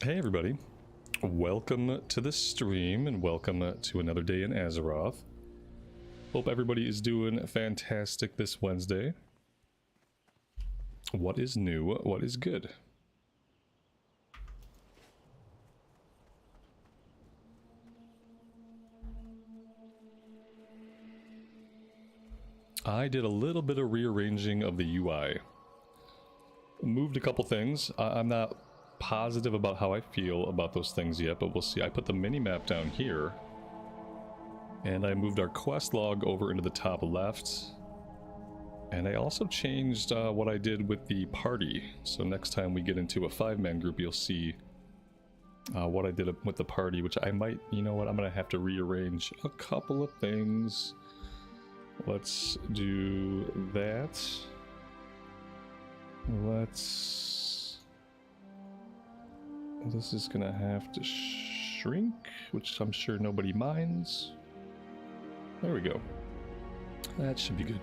Hey everybody, welcome to the stream and welcome to another day in Azeroth. Hope everybody is doing fantastic this Wednesday. What is new? What is good? I did a little bit of rearranging of the UI. Moved a couple things. I'm not positive about how I feel about those things yet, but we'll see. I put the mini-map down here, and I moved our quest log over into the top left, and I also changed what I did with the party. So next time we get into a 5-man group, you'll see what I did with the party, which I might, you know what, I'm gonna have to rearrange a couple of things. Let's do that. This is gonna have to shrink, which I'm sure nobody minds. There we go. That should be good.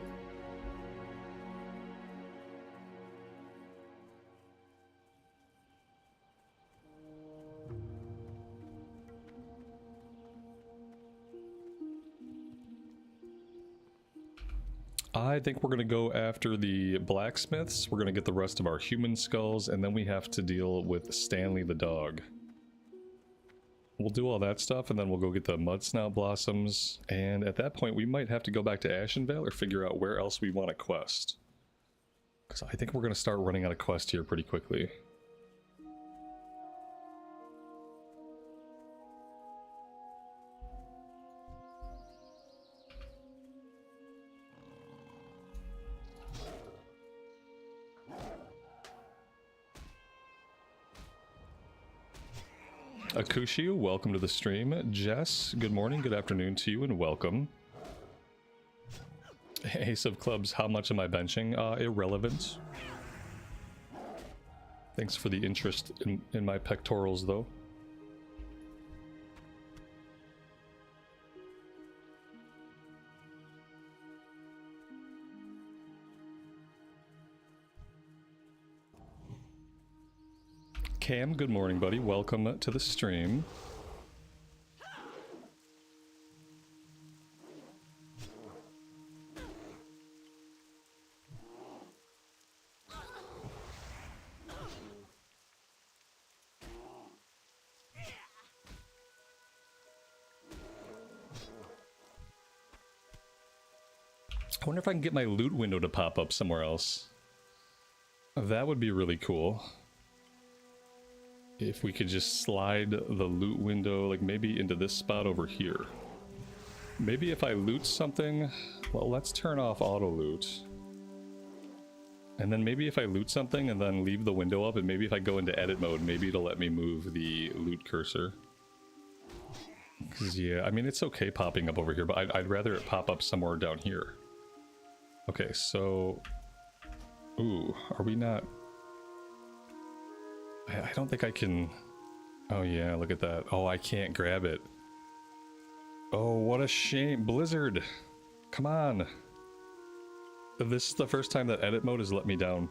I think we're going to go after the blacksmiths. We're going to get the rest of our human skulls, and then we have to deal with Stanley the dog. We'll do all that stuff, and then we'll go get the mud snout blossoms, and at that point we might have to go back to Ashenvale or figure out where else we want to quest. Because I think we're going to start running out of quest here pretty quickly. Akushiu, welcome to the stream. Jess, good morning, good afternoon to you, and welcome. Ace of Clubs, how much am I benching? Irrelevant. Thanks for the interest in my pectorals, though. Cam, good morning, buddy. Welcome to the stream. I wonder if I can get my loot window to pop up somewhere else. That would be really cool. If we could just slide the loot window, like maybe into this spot over here. Maybe if I loot something, well, let's turn off auto loot. And then maybe if I loot something and then leave the window up, and maybe if I go into edit mode, maybe it'll let me move the loot cursor. Because yeah, I mean, it's okay popping up over here, but I'd rather it pop up somewhere down here. Okay, so... Ooh, are we not... I don't think I can... Oh yeah, look at that. Oh, I can't grab it. Oh, what a shame. Blizzard! Come on! This is the first time that edit mode has let me down.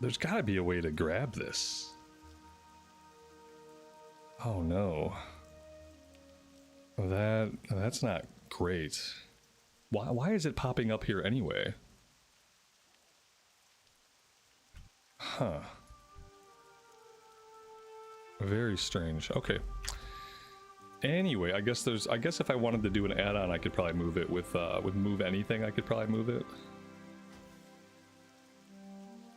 There's gotta be a way to grab this. Oh no. That's not great. Why is it popping up here anyway? Huh. Very strange. Okay. Anyway, I guess if I wanted to do an add-on, I could probably move it with move anything. I could probably move it.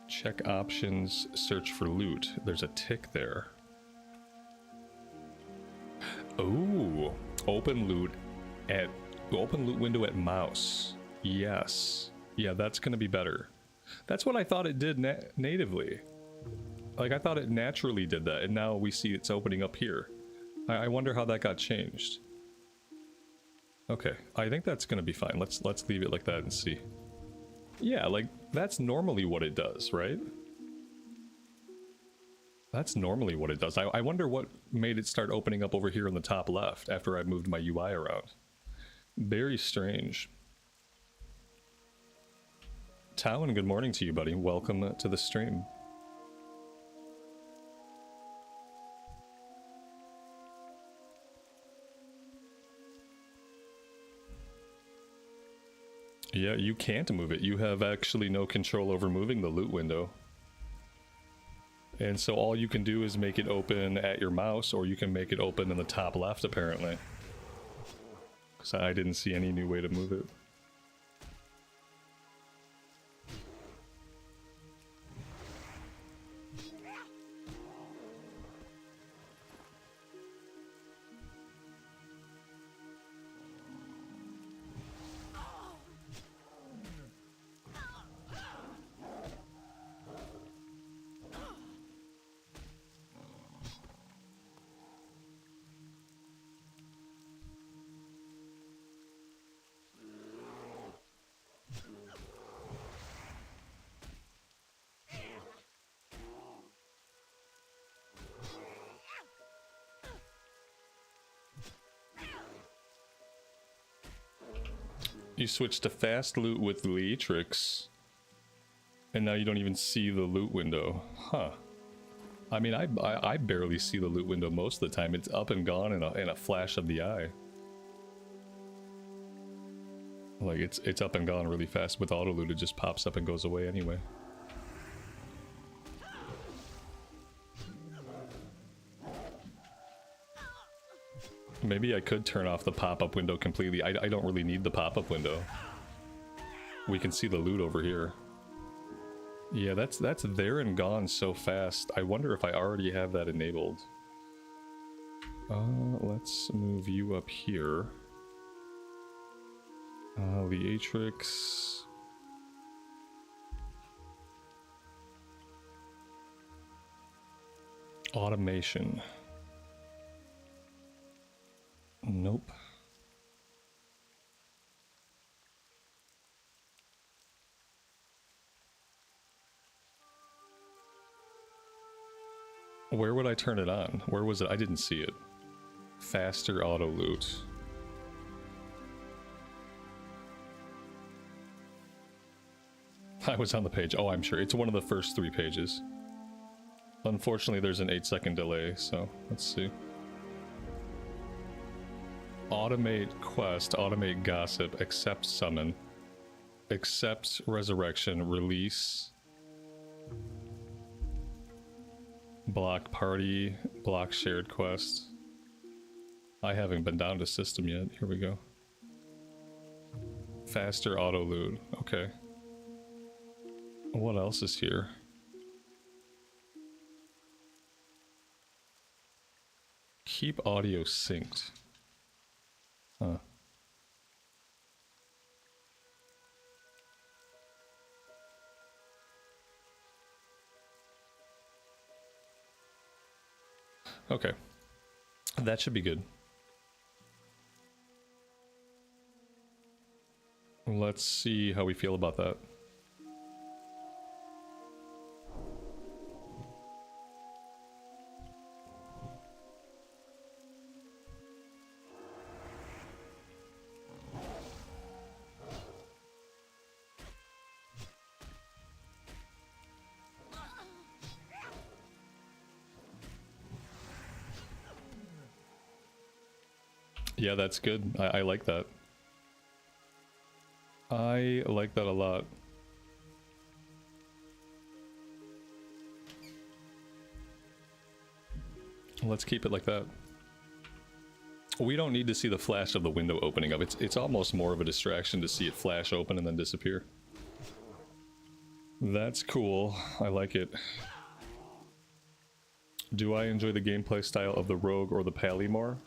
Check options, search for loot. There's a tick there. Oh, open loot window at mouse. Yes. Yeah, that's gonna be better. That's what I thought it did natively. Like, I thought it naturally did that, and now we see it's opening up here. I wonder how that got changed. Okay, I think that's gonna be fine. Let's leave it like that and see. Yeah, like, that's normally what it does, right? That's normally what it does. I wonder what made it start opening up over here in the top left after I moved my UI around. Very strange. Talon, good morning to you, buddy. Welcome to the stream. Yeah, you can't move it. You have actually no control over moving the loot window. And so all you can do is make it open at your mouse, or you can make it open in the top left, apparently. Because I didn't see any new way to move it. You switch to fast loot with Leatrix, and now you don't even see the loot window. Huh. I mean, I barely see the loot window most of the time. It's up and gone in a flash of the eye. Like, it's up and gone really fast. With auto loot, it just pops up and goes away anyway. Maybe I could turn off the pop-up window completely. I don't really need the pop-up window. We can see the loot over here. Yeah, that's there and gone so fast. I wonder if I already have that enabled. Let's move you up here. Leatrix. Automation. Nope. Where would I turn it on? Where was it? I didn't see it. Faster auto loot. I was on the page. Oh, I'm sure. It's one of the first 3 pages. Unfortunately, there's an 8-second delay, so let's see. Automate quest, automate gossip, accept summon, accept resurrection, release, block party, block shared quest. I haven't been down to system yet. Here we go. Faster auto loot. Okay. What else is here? Keep audio synced. Huh. Okay. That should be good. Let's see how we feel about that. Yeah, that's good. I like that. I like that a lot. Let's keep it like that. We don't need to see the flash of the window opening up. It's almost more of a distraction to see it flash open and then disappear. That's cool. I like it. Do I enjoy the gameplay style of the Rogue or the Pally more?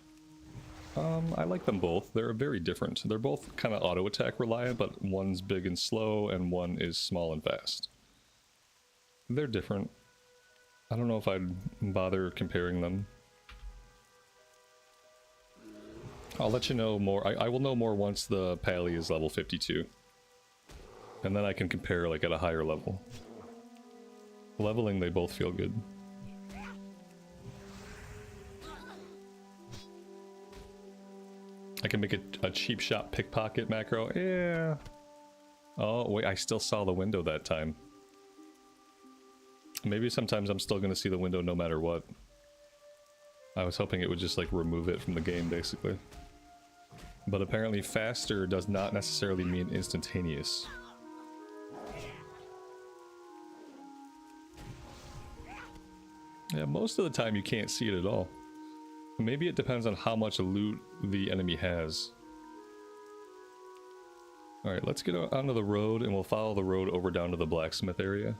I like them both. They're very different. They're both kind of auto attack reliant, but one's big and slow and one is small and fast. They're different. I don't know if I'd bother comparing them. I'll let you know more. I will know more once the Pally is level 52. And then I can compare like at a higher level. Leveling, they both feel good. I can make a cheap shot pickpocket macro. Yeah. Oh, wait, I still saw the window that time. Maybe sometimes I'm still going to see the window no matter what. I was hoping it would just, like, remove it from the game, basically. But apparently faster does not necessarily mean instantaneous. Yeah, most of the time you can't see it at all. Maybe it depends on how much loot the enemy has. Alright, let's get onto the road and we'll follow the road over down to the blacksmith area.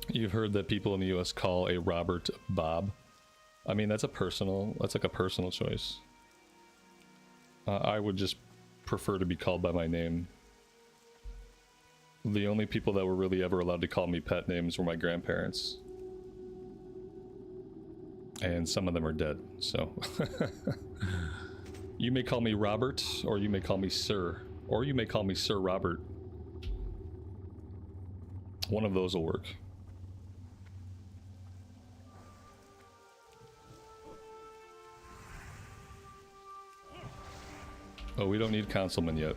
You've heard that people in the US call a Robert Bob. I mean, that's like a personal choice. I would just prefer to be called by my name. The only people that were really ever allowed to call me pet names were my grandparents. And some of them are dead, so. You may call me Robert, or you may call me Sir. Or you may call me Sir Robert. One of those will work. Oh, we don't need councilman yet.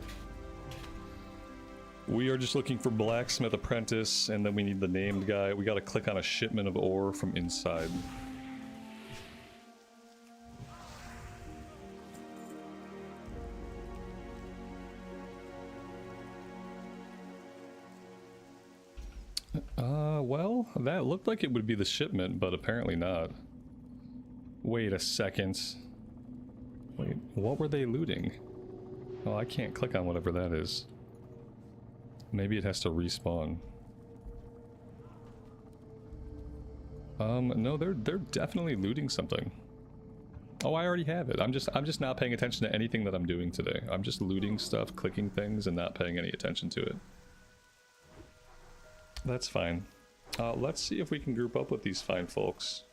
We are just looking for blacksmith apprentice, and then we need the named guy. We gotta click on a shipment of ore from inside. Well, that looked like it would be the shipment, but apparently not. Wait a second. Wait, what were they looting? Oh, I can't click on whatever that is. Maybe it has to respawn. No, they're definitely looting something. Oh, I already have it. I'm just not paying attention to anything that I'm doing today. I'm just looting stuff, clicking things, and not paying any attention to it. That's fine. Let's see if we can group up with these fine folks.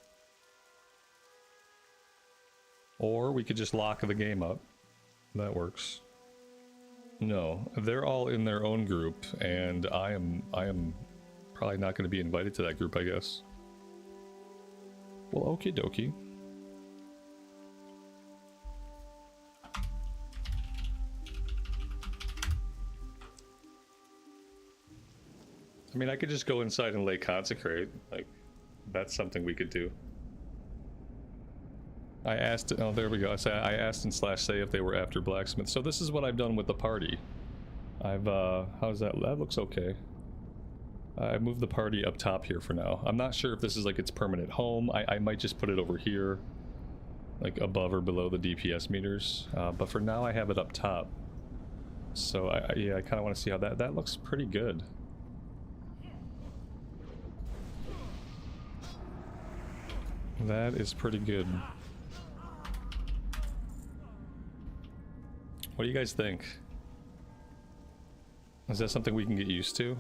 Or we could just lock the game up. That works. No, they're all in their own group, and I am probably not going to be invited to that group, I guess. Well, okie dokie. I mean, I could just go inside and lay consecrate. Like, that's something we could do. I asked, oh, there we go. I asked in /say if they were after blacksmith. So this is what I've done with the party. How's that? That looks okay. I moved the party up top here for now. I'm not sure if this is like its permanent home. I might just put it over here, like above or below the DPS meters. But for now I have it up top. So yeah, I kind of want to see how that looks pretty good. That is pretty good. What do you guys think? Is that something we can get used to?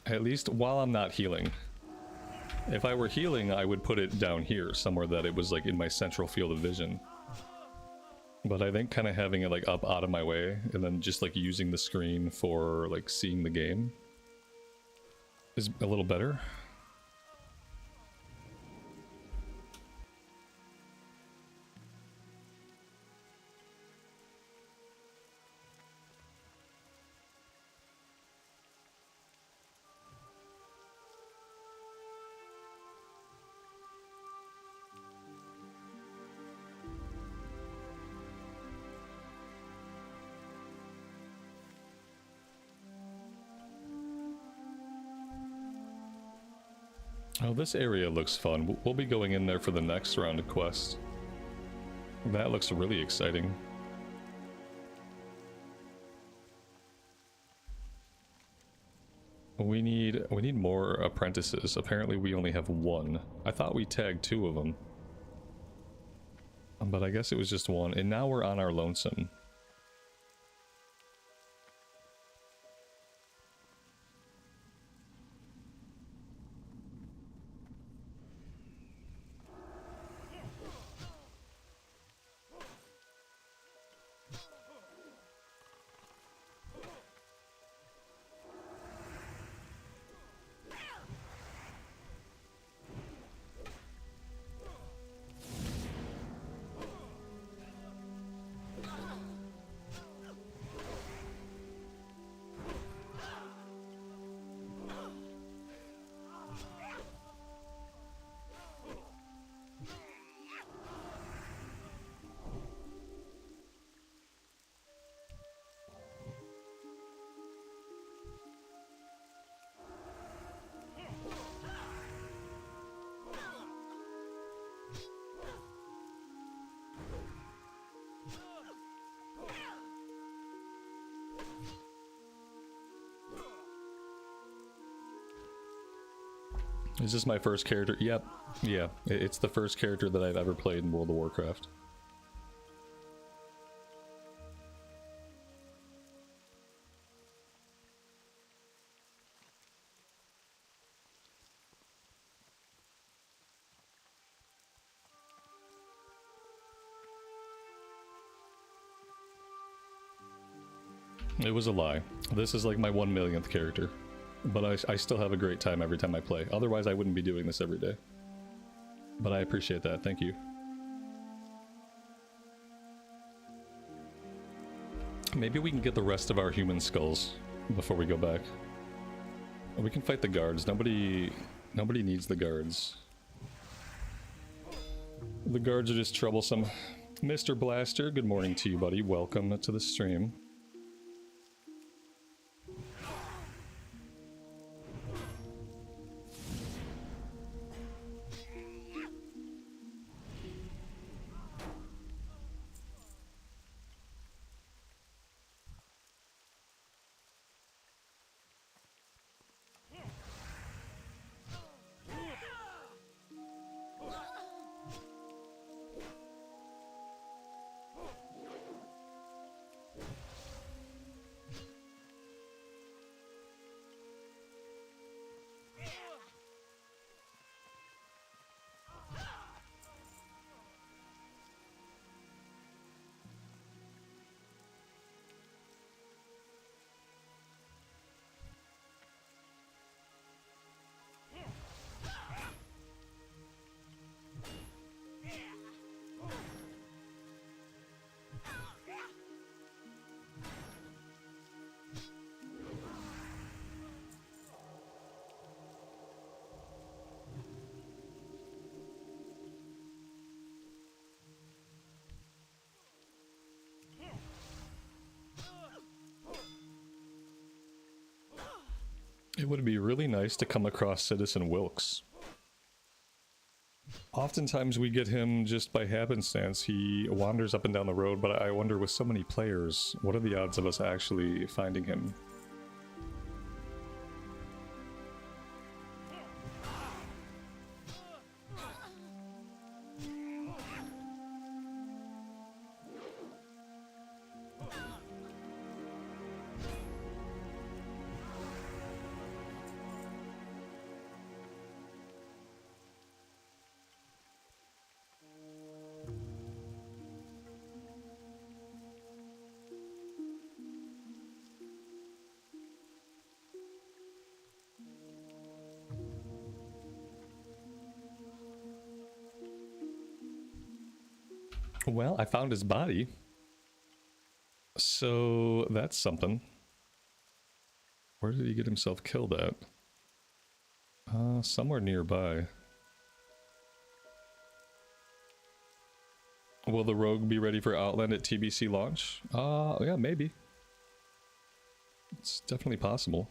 At least while I'm not healing. If I were healing, I would put it down here, somewhere that it was like in my central field of vision. But I think kind of having it like up out of my way, and then just like using the screen for like seeing the game is a little better. Oh, this area looks fun. We'll be going in there for the next round of quests. That looks really exciting. We need more apprentices. Apparently we only have one. I thought we tagged 2 of them. But I guess it was just 1, and now we're on our lonesome. Is this my first character? Yep. Yeah, it's the first character that I've ever played in World of Warcraft. It was a lie. This is like my 1,000,000th character. But I still have a great time every time I play. Otherwise, I wouldn't be doing this every day. But I appreciate that. Thank you. Maybe we can get the rest of our human skulls before we go back. We can fight the guards. Nobody needs the guards. The guards are just troublesome. Mr. Blaster, good morning to you, buddy. Welcome to the stream. It would be really nice to come across Citizen Wilkes. Oftentimes we get him just by happenstance. He wanders up and down the road, but I wonder with so many players, what are the odds of us actually finding him? Well, I found his body. So that's something. Where did he get himself killed at? Somewhere nearby. Will the rogue be ready for Outland at TBC launch? Yeah, maybe. It's definitely possible.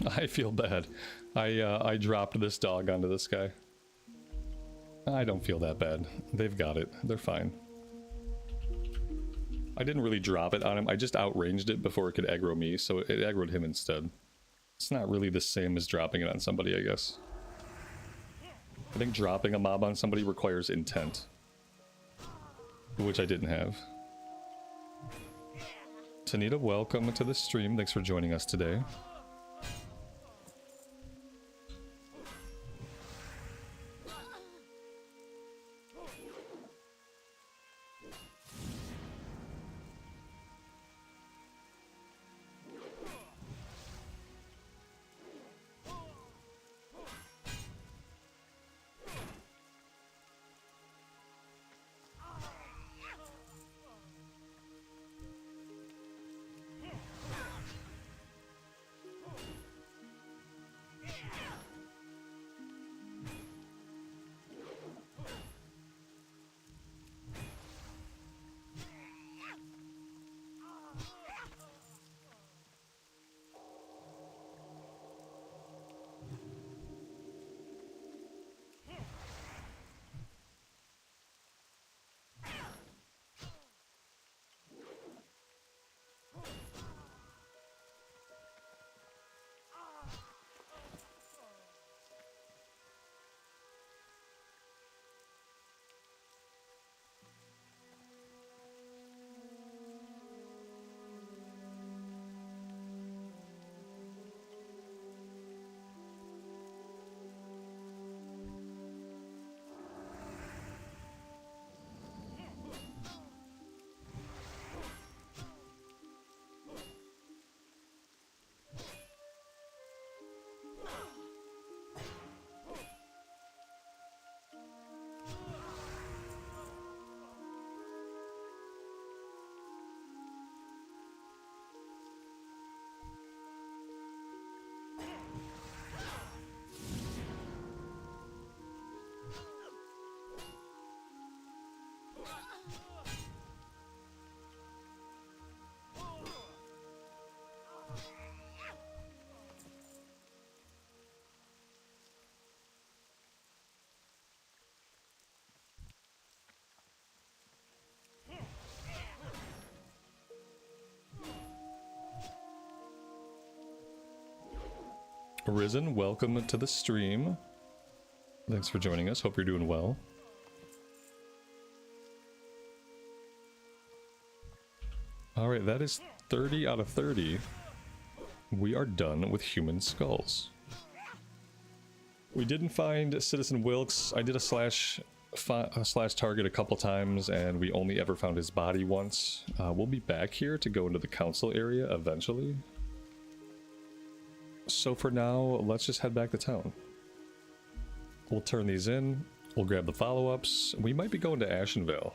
I feel bad. I dropped this dog onto this guy. I don't feel that bad. They've got it. They're fine. I didn't really drop it on him. I just outranged it before it could aggro me, so it aggroed him instead. It's not really the same as dropping it on somebody, I guess. I think dropping a mob on somebody requires intent, which I didn't have. Tanita, welcome to the stream. Thanks for joining us today. Risen, welcome to the stream. Thanks for joining us. Hope you're doing well. Alright, that is 30 out of 30. We are done with human skulls. We didn't find Citizen Wilkes. I did a slash target a couple times, and we only ever found his body once. We'll be back here to go into the council area eventually. So for now, let's just head back to town. We'll turn these in, we'll grab the follow-ups. We might be going to Ashenvale.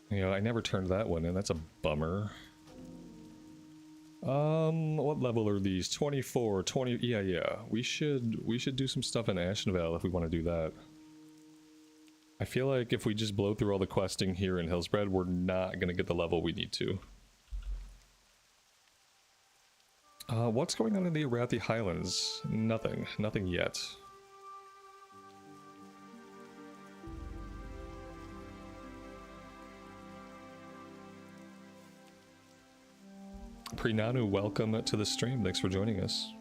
You know, I never turned that one in, that's a bummer. What level are these? 24, 20, yeah. We should do some stuff in Ashenvale if we want to do that. I feel like if we just blow through all the questing here in Hillsbrad, we're not gonna get the level we need to. What's going on in the Arathi Highlands? Nothing yet. Prinanu, welcome to the stream. Thanks for joining us.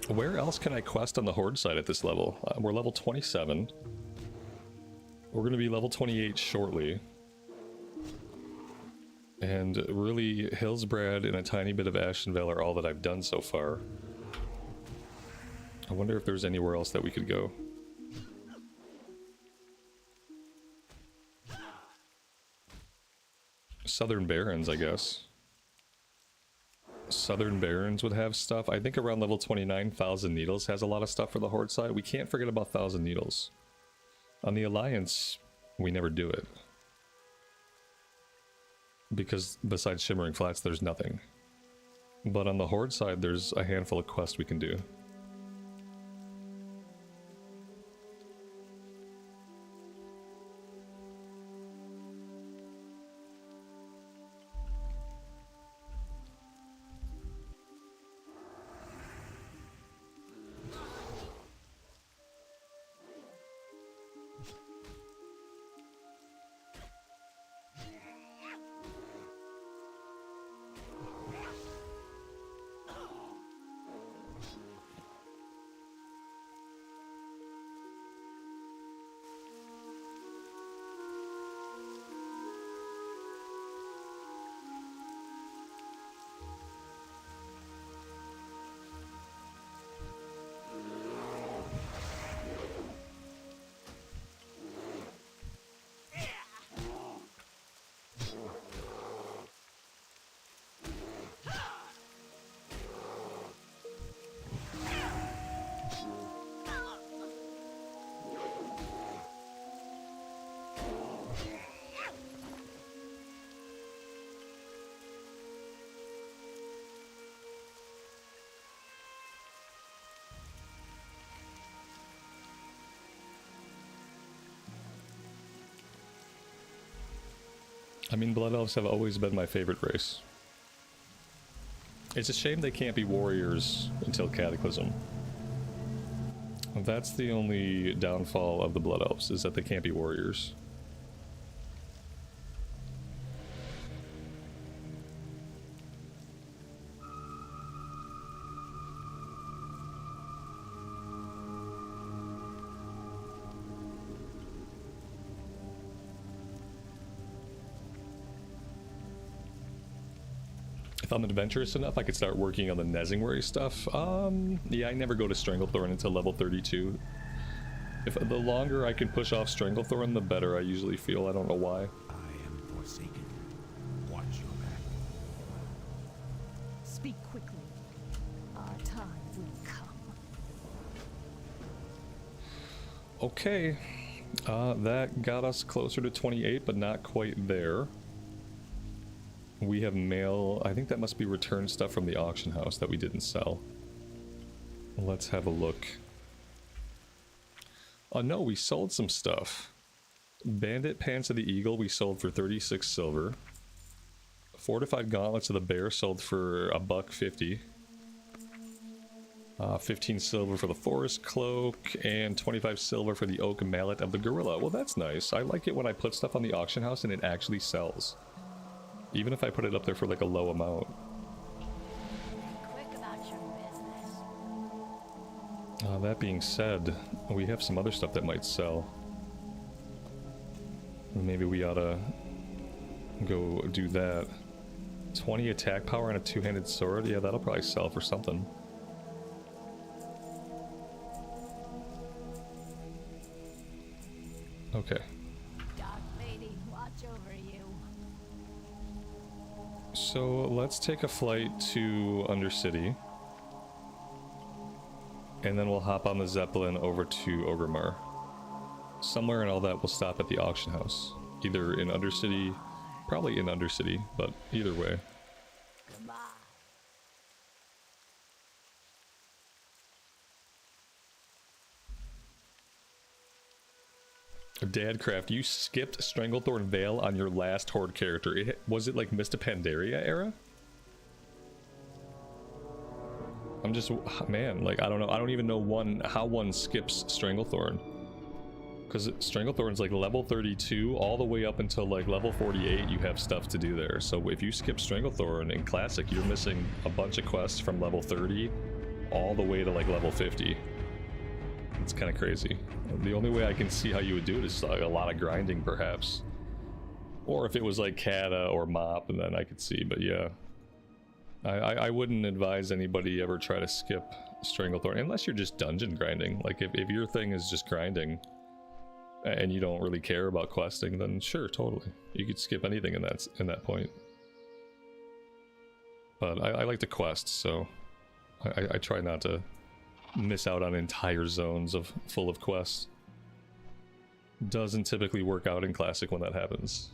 Where else can I quest on the Horde side at this level? We're level 27. We're going to be level 28 shortly. And really, Hillsbrad and a tiny bit of Ashenvale are all that I've done so far. I wonder if there's anywhere else that we could go. Southern Barrens, I guess. Southern Barrens would have stuff. I think around level 29, Thousand Needles has a lot of stuff for the Horde side. We can't forget about Thousand Needles. On the Alliance, we never do it. Because besides Shimmering Flats, there's nothing. But on the Horde side, there's a handful of quests we can do. I mean, Blood Elves have always been my favorite race. It's a shame they can't be warriors until Cataclysm. That's the only downfall of the Blood Elves, is that they can't be warriors. If I'm adventurous enough, I could start working on the Nezingwary stuff. Yeah, I never go to Stranglethorn until level 32. If the longer I can push off Stranglethorn, the better I usually feel. I don't know why. I am forsaken. Watch your back. Speak quickly. Our time will come. Okay. That got us closer to 28, but not quite there. We have mail. I think that must be return stuff from the auction house that we didn't sell. Let's have a look. Oh no, we sold some stuff. Bandit Pants of the Eagle we sold for 36 silver. Fortified Gauntlets of the Bear sold for $1.50. 15 silver for the Forest Cloak, and 25 silver for the Oak Mallet of the Gorilla. Well, that's nice. I like it when I put stuff on the auction house and it actually sells. Even if I put it up there for like a low amount. Quick about your business. That being said, we have some other stuff that might sell. Maybe we ought to go do that. 20 attack power on a two-handed sword? Yeah, that'll probably sell for something. Okay. Dark Lady, watch over you. So let's take a flight to Undercity. And then we'll hop on the Zeppelin over to Orgrimmar. Somewhere in all that we'll stop at the auction house. Either in Undercity, probably in Undercity, but either way. Goodbye. Dadcraft, you skipped Stranglethorn Vale on your last Horde character. Was it like Mista Pandaria era? I'm just, man, like, I don't know. I don't even know how one skips Stranglethorn. Because Stranglethorn's like level 32 all the way up until like level 48 you have stuff to do there. So if you skip Stranglethorn in Classic, you're missing a bunch of quests from level 30 all the way to like level 50. It's kind of crazy. The only way I can see how you would do it is like a lot of grinding, perhaps. Or if it was like Kata or Mop, and then I could see, but yeah. I wouldn't advise anybody ever try to skip Stranglethorn, unless you're just dungeon grinding. Like, if your thing is just grinding, and you don't really care about questing, then sure, totally. You could skip anything in that point. But I like to quest, so I try not to miss out on entire zones full of quests. Doesn't typically work out in Classic when that happens.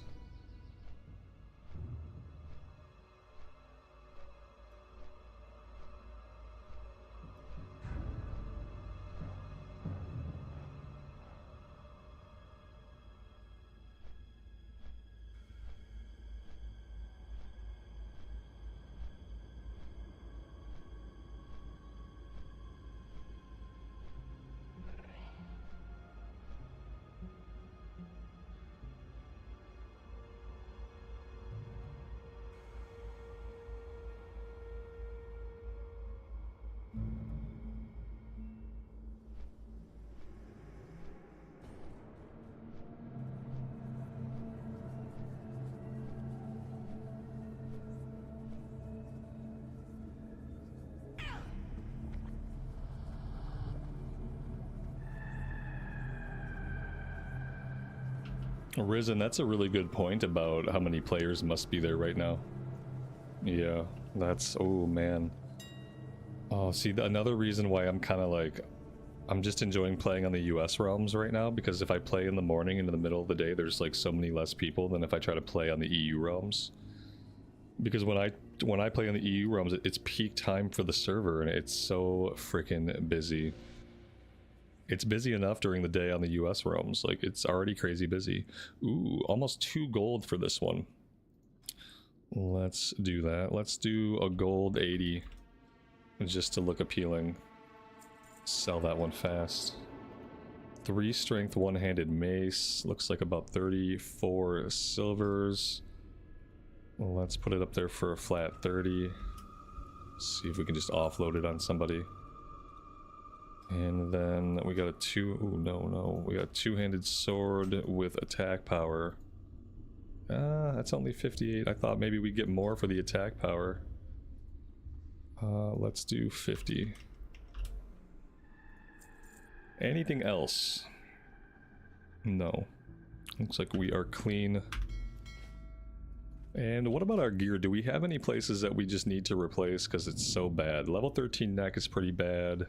Risen, that's a really good point about how many players must be there right now. Yeah, that's, oh man. Oh, see, another reason why I'm kind of like, I'm just enjoying playing on the US realms right now, because if I play in the morning and in the middle of the day, there's like so many less people than if I try to play on the EU realms. Because when I play on the EU realms, it's peak time for the server, and it's so freaking busy. It's busy enough during the day on the US realms. Like, it's already crazy busy. Ooh, almost 2 gold for this one. Let's do that. Let's do a gold 80 just to look appealing. Sell that one fast. 3 strength, one-handed mace. Looks like about 34 silvers. Let's put it up there for a flat 30. See if we can just offload it on somebody. And then we got a we got a two-handed sword with attack power. That's only 58. I thought maybe we'd get more for the attack power. Let's do 50. Anything else? No. Looks like we are clean. And what about our gear? Do we have any places that we just need to replace because it's so bad? Level 13 neck is pretty bad.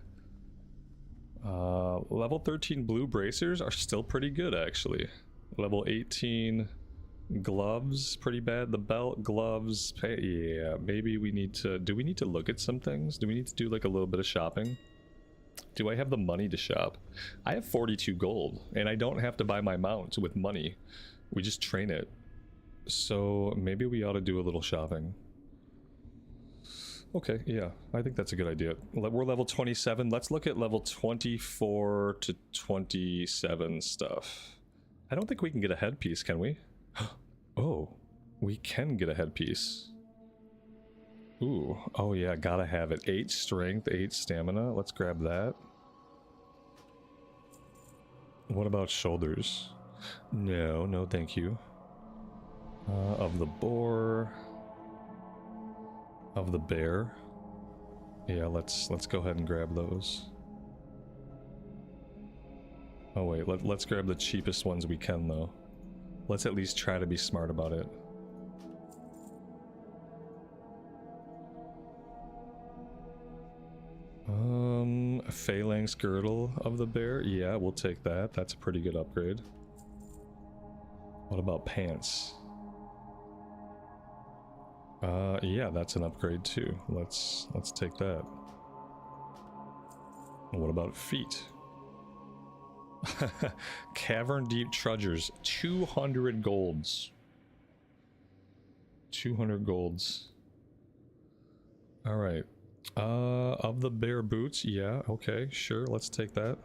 Level 13 blue bracers are still pretty good, actually. Level 18 gloves, pretty bad. The belt, gloves, yeah, maybe we need to... Do we need to look at some things? Do we need to do like a little bit of shopping? Do I have the money to shop? I have 42 gold, and I don't have to buy my mount with money. We just train it. So maybe we ought to do a little shopping. Okay, yeah, I think that's a good idea. We're level 27. Let's look at level 24 to 27 stuff. I don't think we can get a headpiece, can we? Oh, we can get a headpiece. Ooh, oh yeah, gotta have it. 8 strength, 8 stamina. Let's grab that. What about shoulders? No, no thank you. Of the boar. Of the bear. Yeah, let's go ahead and grab those. Oh wait, let's grab the cheapest ones we can though. Let's at least try to be smart about it. A phalanx girdle of the bear. Yeah, we'll take that. That's a pretty good upgrade. What about pants? Yeah, that's an upgrade too. Let's take that. What about feet? Cavern deep trudgers, 200 golds. 200 golds. All right. Of the bear boots, yeah, okay, sure, let's take that.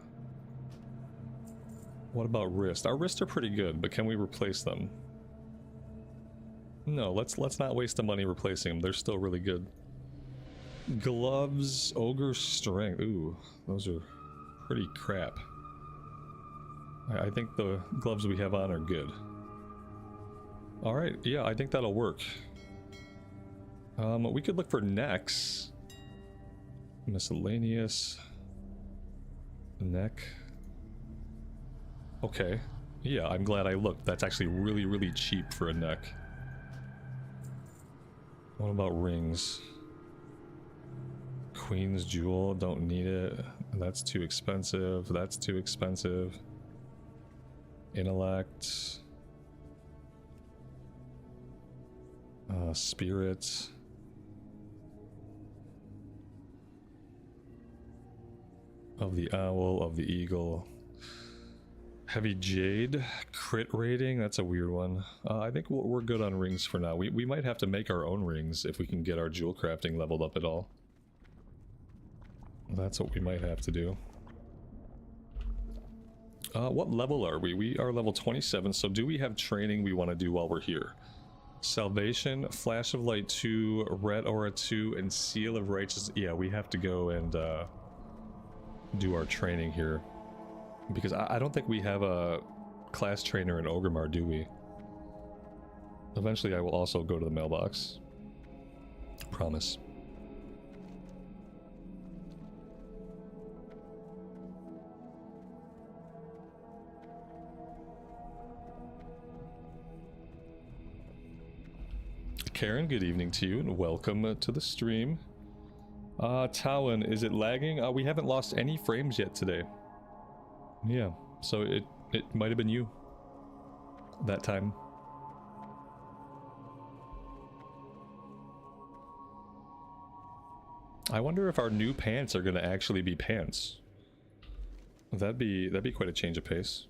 What about wrist? Our wrists are pretty good, but can we replace them? No, let's not waste the money replacing them. They're still really good. Gloves, ogre strength. Ooh, those are pretty crap. I think the gloves we have on are good. All right, yeah, I think that'll work. We could look for necks. Miscellaneous. Neck. Okay. Yeah, I'm glad I looked. That's actually really, really cheap for a neck. What about rings? Queen's jewel, don't need it. That's too expensive. That's too expensive. Intellect. Spirit. Of the owl, of the eagle. Heavy jade, crit rating, that's a weird one. I think we're good on rings for now. We might have to make our own rings if we can get our jewel crafting leveled up at all. That's what we might have to do. What level are we? We are level 27, so do we have training we want to do while we're here? Salvation, Flash of Light 2, Red Aura 2, and Seal of Righteousness. Yeah, we have to go and do our training here. Because I don't think we have a class trainer in Orgrimmar, do we? Eventually I will also go to the mailbox. Promise. Karen, good evening to you and welcome to the stream. Towin, is it lagging? We haven't lost any frames yet today. Yeah, so it might have been you that time. I wonder if our new pants are gonna actually be pants. That'd be quite a change of pace.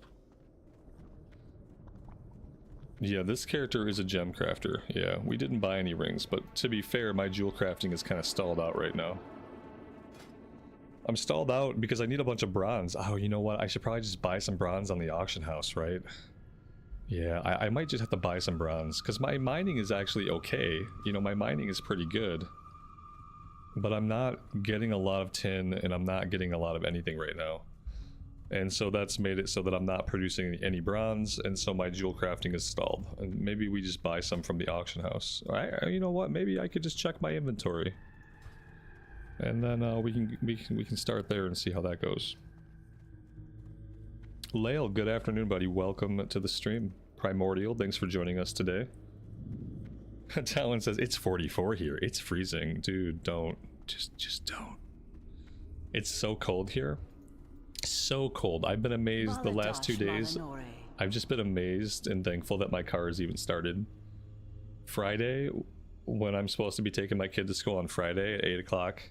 Yeah, this character is a gem crafter. Yeah, we didn't buy any rings, but to be fair, my jewel crafting is kind of stalled out right now. I'm stalled out because I need a bunch of bronze. Oh, you know what? I should probably just buy some bronze on the auction house, right? Yeah, I might just have to buy some bronze, because my mining is actually okay. You know, my mining is pretty good. But I'm not getting a lot of tin, and I'm not getting a lot of anything right now. And so that's made it so that I'm not producing any bronze, and so my jewel crafting is stalled. And maybe we just buy some from the auction house. You know what? Maybe I could just check my inventory. And then we can start there and see how that goes. Lael, good afternoon, buddy. Welcome to the stream. Primordial, thanks for joining us today. Talon says, it's 44 here. It's freezing. Dude, don't. Just don't. It's so cold here. So cold. I've been amazed the last 2 days. I've just been amazed and thankful that my car has even started. Friday, when I'm supposed to be taking my kid to school on Friday at 8 o'clock.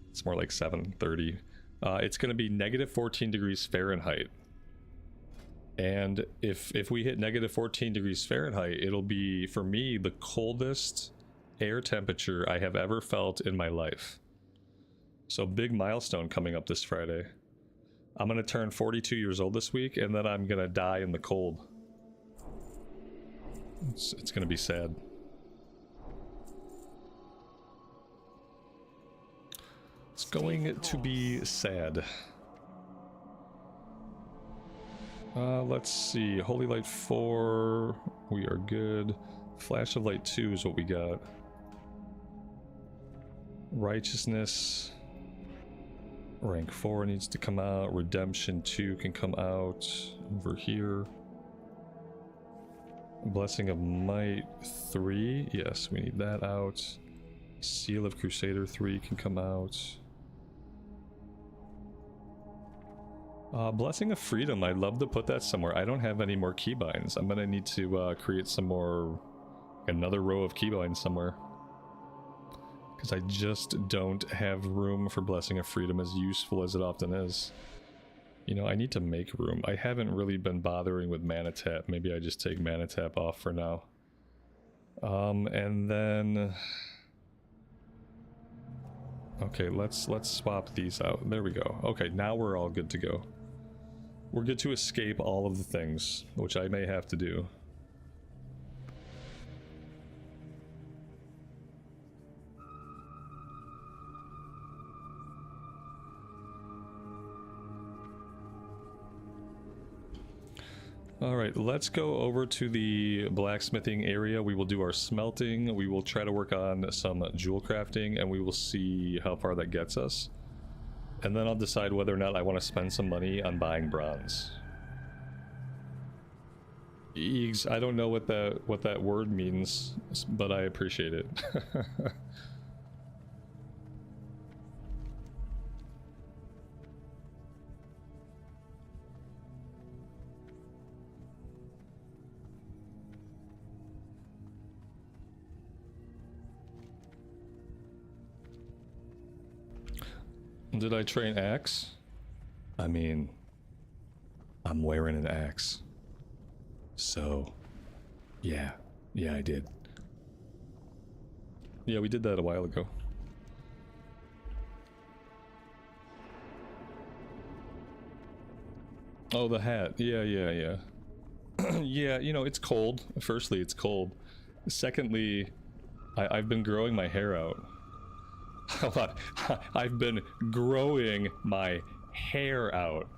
It's more like 7:30. It's going to be negative 14 degrees Fahrenheit. And if we hit negative 14 degrees Fahrenheit, it'll be, for me, the coldest air temperature I have ever felt in my life. So big milestone coming up this Friday. I'm going to turn 42 years old this week, and then I'm going to die in the cold. It's going to be sad. It's going to be sad. Let's see. Holy Light 4. We are good. Flash of Light 2 is what we got. Righteousness. Rank 4 needs to come out. Redemption 2 can come out over here. Blessing of Might 3. Yes, we need that out. Seal of Crusader 3 can come out. Blessing of Freedom, I'd love to put that somewhere. I don't have any more keybinds. I'm gonna need to create some more, another row of keybinds somewhere. Because I just don't have room for Blessing of Freedom, as useful as it often is. You know, I need to make room. I haven't really been bothering with Mana Tap. Maybe I just take Mana Tap off for now. And then... Okay, let's swap these out. There we go. Okay, now we're all good to go. We're good to escape all of the things, which I may have to do. Alright, let's go over to the blacksmithing area. We will do our smelting. We will try to work on some jewel crafting, and we will see how far that gets us. And then I'll decide whether or not I want to spend some money on buying bronze. Eegs, I don't know what that word means, but I appreciate it. Did I train axe? I mean, I'm wearing an axe. So, yeah, I did. Yeah, we did that a while ago. Oh, the hat. Yeah. Yeah, you know, it's cold. Firstly, it's cold. Secondly, I've been growing my hair out. Hold on. I've been growing my hair out,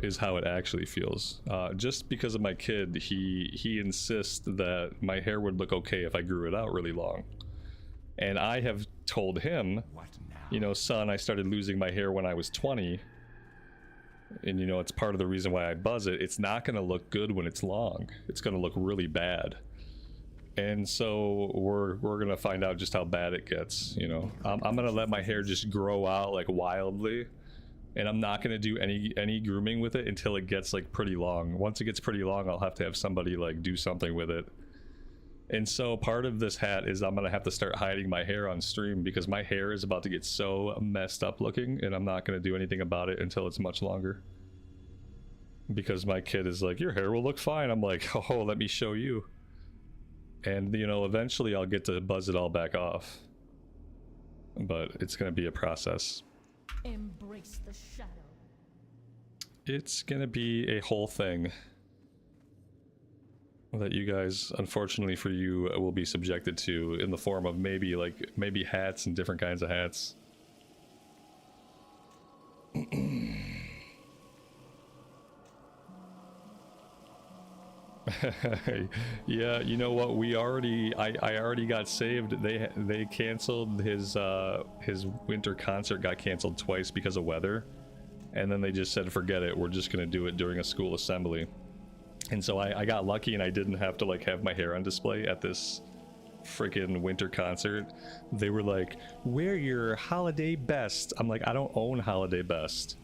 is how it actually feels. Just because of my kid, he insists that my hair would look okay if I grew it out really long. And I have told him, you know, son, I started losing my hair when I was 20. And you know, it's part of the reason why I buzz it. It's not going to look good when it's long. It's going to look really bad. And so we're gonna find out just how bad it gets, you know. I'm gonna let my hair just grow out like wildly, and I'm not gonna do any grooming with it until it gets like pretty long. Once it gets pretty long, I'll have to have somebody like do something with it. And so part of this hat is I'm gonna have to start hiding my hair on stream, because my hair is about to get so messed up looking, and I'm not gonna do anything about it until it's much longer. because my kid is like, your hair will look fine. I'm like, oh, let me show you. And, you know, eventually I'll get to buzz it all back off. But it's going to be a process. Embrace the shadow. It's going to be a whole thing that you guys, unfortunately for you, will be subjected to in the form of maybe hats and different kinds of hats. Yeah, you know what? I already got saved. They canceled his winter concert, got canceled twice because of weather, and then they just said forget it. We're just gonna do it during a school assembly. And so I got lucky and I didn't have to like have my hair on display at this freaking winter concert. They were like, wear your holiday best. I'm like, I don't own holiday best.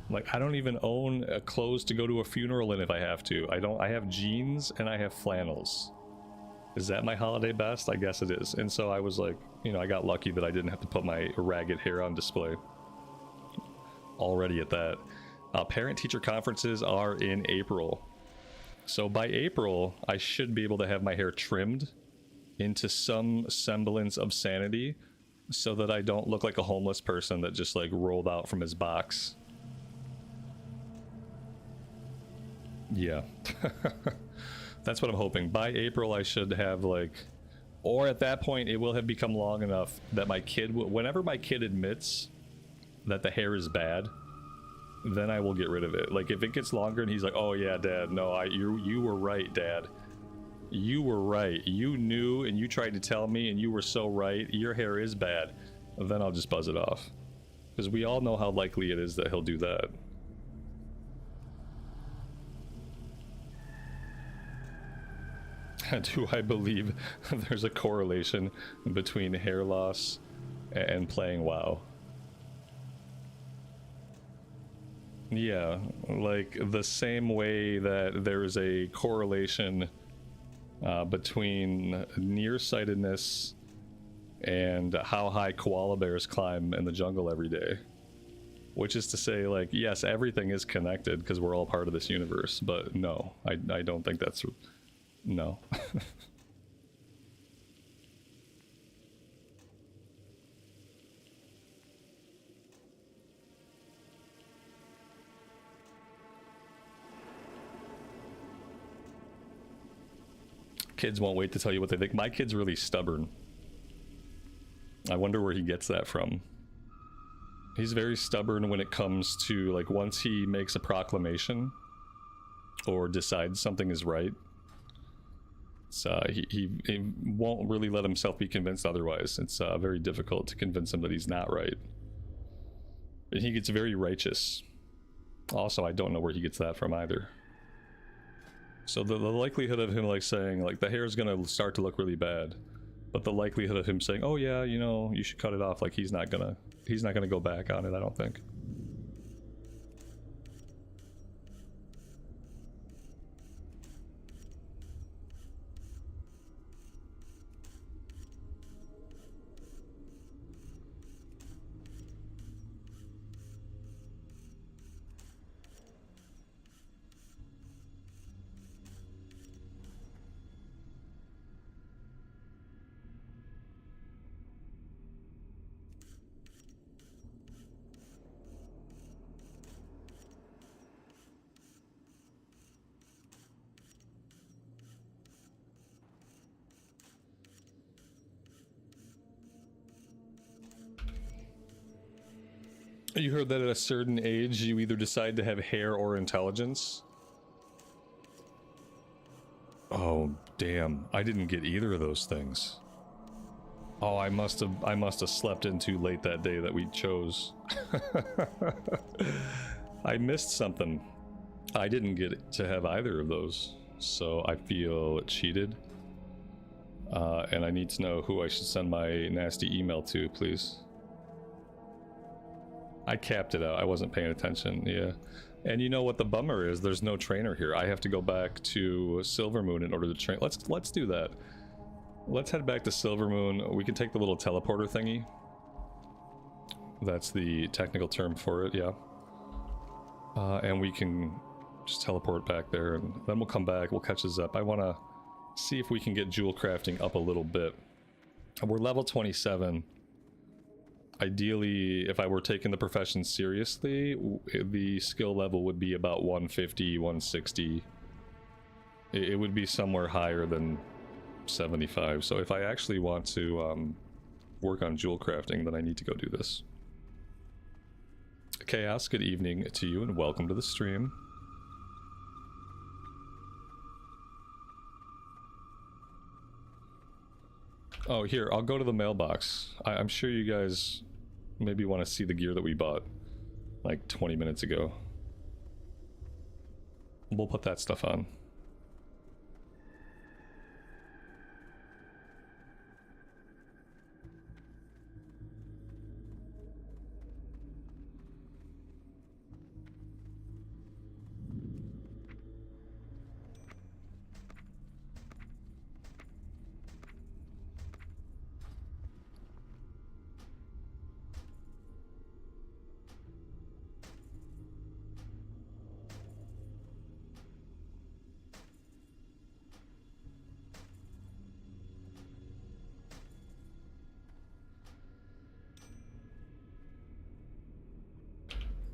Like, I don't even own clothes to go to a funeral in if I have to. I have jeans and I have flannels. Is that my holiday best? I guess it is. And so I was like, you know, I got lucky that I didn't have to put my ragged hair on display. Already at that. Parent-teacher conferences are in April. So by April, I should be able to have my hair trimmed into some semblance of sanity so that I don't look like a homeless person that just like rolled out from his box. Yeah. That's what I'm hoping. By April I should have like, or at that point it will have become long enough that my kid, whenever my kid admits that the hair is bad, then I will get rid of it. Like if it gets longer and he's like, oh yeah dad, no, you were right dad, you were right, you knew and you tried to tell me and you were so right, your hair is bad, then I'll just buzz it off, because we all know how likely it is that he'll do that. Do I believe there's a correlation between hair loss and playing WoW? Yeah, like the same way that there is a correlation between nearsightedness and how high koala bears climb in the jungle every day. Which is to say, like, yes, everything is connected because we're all part of this universe, but no, I don't think that's... No. Kids won't wait to tell you what they think. My kid's really stubborn. I wonder where he gets that from. He's very stubborn when it comes to, like, once he makes a proclamation or decides something is right, he won't really let himself be convinced otherwise. It's very difficult to convince him that he's not right. And he gets very righteous. Also, I don't know where he gets that from either. So the likelihood of him like saying like the hair is gonna start to look really bad, but the likelihood of him saying, oh yeah, you know, you should cut it off, like he's not gonna go back on it, I don't think. You heard that at a certain age, you either decide to have hair or intelligence? Oh, damn. I didn't get either of those things. Oh, I must have slept in too late that day that we chose. I missed something. I didn't get to have either of those, so I feel cheated. And I need to know who I should send my nasty email to, please. I capped it out. I wasn't paying attention. Yeah. And you know what the bummer is? There's no trainer here. I have to go back to Silvermoon in order to train. Let's do that. Let's head back to Silvermoon. We can take the little teleporter thingy. That's the technical term for it, yeah. And we can Just teleport back there, and then we'll come back, we'll catch a Zep. I want to see if we can get jewel crafting up a little bit. We're level 27. Ideally, if I were taking the profession seriously, the skill level would be about 150, 160. It would be somewhere higher than 75. So if I actually want to work on jewel crafting, then I need to go do this. Chaos, good evening to you and welcome to the stream. Oh, here, I'll go to the mailbox. I'm sure you guys maybe want to see the gear that we bought like 20 minutes ago. We'll put that stuff on.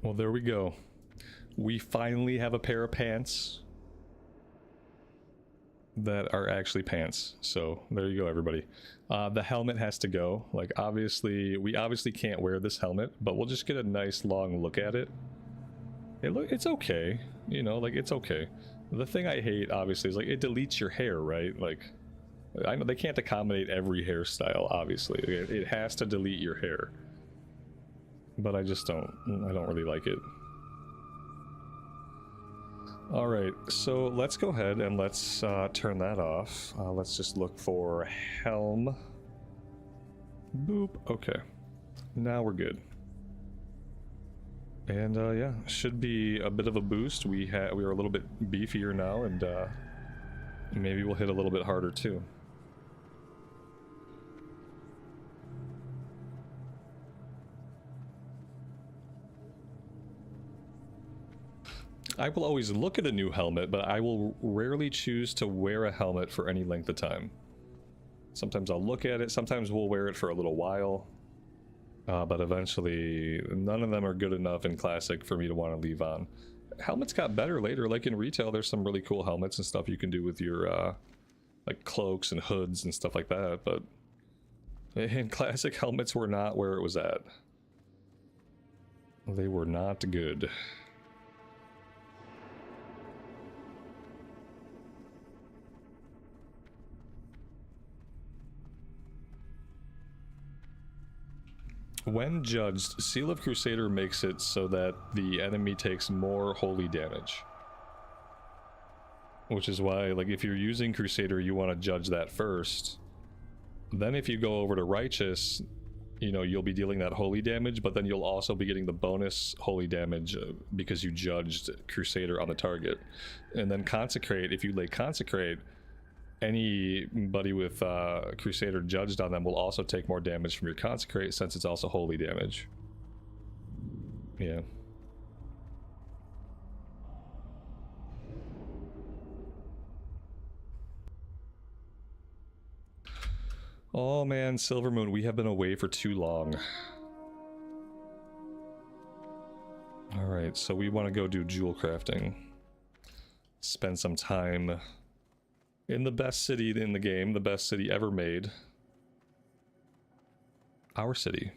Well, there we go. We finally have a pair of pants that are actually pants. So there you go, everybody. The helmet has to go. Like, obviously, we obviously can't wear this helmet, but we'll just get a nice long look at it. It's okay. You know, like, it's okay. The thing I hate, obviously, is like it deletes your hair, right? Like, I know they can't accommodate every hairstyle, obviously. It has to delete your hair. But I don't really like it. Alright, so let's go ahead and let's turn that off. Let's just look for helm. Boop, okay. Now we're good. And yeah, should be a bit of a boost. We are a little bit beefier now, and maybe we'll hit a little bit harder too. I will always look at a new helmet, but I will rarely choose to wear a helmet for any length of time. Sometimes I'll look at it, sometimes we'll wear it for a little while, but eventually none of them are good enough in Classic for me to want to leave on. Helmets got better later, like in retail there's some really cool helmets and stuff you can do with your like cloaks and hoods and stuff like that, but in Classic, helmets were not where it was at. They were not good. When judged, Seal of Crusader makes it so that the enemy takes more holy damage. Which is why, like, if you're using Crusader, you want to judge that first. Then if you go over to Righteous, you know, you'll be dealing that holy damage, but then you'll also be getting the bonus holy damage because you judged Crusader on the target. And then Consecrate, if you lay Consecrate, anybody with Crusader judged on them will also take more damage from your Consecrate since it's also holy damage. Yeah. Oh man, Silvermoon, we have been away for too long. Alright, so we want to go do jewel crafting. Spend some time in the best city in the game, the best city ever made. Our city.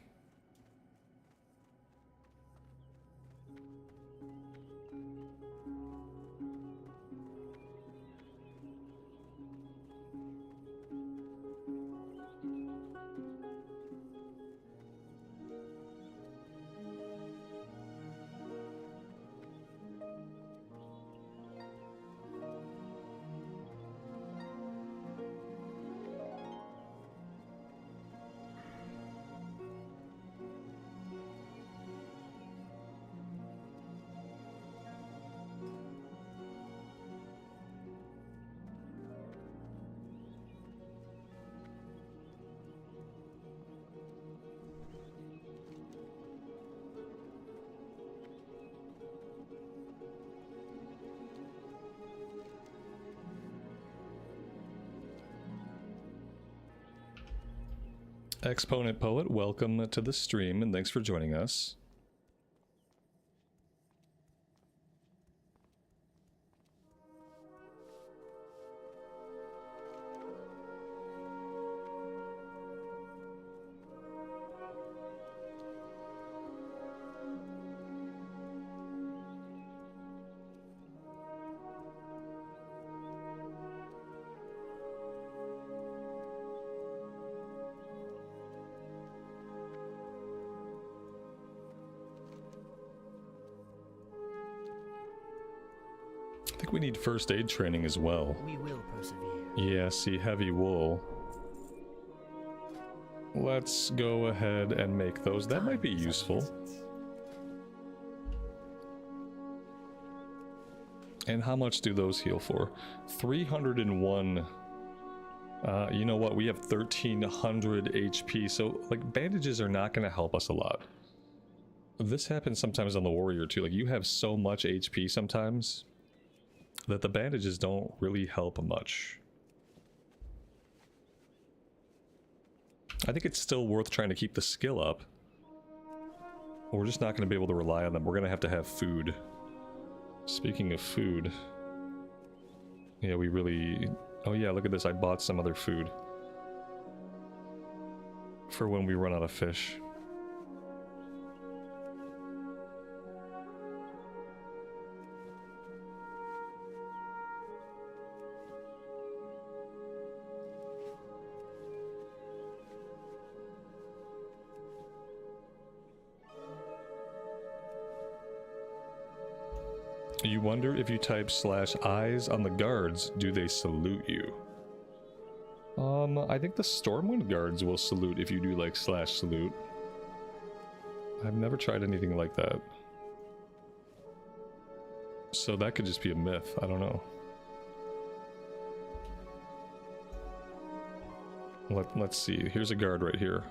Exponent Poet, welcome to the stream and thanks for joining us. I think we need first aid training as well. We will persevere. Yeah, see, heavy wool. Let's go ahead and make those. That might be useful. And how much do those heal for? 301. You know what? We have 1300 HP, so like bandages are not going to help us a lot. This happens sometimes on the warrior too. Like you have so much HP sometimes that the bandages don't really help much. I think it's still worth trying to keep the skill up. We're just not going to be able to rely on them. We're going to have food. Speaking of food. Yeah, we really... Oh yeah, look at this. I bought some other food. For when we run out of fish. You wonder if you type /eyes on the guards, do they salute you? I think the Stormwind guards will salute if you do like /salute. I've never tried anything like that. So that could just be a myth, I don't know. Let's see, here's a guard right here.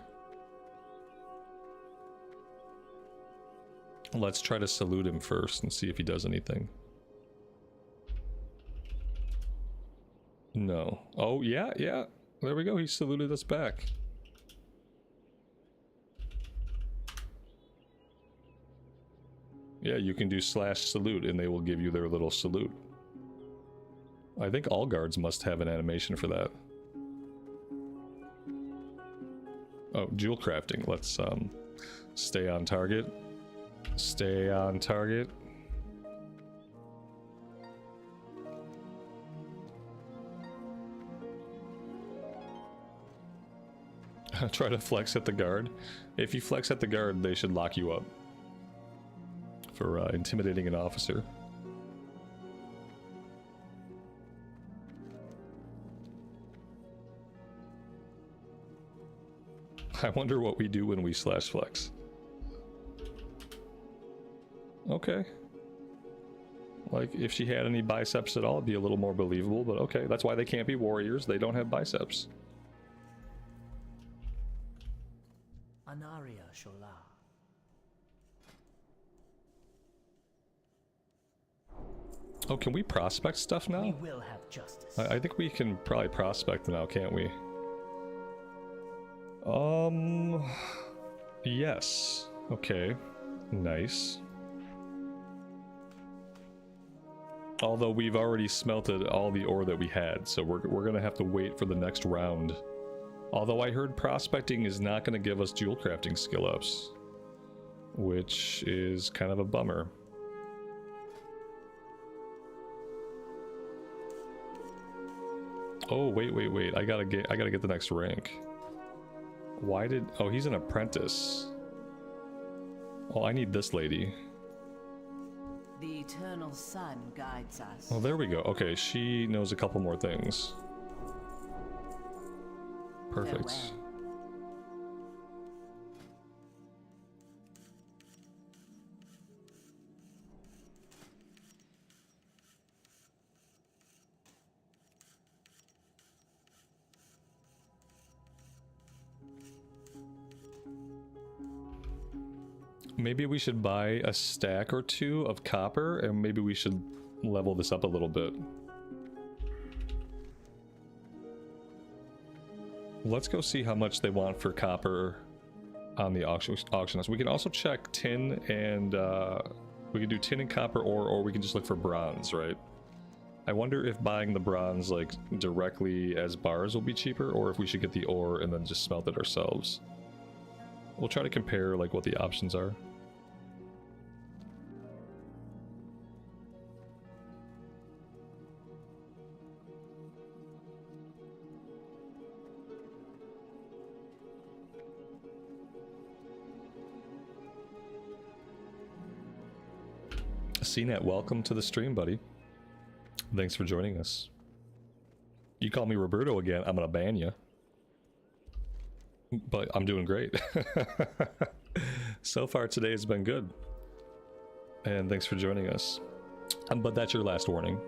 Let's try to salute him first and see if he does anything. No. Oh, yeah. There we go. He saluted us back. Yeah, you can do /salute and they will give you their little salute. I think all guards must have an animation for that. Oh, Jewelcrafting. Let's stay on target. Stay on target. Try to flex at the guard. If you flex at the guard, they should lock you up for intimidating an officer. I wonder what we do when we /flex. Okay. Like, if she had any biceps at all, it'd be a little more believable, but okay, that's why they can't be warriors. They don't have biceps. Anaria Shola. Oh, can we prospect stuff now? We will have justice. I think we can probably prospect now, can't we? Yes. Okay. Nice. Although we've already smelted all the ore that we had, so we're gonna have to wait for the next round. Although I heard prospecting is not gonna give us Jewelcrafting skill ups, which is kind of a bummer. Oh wait! I gotta get the next rank. Why did? Oh, he's an apprentice. Oh, I need this lady. The eternal sun guides us. Oh, there we go. Okay, she knows a couple more things. Perfect. Farewell. Maybe we should buy a stack or two of copper, and maybe we should level this up a little bit. Let's go see how much they want for copper on the auction house. We can also check tin and we can do tin and copper ore, or we can just look for bronze, right? I wonder if buying the bronze like directly as bars will be cheaper, or if we should get the ore and then just smelt it ourselves. We'll try to compare like what the options are. CNET, welcome to the stream, buddy. Thanks for joining us. You call me Roberto again, I'm gonna ban you. But I'm doing great. So far today has been good. And thanks for joining us. But that's your last warning.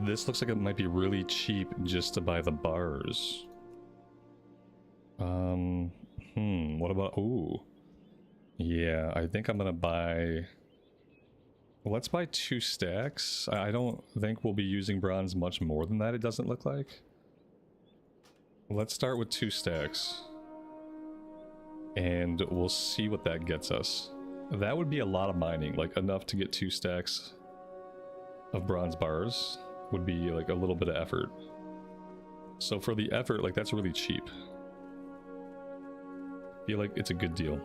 This looks like it might be really cheap just to buy the bars. What about, ooh. Yeah, I think I'm gonna buy, let's buy 2 stacks. I don't think we'll be using bronze much more than that, it doesn't look like. Let's start with 2 stacks. And we'll see what that gets us. That would be a lot of mining, like enough to get 2 stacks of bronze bars. Would be like a little bit of effort. So for the effort, like that's really cheap. I feel like it's a good deal.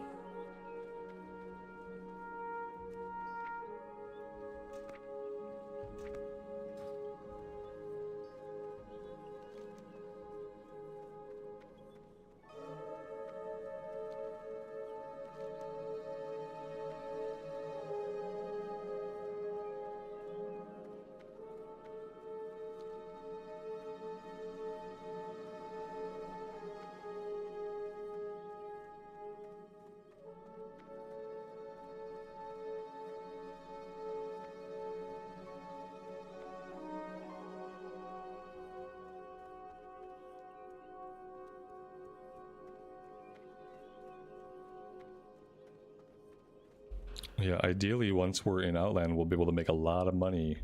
Yeah, ideally once we're in Outland we'll be able to make a lot of money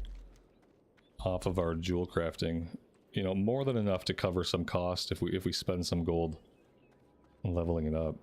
off of our jewel crafting. You know, more than enough to cover some cost if we spend some gold leveling it up.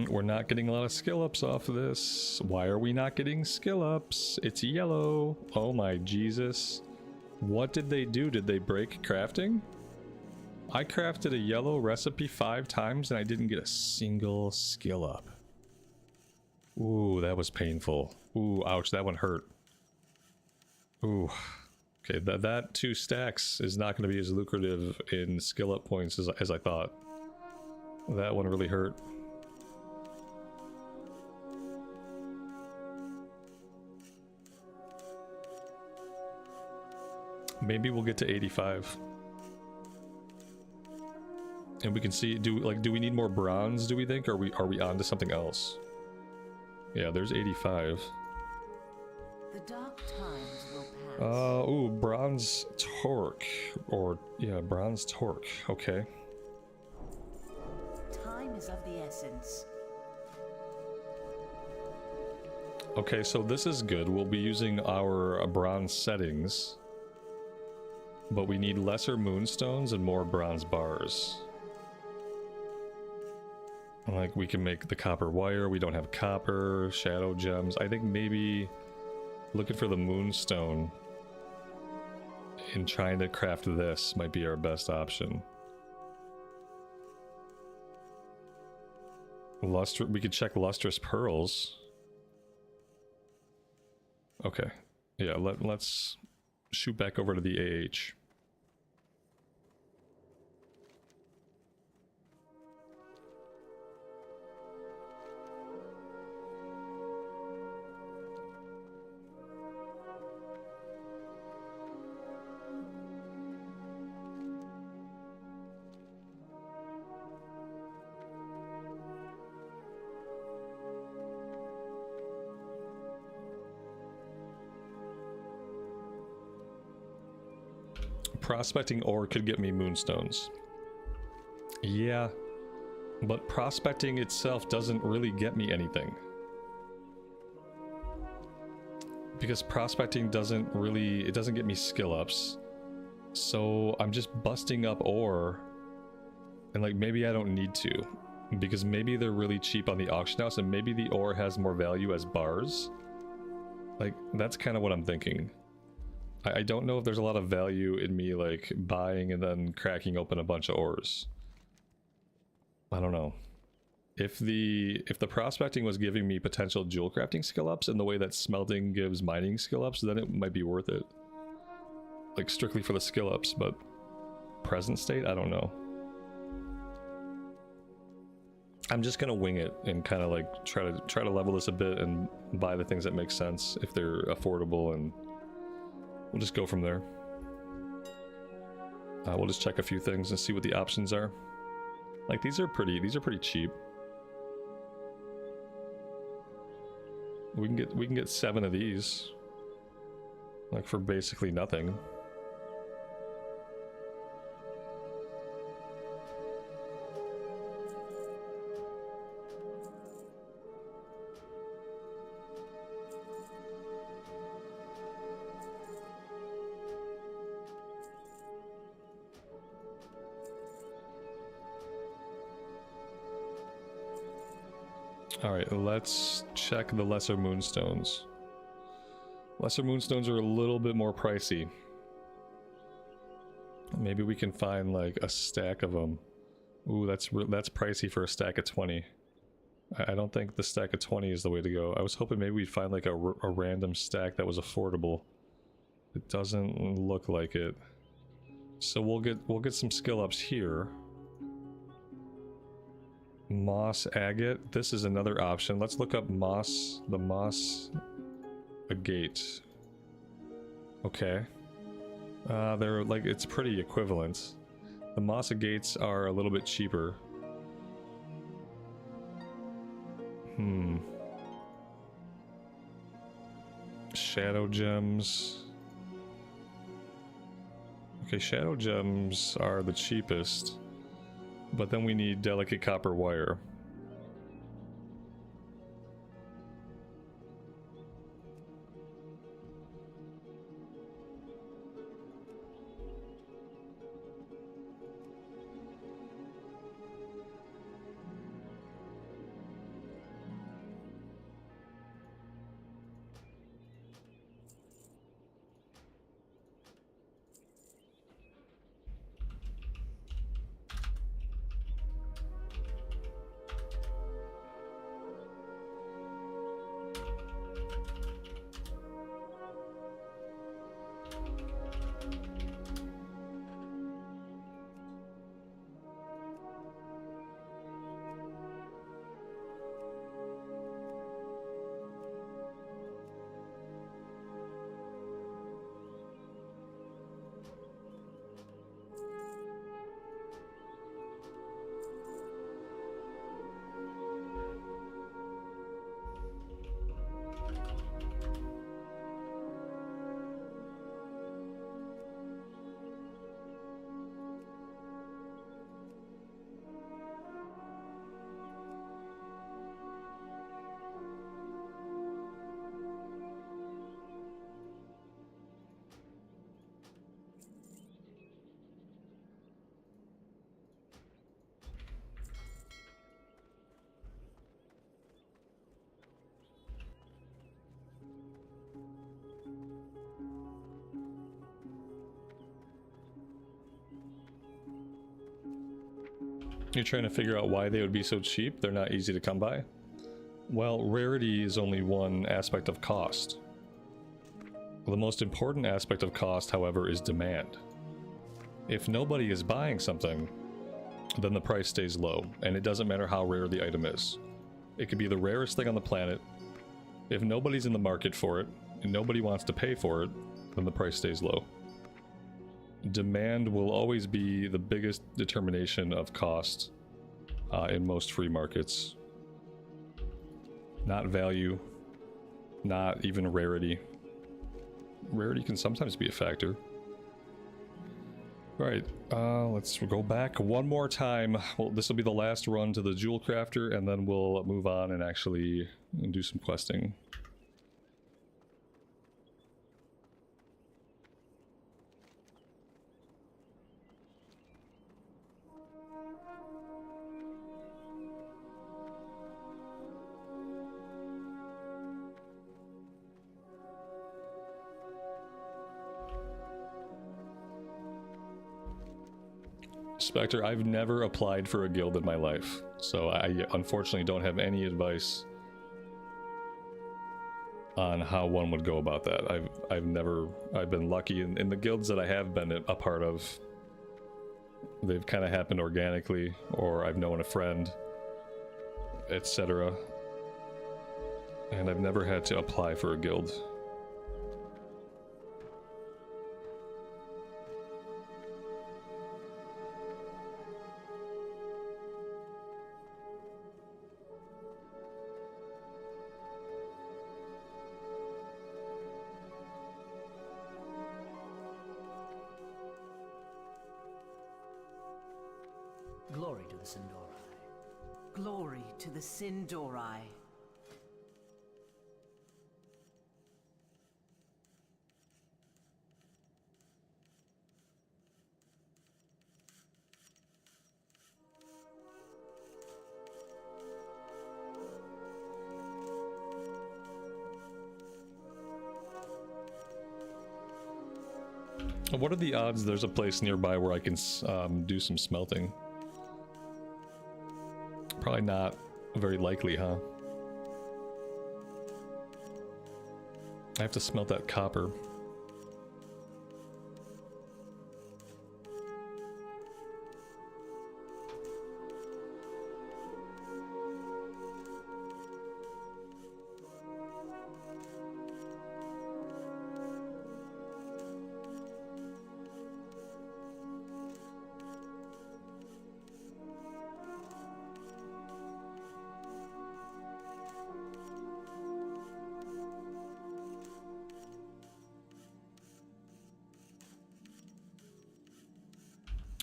We're not getting a lot of skill ups off of this. Why are we not getting skill ups? It's yellow. Oh my Jesus. What did they do? Did they break crafting? I crafted a yellow recipe 5 times and I didn't get a single skill up. Ooh, that was painful. Ooh, ouch, that one hurt. Ooh. Okay, that 2 stacks is not going to be as lucrative in skill up points as I thought. That one really hurt. Maybe we'll get to 85. And we can see, do we need more bronze, do we think? Or are we on to something else? Yeah, there's 85. The dark times will pass. Ooh, bronze torque. Or, yeah, bronze torque. Okay. Time is of the essence. Okay, so this is good. We'll be using our bronze settings, but we need lesser moonstones and more bronze bars. Like, we can make the copper wire. We don't have copper, shadow gems. I think maybe looking for the moonstone and trying to craft this might be our best option. We could check lustrous pearls. Okay, yeah, let's shoot back over to the AH. Prospecting ore could get me moonstones. Yeah, but prospecting itself doesn't really get me anything. Because prospecting doesn't get me skill ups. So I'm just busting up ore. And like, maybe I don't need to. Because maybe they're really cheap on the auction house and maybe the ore has more value as bars. Like, that's kind of what I'm thinking. I don't know if there's a lot of value in me like buying and then cracking open a bunch of ores. I don't know. If the prospecting was giving me potential jewel crafting skill ups in the way that smelting gives mining skill ups, then it might be worth it. Like strictly for the skill ups, but present state, I don't know. I'm just gonna wing it and kind of like try to level this a bit and buy the things that make sense if they're affordable, and we'll just go from there. We'll just check a few things and see what the options are. Like these are pretty cheap. We can get 7 of these, like for basically nothing. Alright, let's check the lesser moonstones. Lesser moonstones are a little bit more pricey. Maybe we can find like a stack of them. Ooh, that's pricey for a stack of 20. I don't think the stack of 20 is the way to go. I was hoping maybe we'd find like a random stack that was affordable. It doesn't look like it. So we'll get some skill ups here. Moss agate. This is another option. Let's look up moss. The moss agate. Okay. They're like, it's pretty equivalent. The moss agates are a little bit cheaper. Shadow gems. Okay, shadow gems are the cheapest. But then we need delicate copper wire. You're trying to figure out why they would be so cheap. They're not easy to come by. Well, rarity is only one aspect of cost. The most important aspect of cost, however, is demand. If nobody is buying something, then the price stays low, and it doesn't matter how rare the item is. It could be the rarest thing on the planet. If nobody's in the market for it, and nobody wants to pay for it, then the price stays low. Demand will always be the biggest determination of cost in most free markets. Not value, not even rarity. Rarity can sometimes be a factor. Alright, let's go back one more time. Well, this will be the last run to the Jewelcrafter, and then we'll move on and actually do some questing. Spectre, I've never applied for a guild in my life, so I unfortunately don't have any advice on how one would go about that. I've been lucky in the guilds that I have been a part of. They've kind of happened organically, or I've known a friend, etc. And I've never had to apply for a guild. Glory to the Sindori. Glory to the Sindori. What are the odds there's a place nearby where I can do some smelting? Probably not very likely, huh? I have to smelt that copper.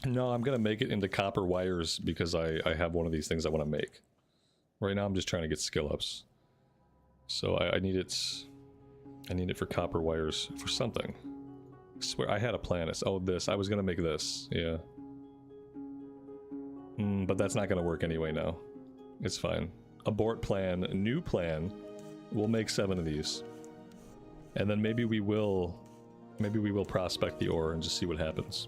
No, I'm gonna make it into copper wires because I have one of these things I want to make. Right now I'm just trying to get skill ups. So I need it. I need it for copper wires for something. I swear I had a plan. Oh, this. I was gonna make this. Yeah. But that's not gonna work anyway now. It's fine. Abort plan. New plan. We'll make 7 of these. And then maybe we will prospect the ore and just see what happens.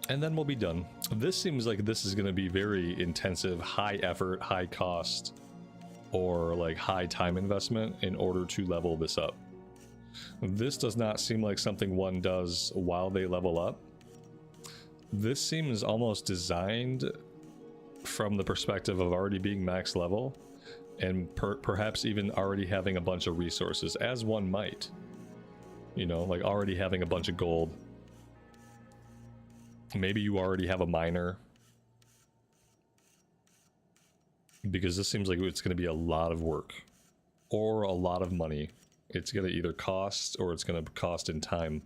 And then we'll be done. This seems like this is going to be very intensive, high effort, high cost, or like high time investment in order to level this up. This does not seem like something one does while they level up. This seems almost designed from the perspective of already being max level and perhaps even already having a bunch of resources, as one might. You know, like already having a bunch of gold. Maybe you already have a miner. Because this seems like it's going to be a lot of work. Or a lot of money. It's going to either cost or it's going to cost in time.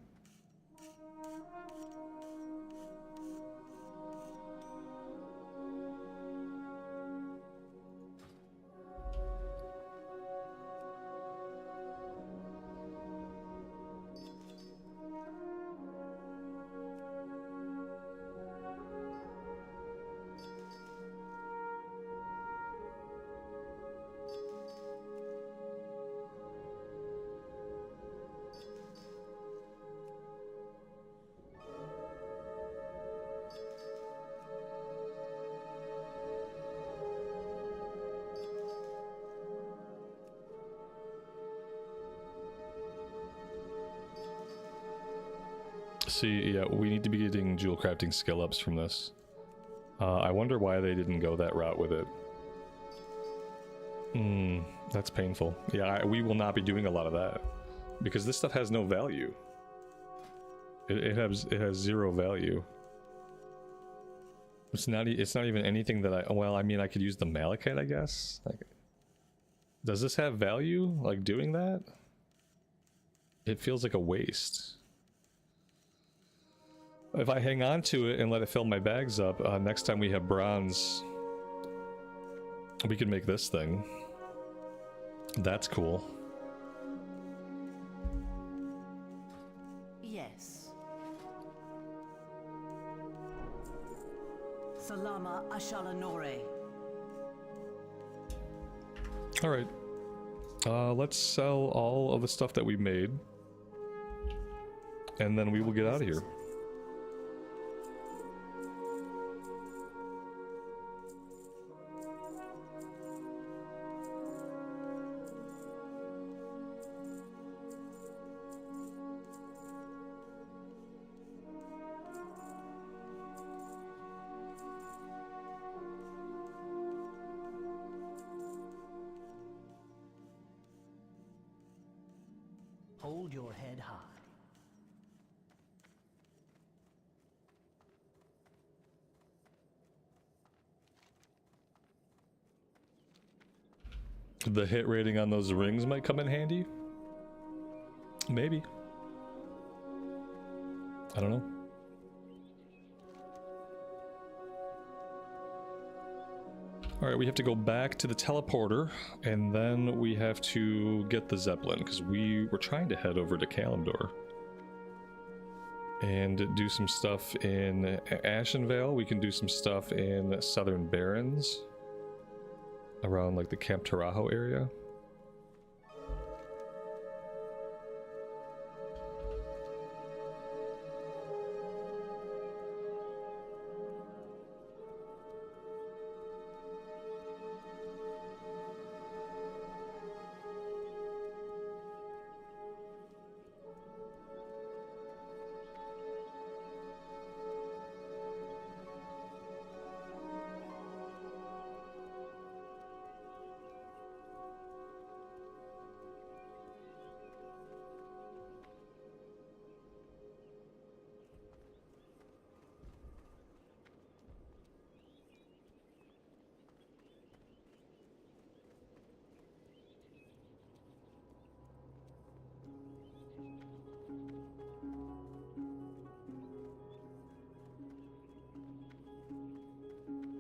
See, yeah, we need to be getting Jewelcrafting skill ups from this. I wonder why they didn't go that route with it. That's painful. Yeah, we will not be doing a lot of that. Because this stuff has no value. It has 0 value. It's not even anything that well, I mean, I could use the malachite, I guess. Like, does this have value, like doing that? It feels like a waste. If I hang on to it and let it fill my bags up, next time we have bronze, we can make this thing. That's cool. Yes. Salama Ashalanore. Alright. Let's sell all of the stuff that we made. And then we will get out of here. Hold your head high. The hit rating on those rings might come in handy. Maybe. I don't know. Alright, we have to go back to the teleporter, and then we have to get the Zeppelin, because we were trying to head over to Kalimdor. And do some stuff in Ashenvale. We can do some stuff in Southern Barrens. Around, like, the Camp Tarajo area.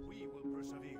We will persevere.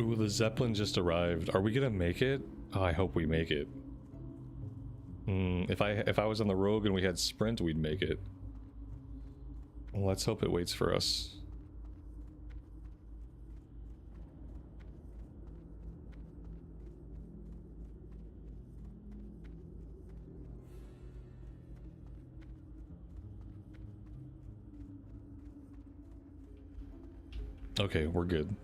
Ooh, the Zeppelin just arrived. Are we gonna make it? Oh, I hope we make it. If I was on the Rogue and we had Sprint, we'd make it. Well, let's hope it waits for us. Okay, we're good.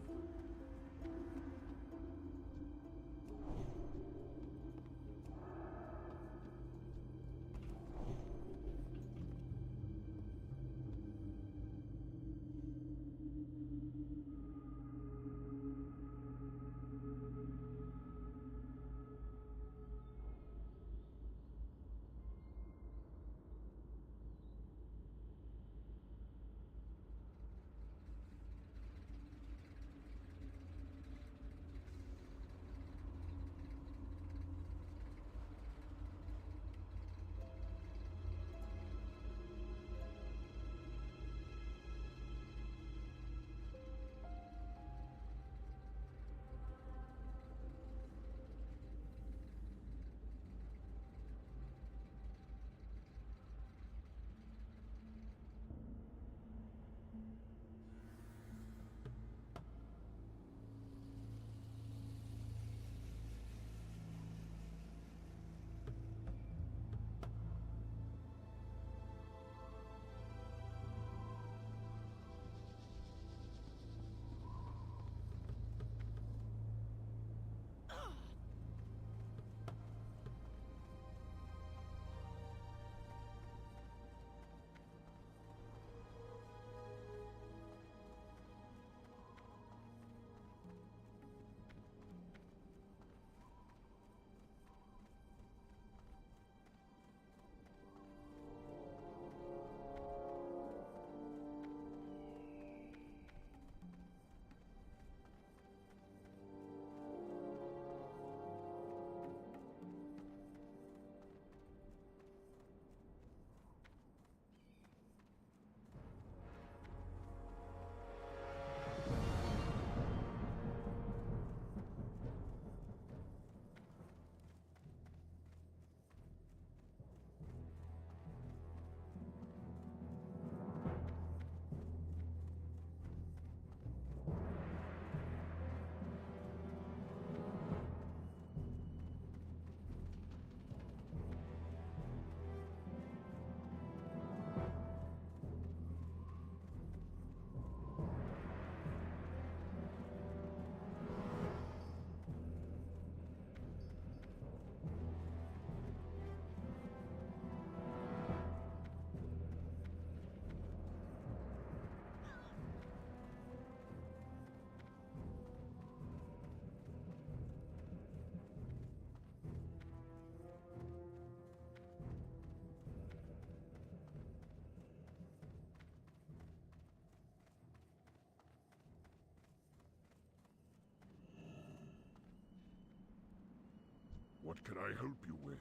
What can I help you with?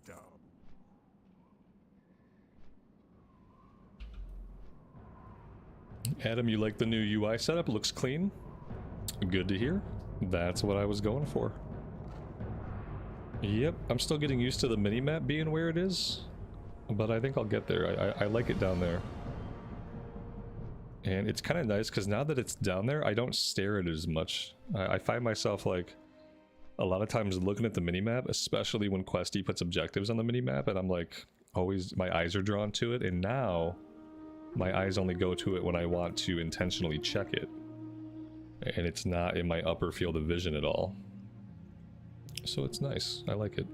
Dumb. Adam, you like the new UI setup? Looks clean. Good to hear. That's what I was going for. Yep, I'm still getting used to the minimap being where it is, but I think I'll get there. I like it down there. And it's kind of nice because now that it's down there, I don't stare at it as much. I find myself like a lot of times looking at the minimap, especially when Questie puts objectives on the minimap, and I'm like, always, my eyes are drawn to it, and now my eyes only go to it when I want to intentionally check it. And it's not in my upper field of vision at all. So it's nice. I like it.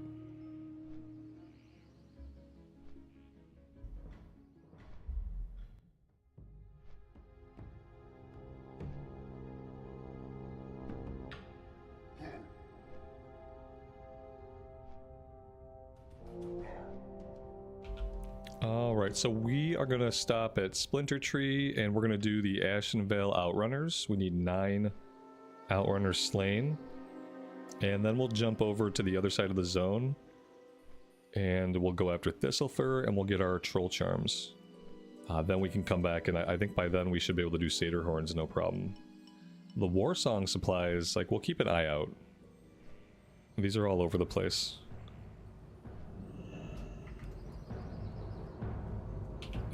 Alright, so we are gonna stop at Splinter Tree and we're gonna do the Ashenvale Outrunners. We need 9 Outrunners slain. And then we'll jump over to the other side of the zone. And we'll go after Thistlefur and we'll get our Troll Charms. Then we can come back and I think by then we should be able to do Satyr Horns, no problem. The War Song supplies, like, we'll keep an eye out. These are all over the place.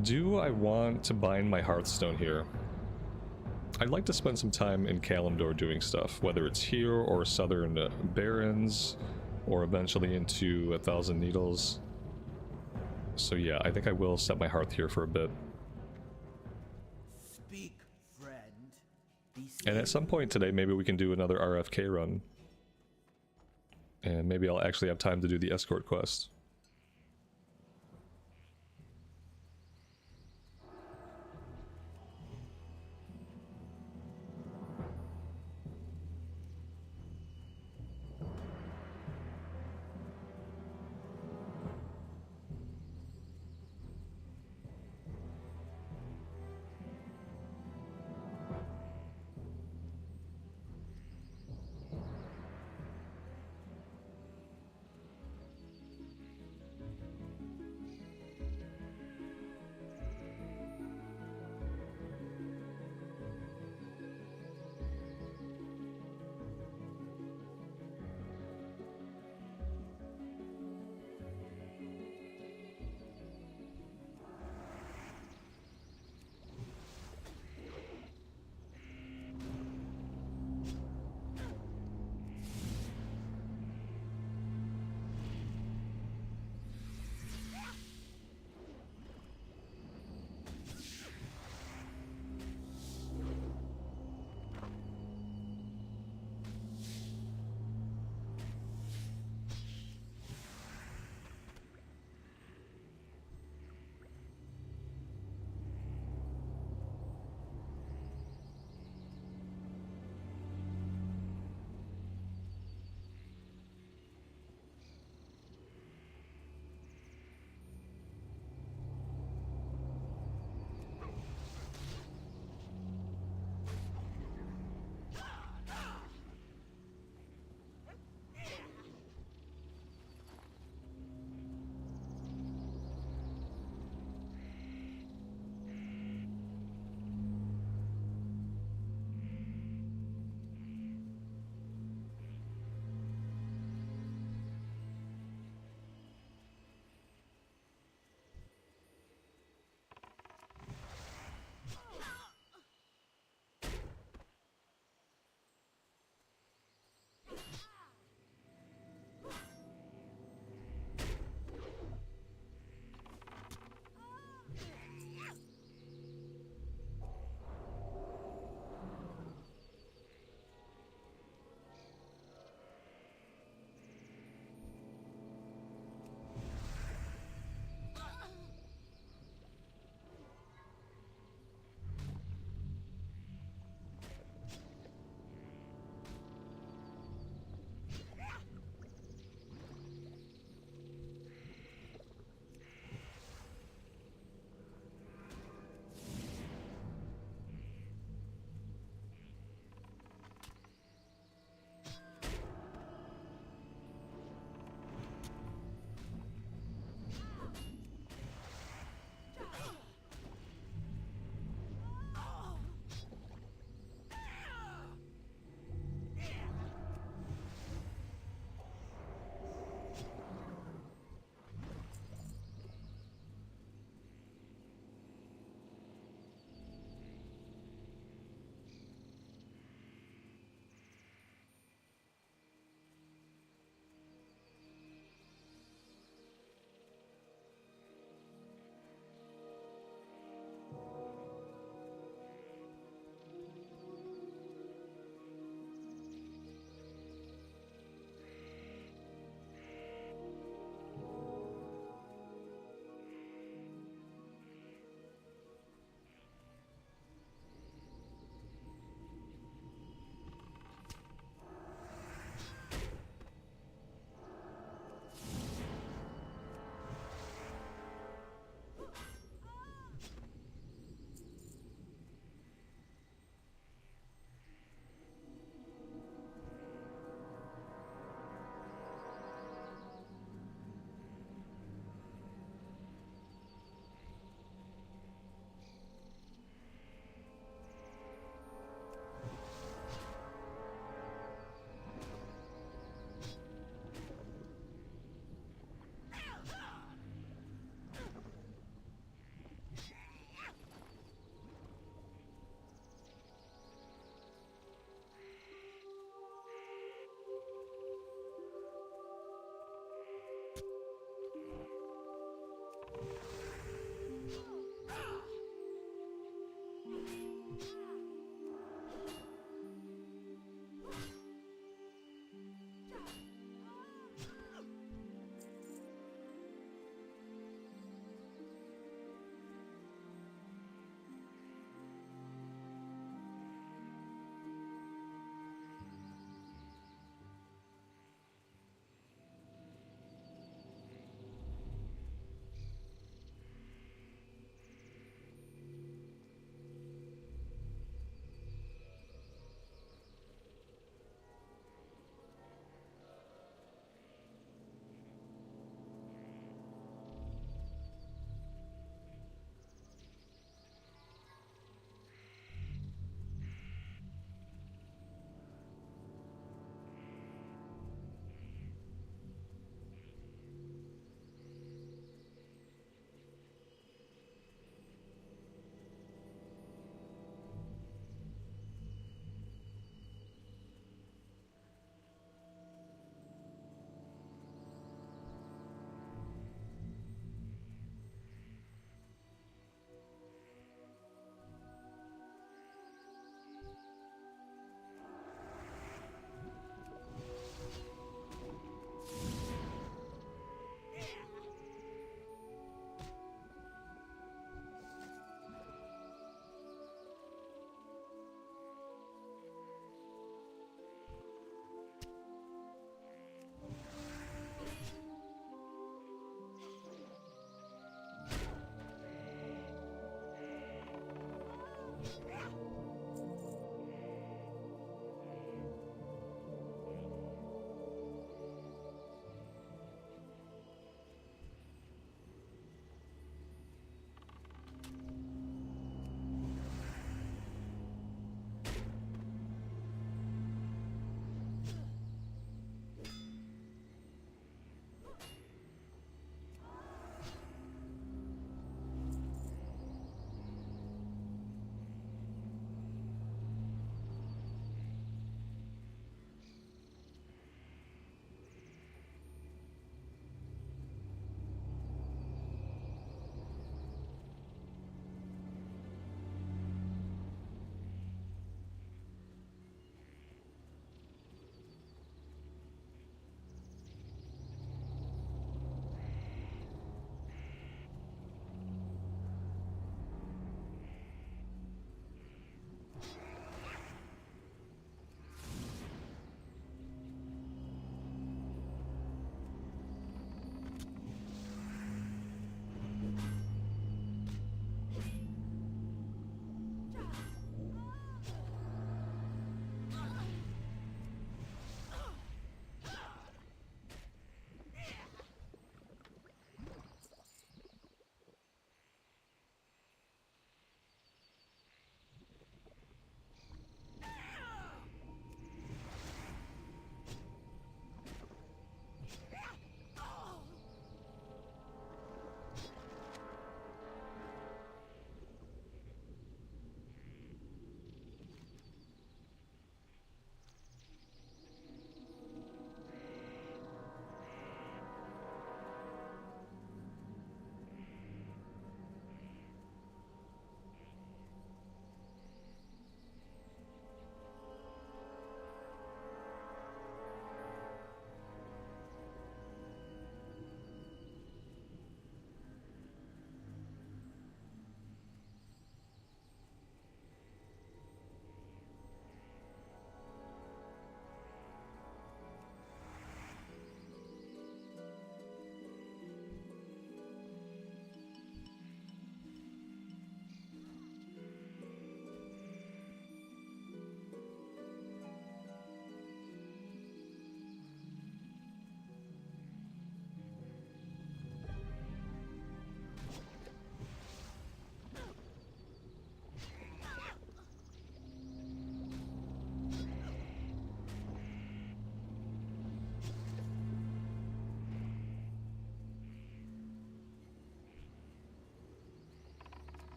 Do I want to bind my Hearthstone here? I'd like to spend some time in Kalimdor doing stuff, whether it's here or Southern Barrens, or eventually into 1,000 Needles. So yeah, I think I will set my Hearth here for a bit. Speak, friend. Be And at some point today, maybe we can do another RFK run. And maybe I'll actually have time to do the escort quest.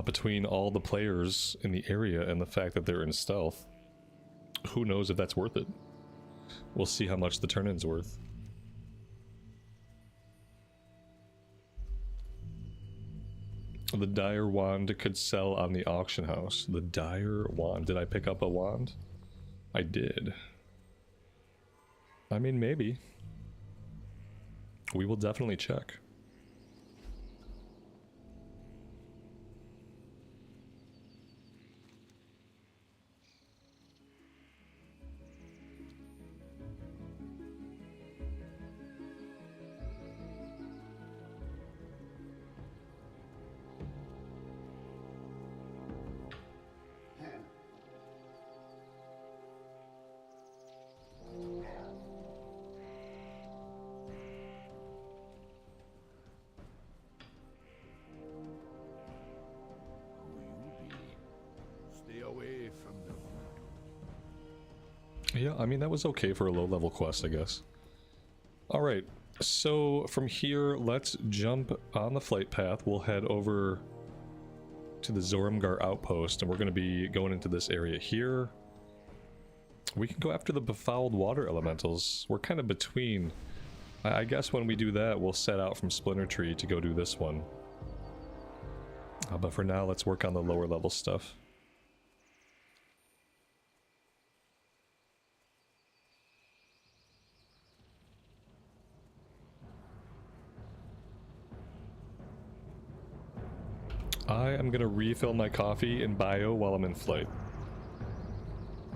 between all the players in the area and the fact that they're in stealth, who knows if that's worth it. We'll see how much the turn-in's worth. The dire wand could sell on the auction house. The dire wand. Did I pick up a wand? I did. I mean, maybe. We will definitely check. Yeah, I mean, that was okay for a low-level quest, I guess. Alright, so from here, let's jump on the flight path. We'll head over to the Zoramgar outpost, and we're going to be going into this area here. We can go after the befouled water elementals. We're kind of between. I guess when we do that, we'll set out from Splinter Tree to go do this one. But for now, let's work on the lower-level stuff. I am going to refill my coffee in bio while I'm in flight.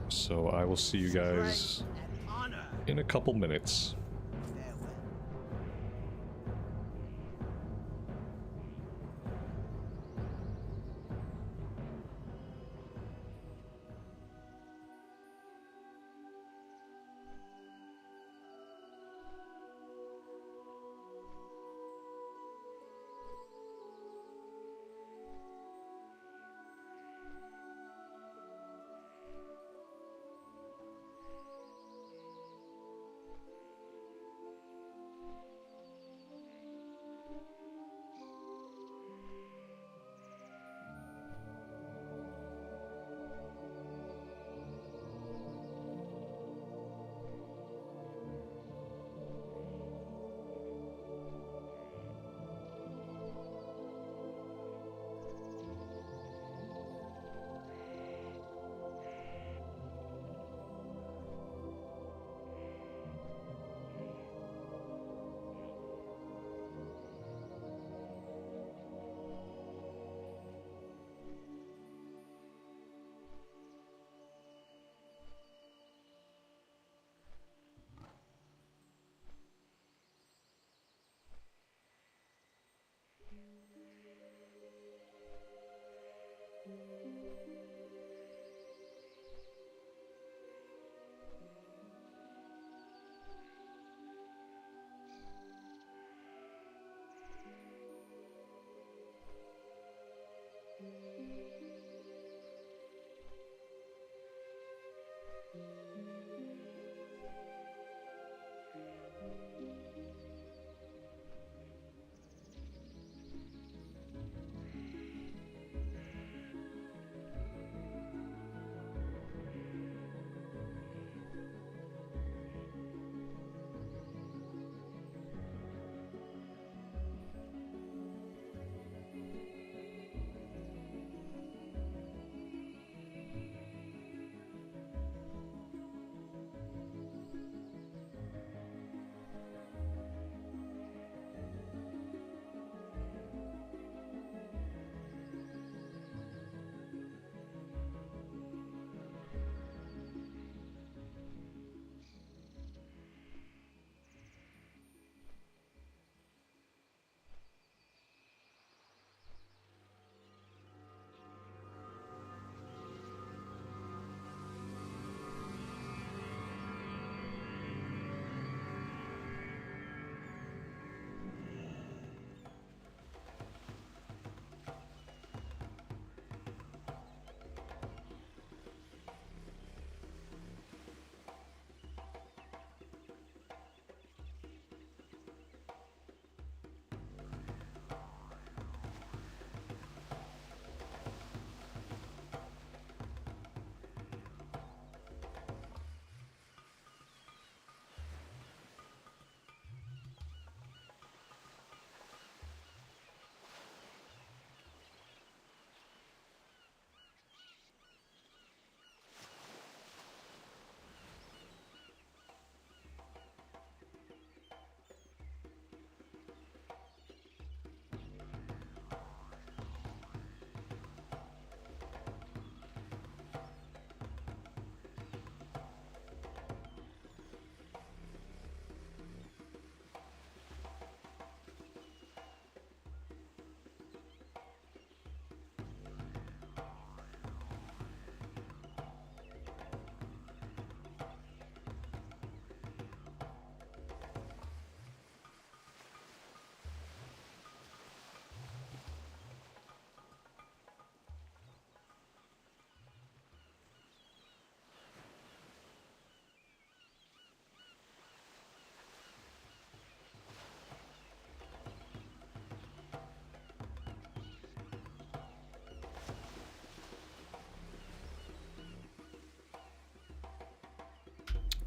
So I will see you guys in a couple minutes.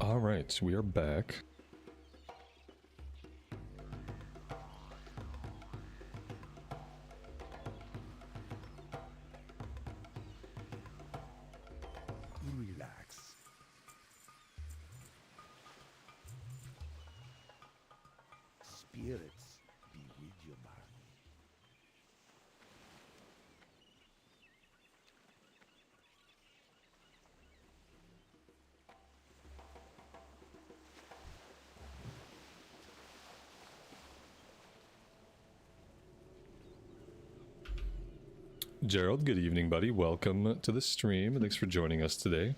Alright, we are back. Relax. Spirits be with you, man. Gerald, good evening, buddy. Welcome to the stream. Thanks for joining us today.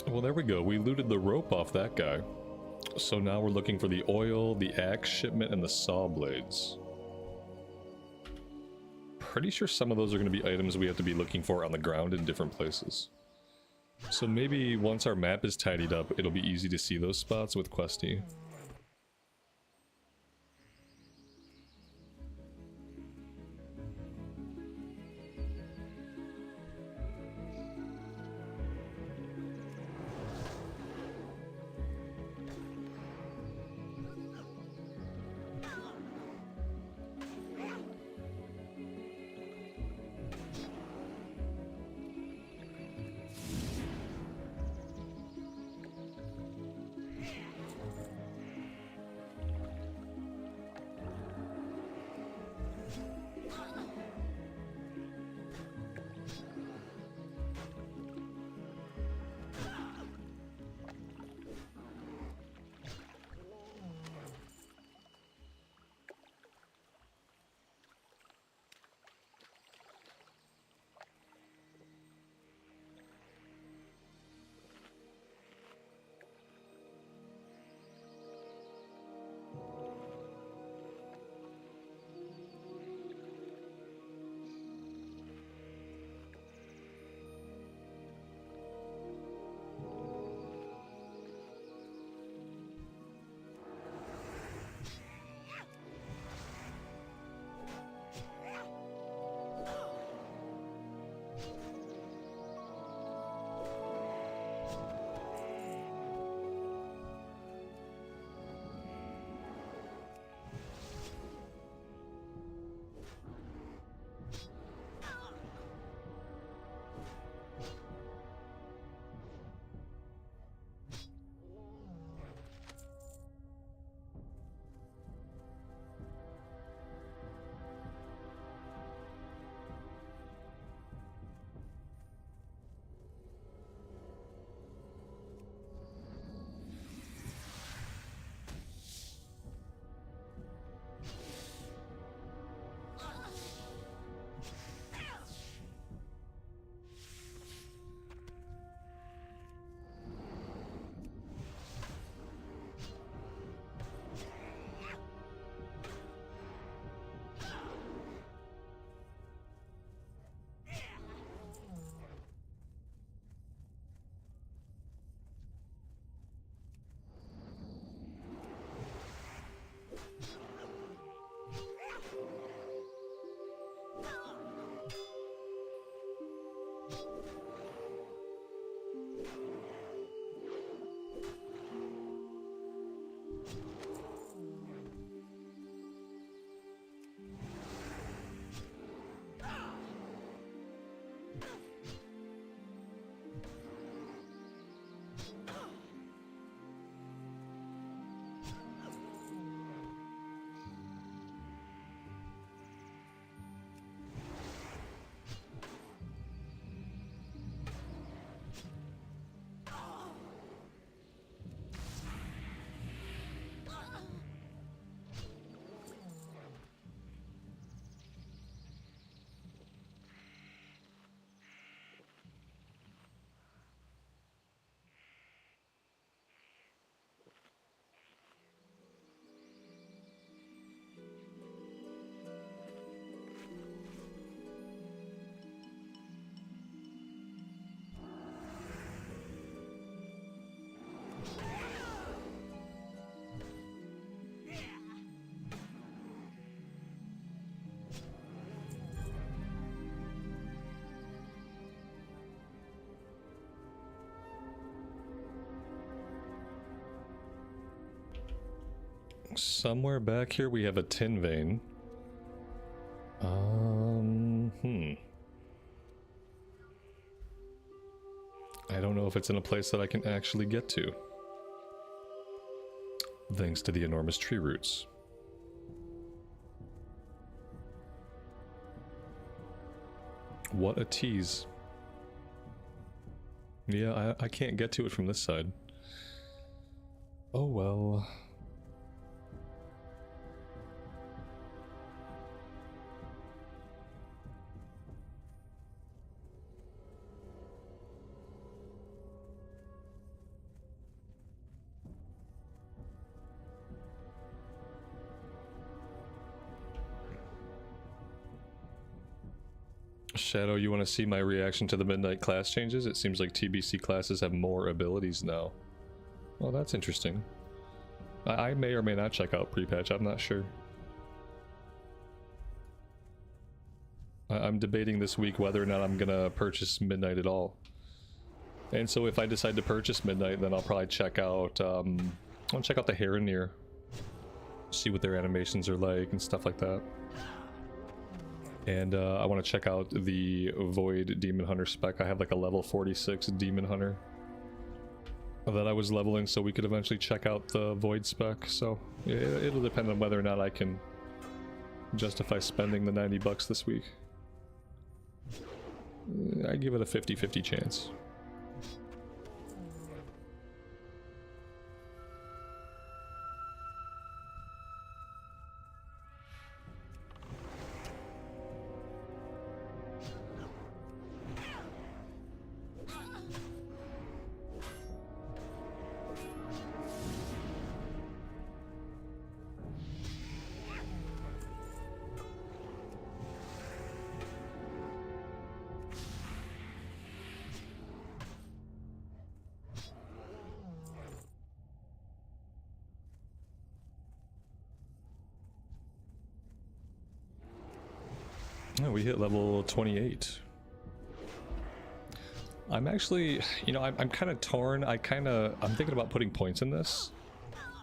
Well, there we go. We looted the rope off that guy. So now we're looking for the oil, the axe shipment, and the saw blades. Pretty sure some of those are going to be items we have to be looking for on the ground in different places. So maybe once our map is tidied up, it'll be easy to see those spots with Questie. Somewhere back here we have a tin vein. I don't know if it's in a place that I can actually get to. Thanks to the enormous tree roots. What a tease. Yeah, I can't get to it from this side. Oh well. Shadow, you want to see my reaction to the Midnight class changes? It seems like TBC classes have more abilities now. Well, that's interesting. I may or may not check out pre-patch, I'm not sure. I'm debating this week whether or not I'm gonna purchase Midnight at all. And so if I decide to purchase Midnight, then I'll probably check out, I'll check out the Heronir. See what their animations are like and stuff like that. And I want to check out the Void Demon Hunter spec. I have like a level 46 Demon Hunter that I was leveling, so we could eventually check out the Void spec. So it'll depend on whether or not I can justify spending the 90 bucks this week. I give it a 50-50 chance. Oh, we hit level 28. I'm actually, you know, I'm kind of torn. I'm thinking about putting points in this.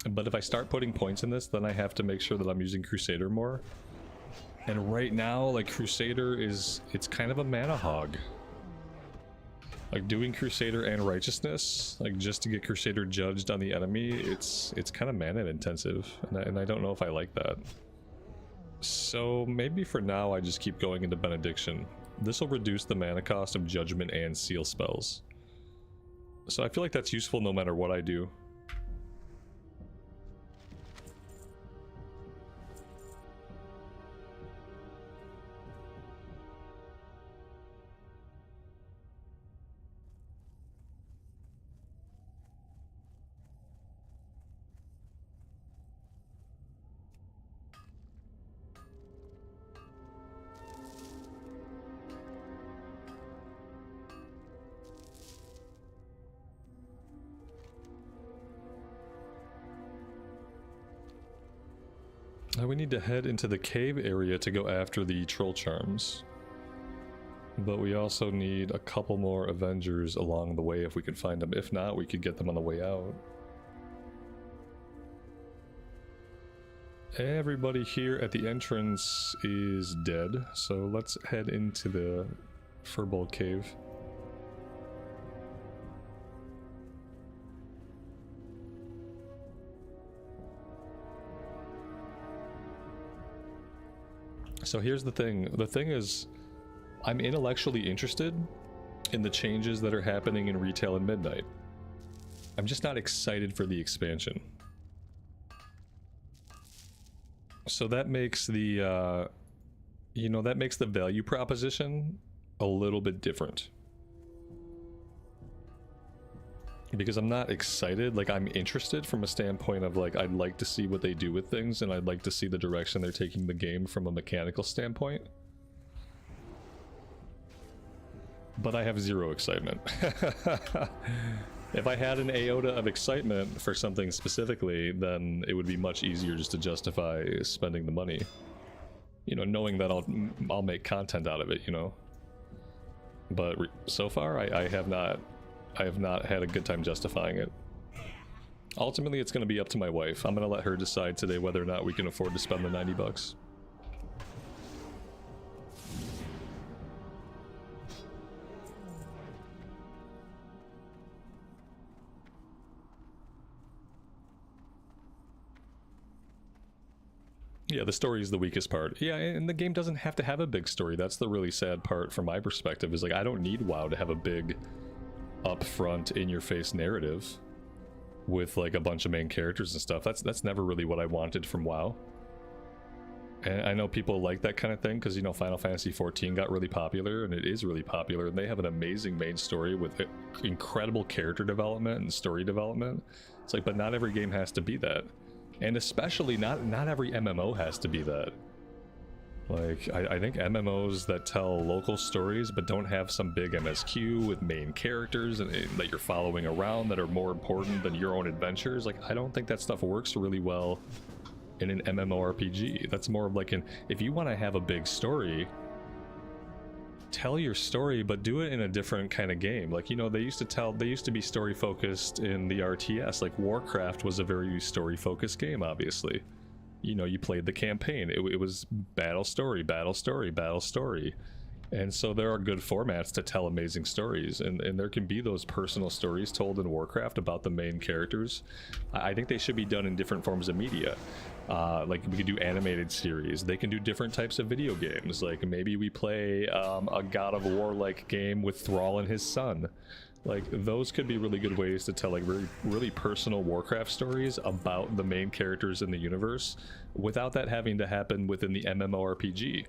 But if I start putting points in this, then I have to make sure that I'm using Crusader more. And right now, like, Crusader it's kind of a mana hog. Like, doing Crusader and Righteousness, like, just to get Crusader judged on the enemy, it's kind of mana intensive. And I don't know if I like that. So maybe for now I just keep going into Benediction. This will reduce the mana cost of Judgment and Seal spells. So I feel like that's useful no matter what I do. Now we need to head into the cave area to go after the troll charms. But we also need a couple more Avengers along the way if we could find them. If not, we could get them on the way out. Everybody here at the entrance is dead, so let's head into the Firbolg cave. So here's the thing. The thing is, I'm intellectually interested in the changes that are happening in retail and Midnight. I'm just not excited for the expansion. So that makes the, you know, that makes the value proposition a little bit different. Because I'm not excited, like I'm interested from a standpoint of like, I'd like to see what they do with things and I'd like to see the direction they're taking the game from a mechanical standpoint. But I have zero excitement. If I had an iota of excitement for something specifically, then it would be much easier just to justify spending the money. You know, knowing that I'll make content out of it, you know. But so far, I have not had a good time justifying it. Ultimately, it's going to be up to my wife. I'm going to let her decide today whether or not we can afford to spend the 90 bucks. Yeah, the story is the weakest part. Yeah, and the game doesn't have to have a big story. That's the really sad part from my perspective, is like, I don't need WoW to have a big, upfront, in-your-face narrative with like a bunch of main characters and stuff. That's never really what I wanted from WoW. And I know people like that kind of thing because, you know, Final Fantasy XIV got really popular, and it is really popular, and they have an amazing main story with incredible character development and story development. It's like, but not every game has to be that. And especially not every MMO has to be that. Like, I think MMOs that tell local stories but don't have some big MSQ with main characters and that you're following around that are more important than your own adventures, like, I don't think that stuff works really well in an MMORPG. That's more of like an, if you want to have a big story, tell your story, but do it in a different kind of game. Like, you know, they used to be story focused in the RTS. Like Warcraft was a very story focused game, obviously. You know, you played the campaign. It was battle story, battle story, battle story. And so there are good formats to tell amazing stories, and there can be those personal stories told in Warcraft about the main characters. I think they should be done in different forms of media. Like, we could do animated series. They can do different types of video games. Like, maybe we play a God of War like game with Thrall and his son. Like, those could be really good ways to tell like really personal Warcraft stories about the main characters in the universe without that having to happen within the MMORPG.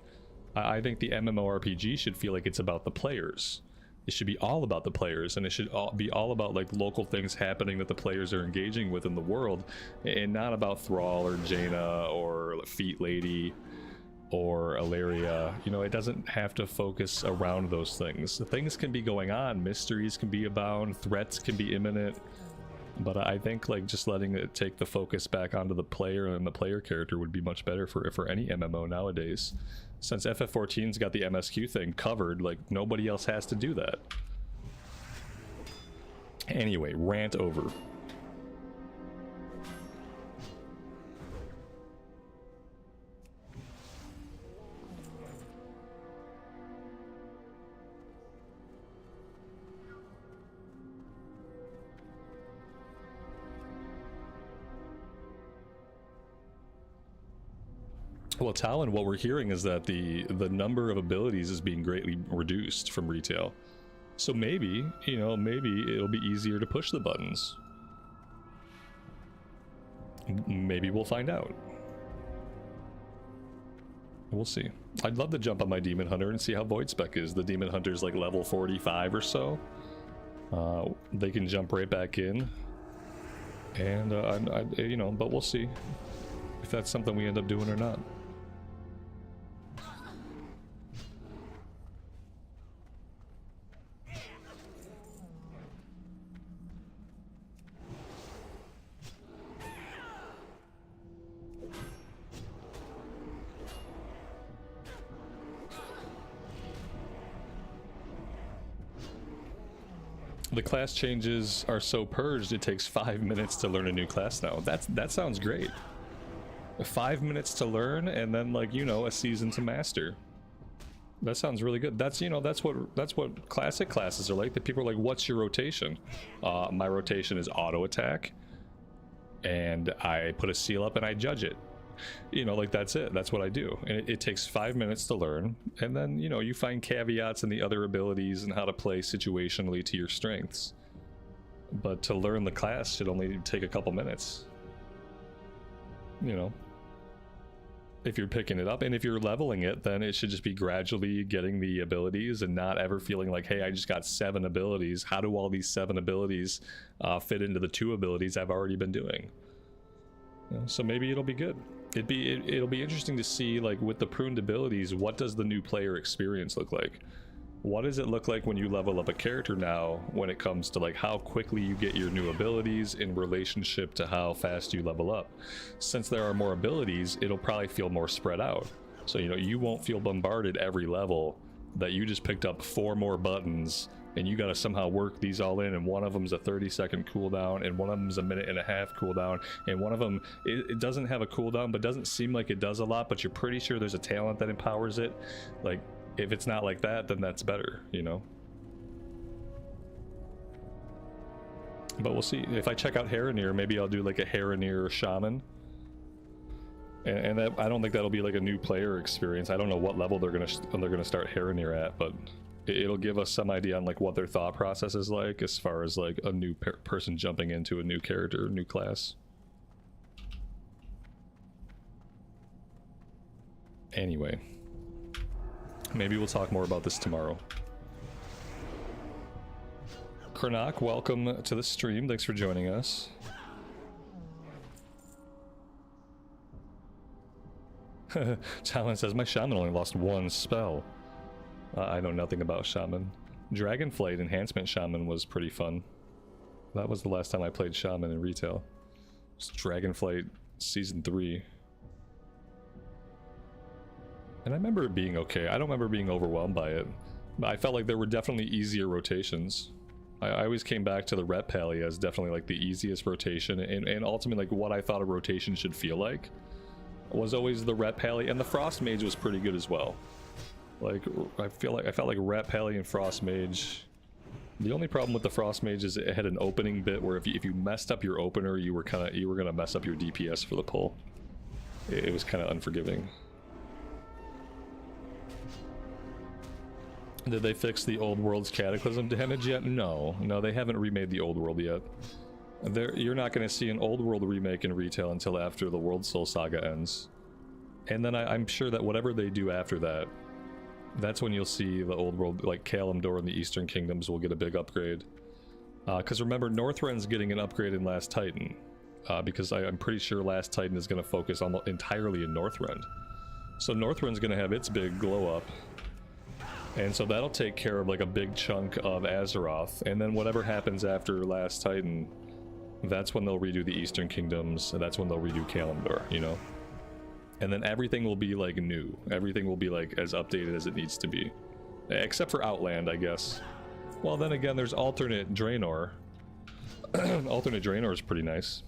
I think the MMORPG should feel like it's about the players. It should be all about the players, and it should be all about like local things happening that the players are engaging with in the world, and not about Thrall or Jaina or Feet Lady or Ilaria. You know, it doesn't have to focus around those things. The things can be going on, mysteries can be abound, threats can be imminent, but I think like just letting it take the focus back onto the player and the player character would be much better for any MMO nowadays. Since FF14's got the MSQ thing covered, like, nobody else has to do that. Anyway, rant over. Well, Talon, what we're hearing is that the number of abilities is being greatly reduced from retail. So maybe, you know, maybe it'll be easier to push the buttons. Maybe we'll find out. We'll see. I'd love to jump on my Demon Hunter and see how Void Spec is. The Demon Hunter's like level 45 or so. They can jump right back in. And, you know, but we'll see if that's something we end up doing or not. The class changes are so purged, it takes 5 minutes to learn a new class now. That sounds great. 5 minutes to learn, and then, like, you know, a season to master. That sounds really good. That's, you know, that's what classic classes are like. That people are like, what's your rotation? My rotation is auto attack, and I put a seal up and I judge it. You know, like, that's it. That's what I do. And it takes 5 minutes to learn, and then, you know, you find caveats in the other abilities and how to play situationally to your strengths. But to learn the class should only take a couple minutes. You know, if you're picking it up, and if you're leveling it, then it should just be gradually getting the abilities and not ever feeling like, hey, I just got 7 abilities. How do all these 7 abilities fit into the 2 abilities I've already been doing? You know, so maybe it'll be good. It'll be interesting to see, like, with the pruned abilities, what does the new player experience look like? What does it look like when you level up a character now, when it comes to like how quickly you get your new abilities in relationship to how fast you level up? Since there are more abilities, it'll probably feel more spread out. So, you know, you won't feel bombarded every level that you just picked up 4 more buttons and you got to somehow work these all in, and one of them's a 30-second cooldown, and one of them's a 1.5-minute cooldown, and one of them it doesn't have a cooldown but doesn't seem like it does a lot, but you're pretty sure there's a talent that empowers it. Like, if it's not like that, then that's better, you know? But we'll see. If I check out Haranir, maybe I'll do like a Haranir Shaman. And that, I don't think that'll be like a new player experience. I don't know what level they're gonna start Heronir at, but it'll give us some idea on like what their thought process is like as far as like a new person jumping into a new character, new class. Anyway, maybe we'll talk more about this tomorrow. Krenok, welcome to the stream. Thanks for joining us. Talon says, my shaman only lost one spell. I know nothing about shaman. Dragonflight Enhancement Shaman was pretty fun. That was the last time I played shaman in retail. It's Dragonflight Season 3. And I remember it being okay. I don't remember being overwhelmed by it. I felt like there were definitely easier rotations. I always came back to the Ret Pally as definitely like the easiest rotation, and ultimately like what I thought a rotation should feel like was always the Ret Pally, and the Frost Mage was pretty good as well. Like I felt like Ret Pally and Frost Mage. The only problem with the Frost Mage is it had an opening bit where if you messed up your opener, you were gonna mess up your DPS for the pull. It was kind of unforgiving. Did they fix the Old World's Cataclysm damage yet? No, they haven't remade the Old World yet. You're not going to see an Old World remake in retail until after the World Soul Saga ends. And then I'm sure that whatever they do after that, that's when you'll see the Old World, like Kalimdor and the Eastern Kingdoms will get a big upgrade. Because remember, Northrend's getting an upgrade in Last Titan. Because I'm pretty sure Last Titan is going to focus almost entirely in Northrend. So Northrend's going to have its big glow up. And so that'll take care of like a big chunk of Azeroth, and then whatever happens after Last Titan, that's when they'll redo the Eastern Kingdoms, and that's when they'll redo Kalimdor, you know? And then everything will be like new. Everything will be like as updated as it needs to be. Except for Outland, I guess. Well, then again, there's Alternate Draenor. Alternate Draenor is pretty nice.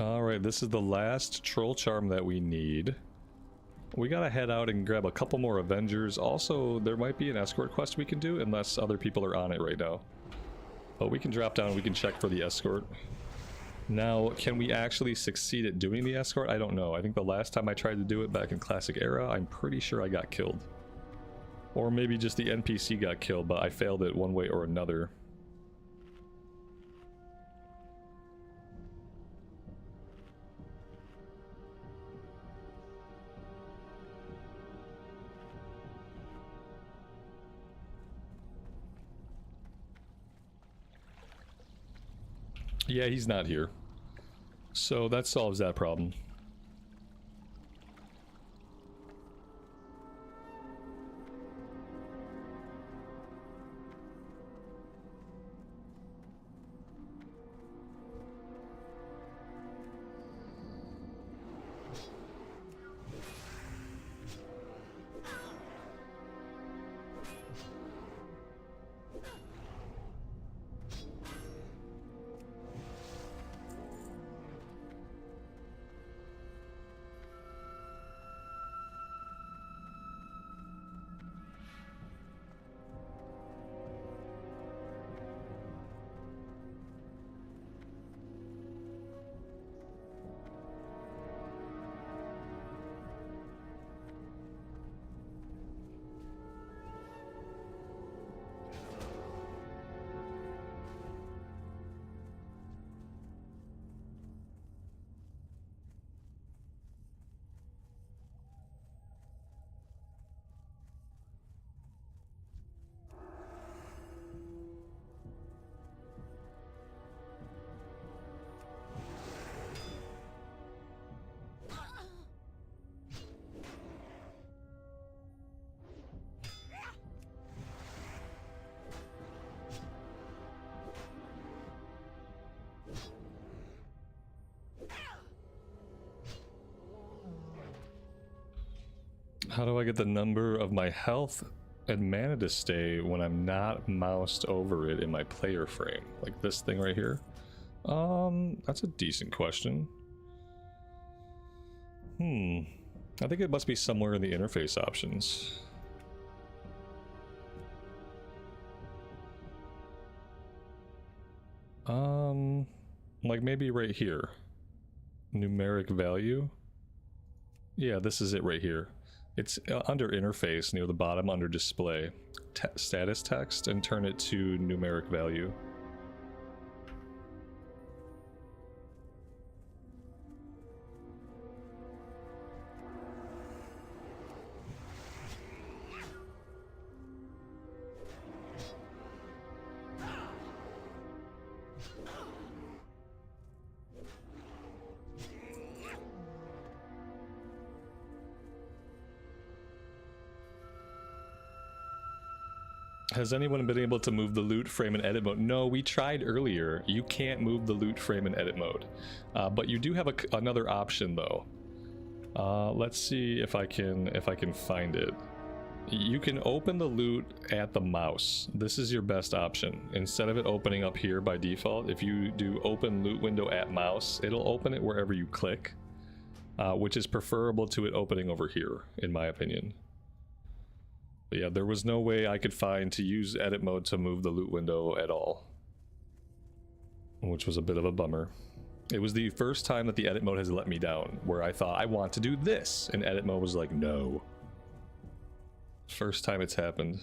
Alright, this is the last Troll Charm that we need. We gotta head out and grab a couple more Avengers. Also, there might be an escort quest we can do, unless other people are on it right now. But we can drop down and we can check for the escort. Now, can we actually succeed at doing the escort? I don't know. I think the last time I tried to do it back in Classic Era, I'm pretty sure I got killed. Or maybe just the NPC got killed, but I failed it one way or another. Yeah, he's not here. So that solves that problem. How do I get the number of my health and mana to stay when I'm not moused over it in my player frame? Like this thing right here? That's a decent question. I think it must be somewhere in the interface options. Like maybe right here. Numeric value. Yeah, this is it right here. It's under interface near the bottom under display. Status text and turn it to numeric value. Has anyone been able to move the loot frame in edit mode? No, we tried earlier. You can't move the loot frame in edit mode. But you do have another option though. Let's see if I can find it. You can open the loot at the mouse. This is your best option. Instead of it opening up here by default, if you do open loot window at mouse, it'll open it wherever you click, which is preferable to it opening over here, in my opinion. But yeah, there was no way I could find to use edit mode to move the loot window at all, which was a bit of a bummer. It was the first time that the edit mode has let me down, where I thought I want to do this, and edit mode was like, no. First time it's happened.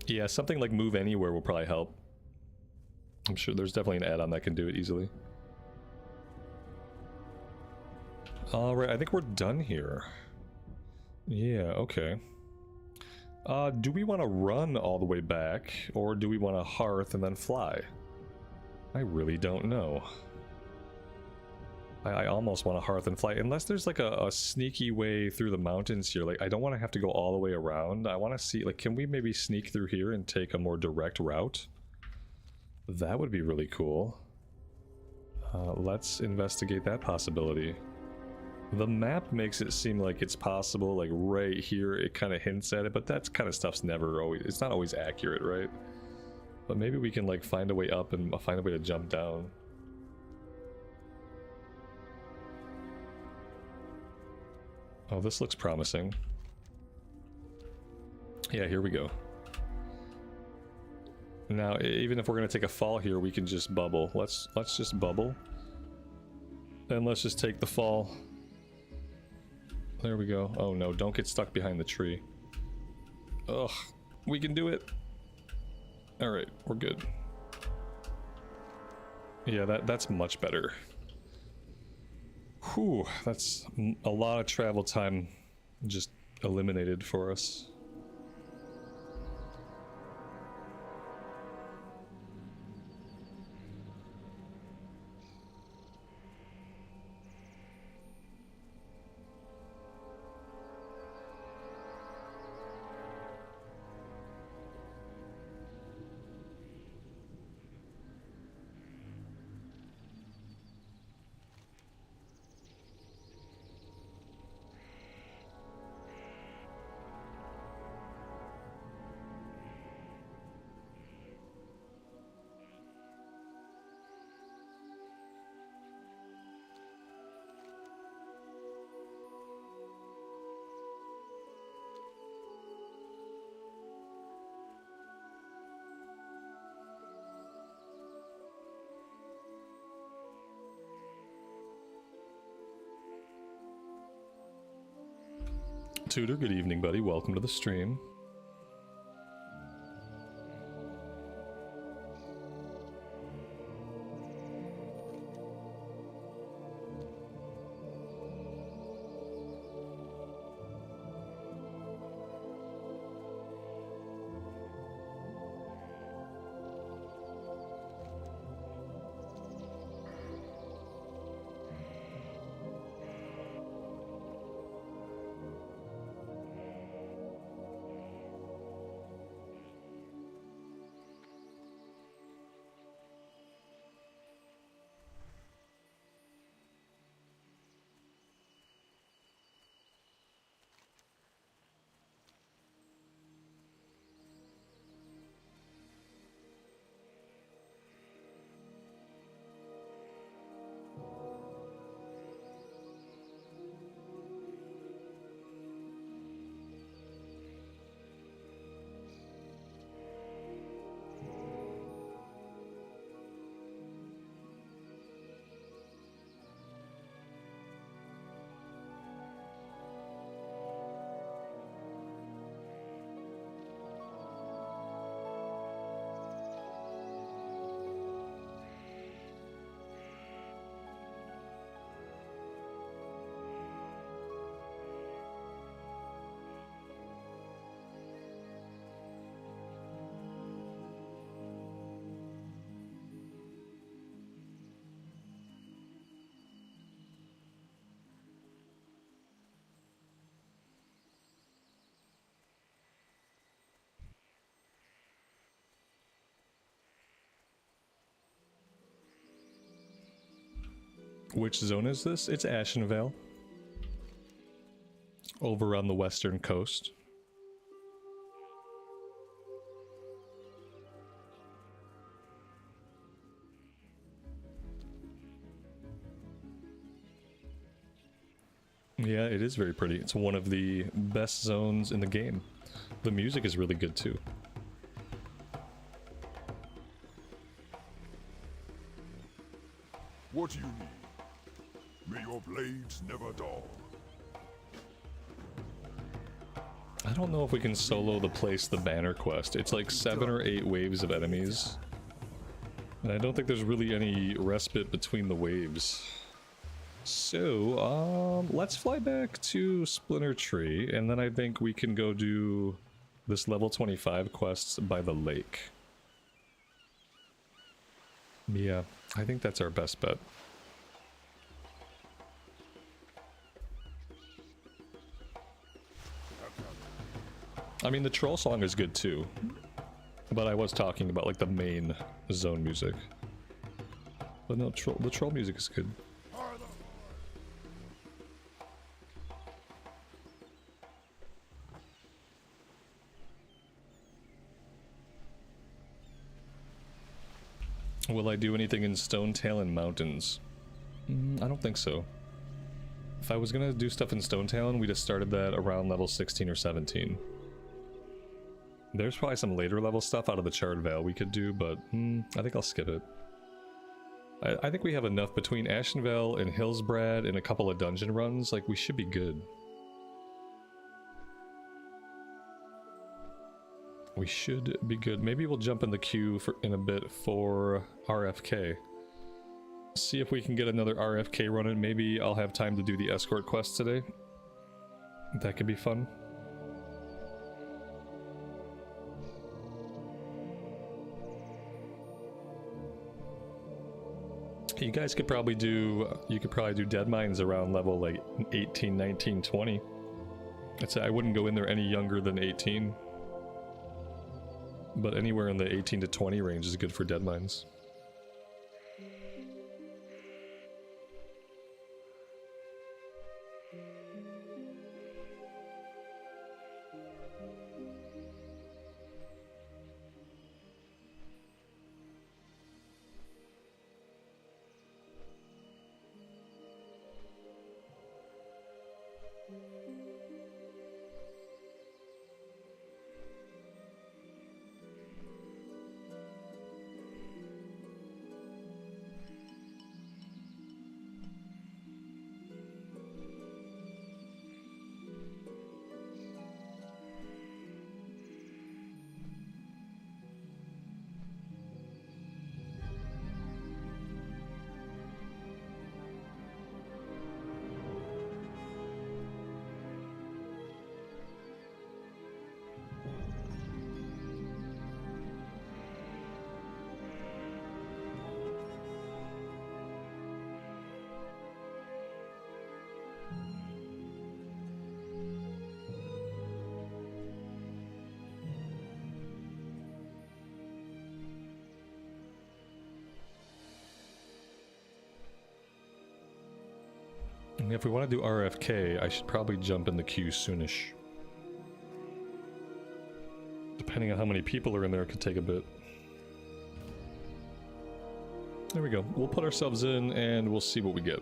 Yeah, something like move anywhere will probably help. I'm sure there's definitely an add-on that can do it easily. Alright, I think we're done here. Yeah, okay. Do we want to run all the way back, or do we want to hearth and then fly? I really don't know. I almost want to hearth and fly, unless there's like a sneaky way through the mountains here. Like, I don't want to have to go all the way around. I want to see, like, can we maybe sneak through here and take a more direct route? That would be really cool. Let's investigate that possibility. The map makes it seem like it's possible, like right here it kind of hints at it, but that kind of stuff's never always, it's not always accurate, right? But maybe we can like find a way up and find a way to jump down. Oh, this looks promising. Yeah, here we go. Now, even if we're gonna take a fall here, we can just bubble. Let's just bubble. And let's just take the fall. There we go. Oh no, don't get stuck behind the tree. Ugh, we can do it. Alright, we're good. Yeah, that's much better. Whew, that's a lot of travel time just eliminated for us. Tudor, good evening, buddy. Welcome to the stream. Which zone is this? It's Ashenvale. Over on the western coast. Yeah, it is very pretty. It's one of the best zones in the game. The music is really good too. What do you need? May your blades never dull. I don't know if we can solo the Place the Banner quest. It's like 7 or 8 waves of enemies. And I don't think there's really any respite between the waves. So, let's fly back to Splinter Tree, and then I think we can go do this level 25 quest by the lake. Yeah, I think that's our best bet. I mean, the troll song is good too, but I was talking about like the main zone music. But no, the troll music is good. Will I do anything in Stone Talon Mountains? I don't think so. If I was gonna do stuff in Stone Talon, we'd have started that around level 16 or 17. There's probably some later level stuff out of the Charred Vale we could do, but I think I'll skip it. I think we have enough between Ashenvale and Hillsbrad and a couple of dungeon runs, like we should be good. We should be good. Maybe we'll jump in the queue in a bit for RFK. See if we can get another RFK run in. Maybe I'll have time to do the escort quest today. That could be fun. You guys could probably do, Dead Mines around level like 18, 19, 20. I'd say I wouldn't go in there any younger than 18. But anywhere in the 18 to 20 range is good for Dead Mines. If we want to do RFK, I should probably jump in the queue soonish. Depending on how many people are in there, it could take a bit. There we go. We'll put ourselves in and we'll see what we get.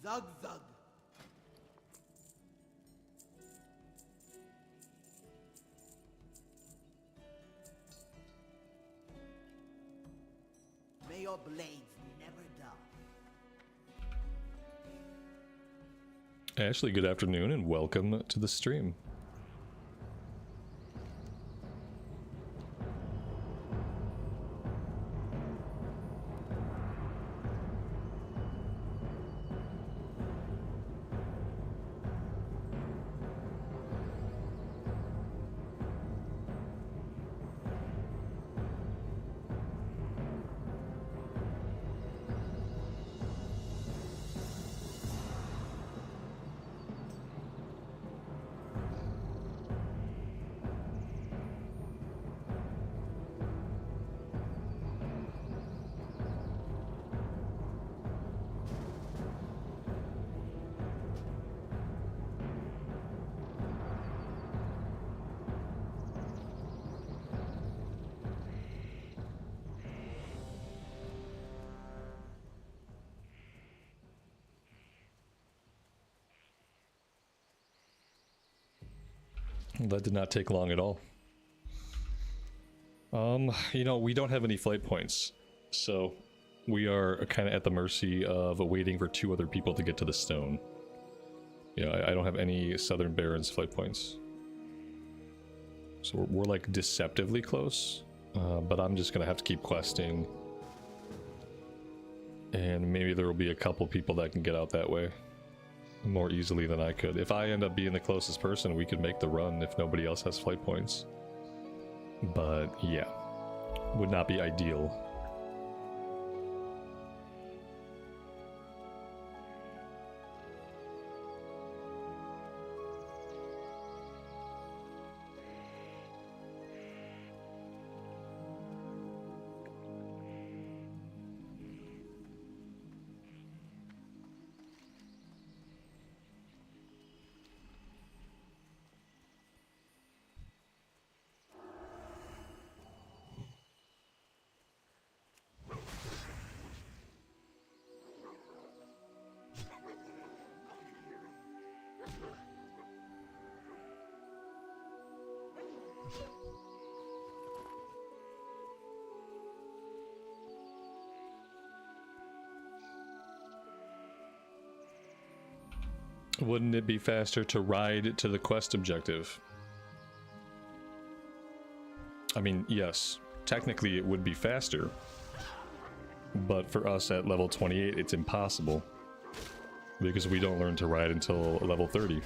Zug zug. May your blades never dull. Ashley, good afternoon and welcome to the stream. That did not take long at all. You know, we don't have any flight points, so we are kind of at the mercy of waiting for 2 other people to get to the stone. You know, I don't have any Southern Barrens flight points. So we're like deceptively close, but I'm just gonna have to keep questing. And maybe there will be a couple people that can get out that way more easily than I could. If I end up being the closest person, we could make the run if nobody else has flight points. But yeah, would not be ideal. Wouldn't it be faster to ride to the quest objective? I mean, yes, technically it would be faster, but for us at level 28, it's impossible because we don't learn to ride until level 30.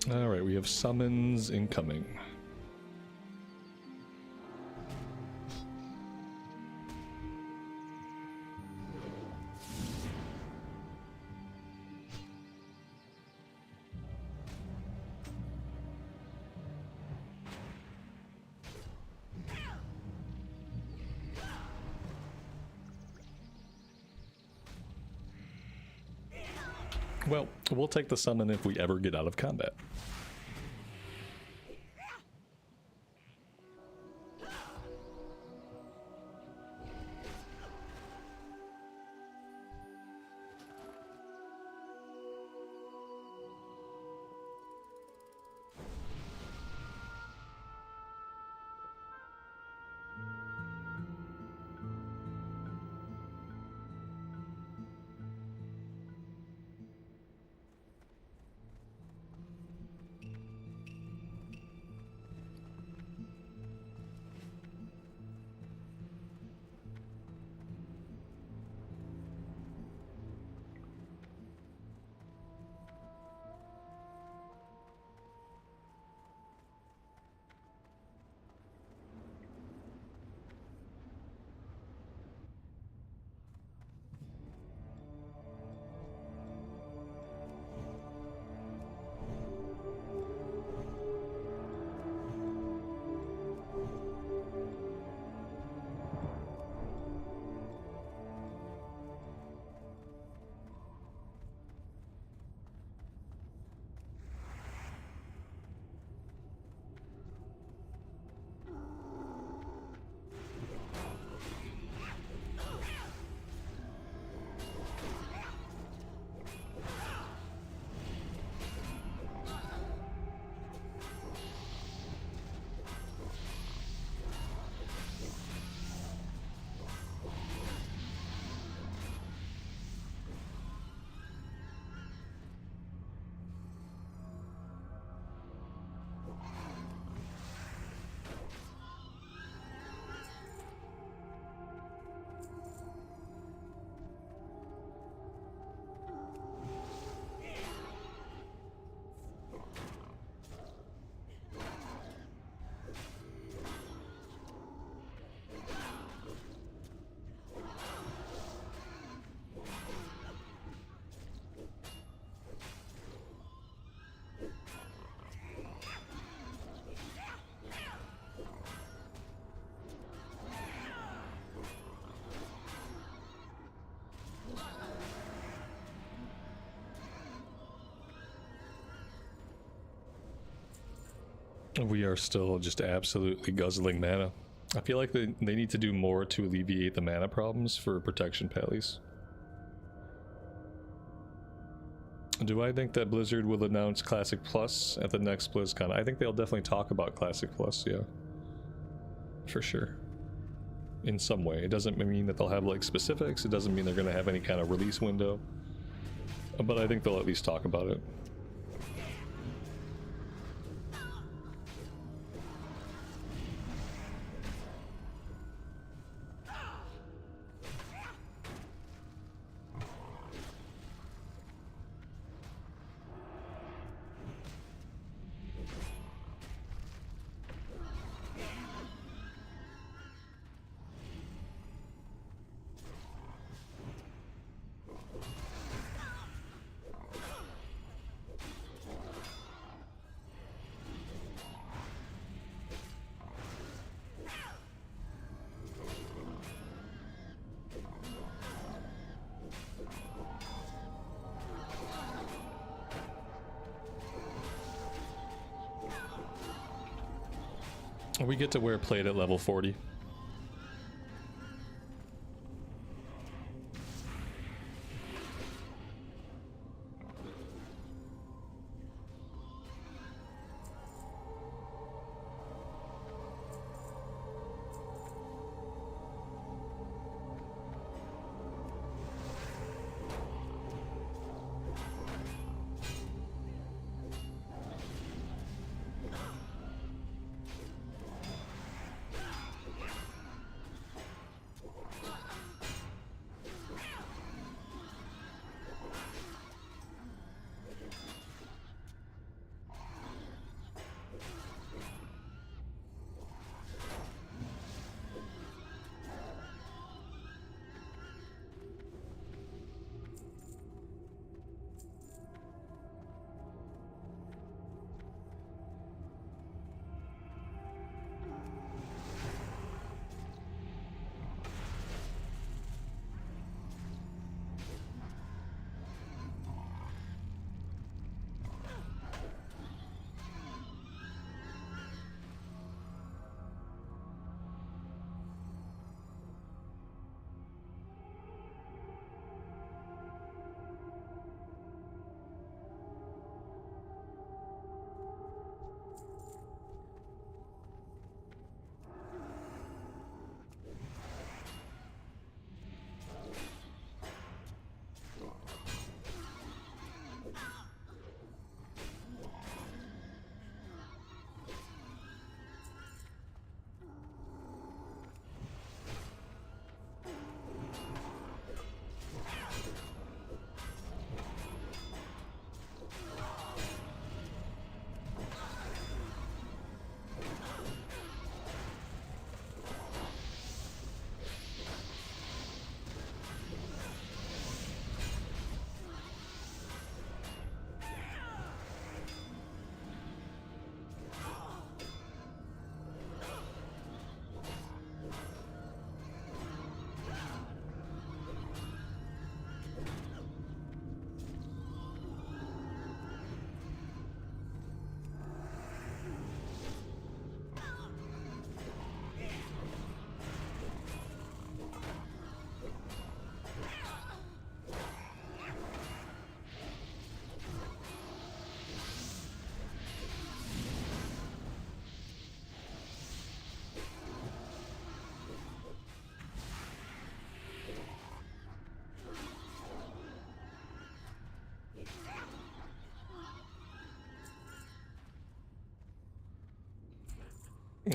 Alright, we have summons incoming. Well, we'll take the summon if we ever get out of combat. We are still just absolutely guzzling mana. I feel like they need to do more to alleviate the mana problems for protection pallies. Do I think that Blizzard will announce Classic Plus at the next BlizzCon? I think they'll definitely talk about Classic Plus, yeah. For sure. In some way. It doesn't mean that they'll have like specifics, it doesn't mean they're going to have any kind of release window. But I think they'll at least talk about it. We get to wear plate at level 40.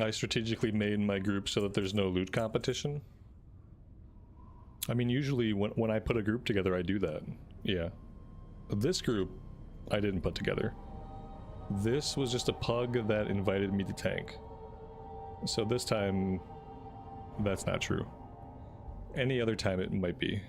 I strategically made my group so that there's no loot competition. I mean, usually when I put a group together, I do that. Yeah. This group, I didn't put together. This was just a pug that invited me to tank. So this time, that's not true. Any other time it might be.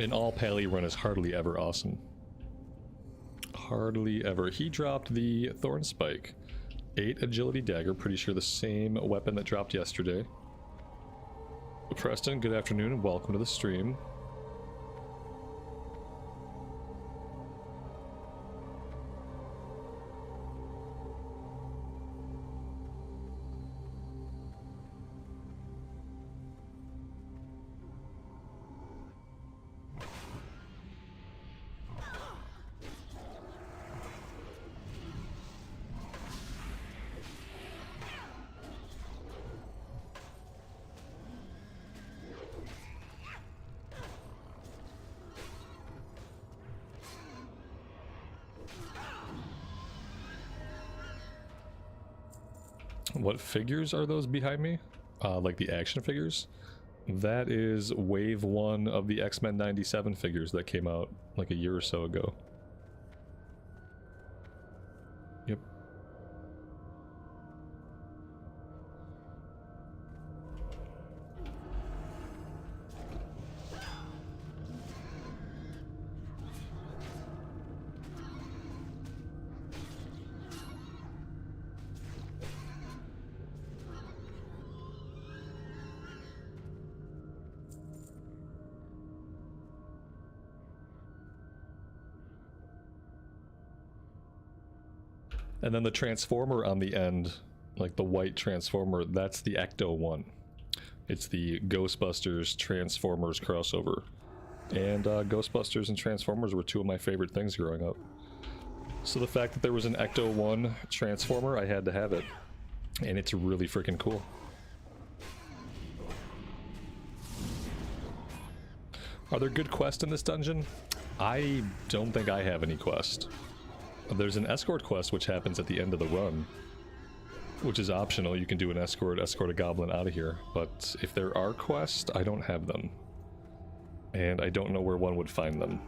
An all pally run is hardly ever awesome. Hardly ever. He dropped the Thorn Spike. 8 agility dagger, pretty sure the same weapon that dropped yesterday. Preston, good afternoon and welcome to the stream. What figures are those behind me? Like the action figures? That is wave 1 of the X-Men 97 figures that came out like a year or so ago. Yep. And then the transformer on the end, like the white transformer, that's the Ecto one. It's the Ghostbusters Transformers crossover. And Ghostbusters and Transformers were two of my favorite things growing up. So the fact that there was an Ecto 1 Transformer, I had to have it. And it's really freaking cool. Are there good quests in this dungeon? I don't think I have any quest. There's an escort quest which happens at the end of the run, which is optional. You can do an escort a goblin out of here. But if there are quests, I don't have them. And I don't know where one would find them.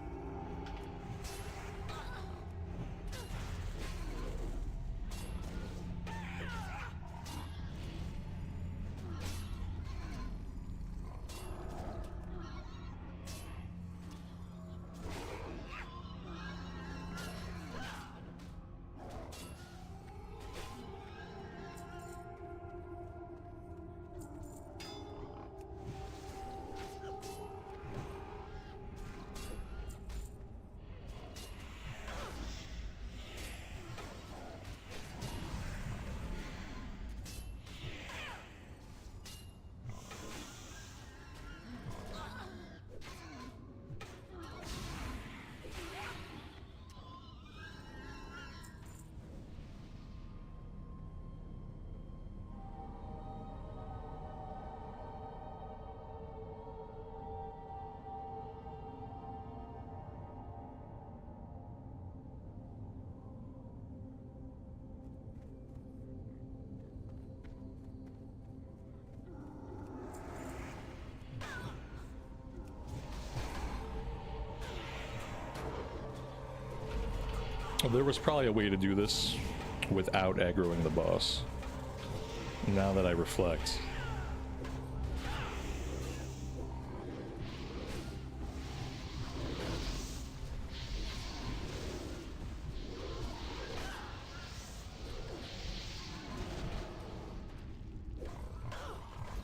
Well, there was probably a way to do this without aggroing the boss. Now that I reflect.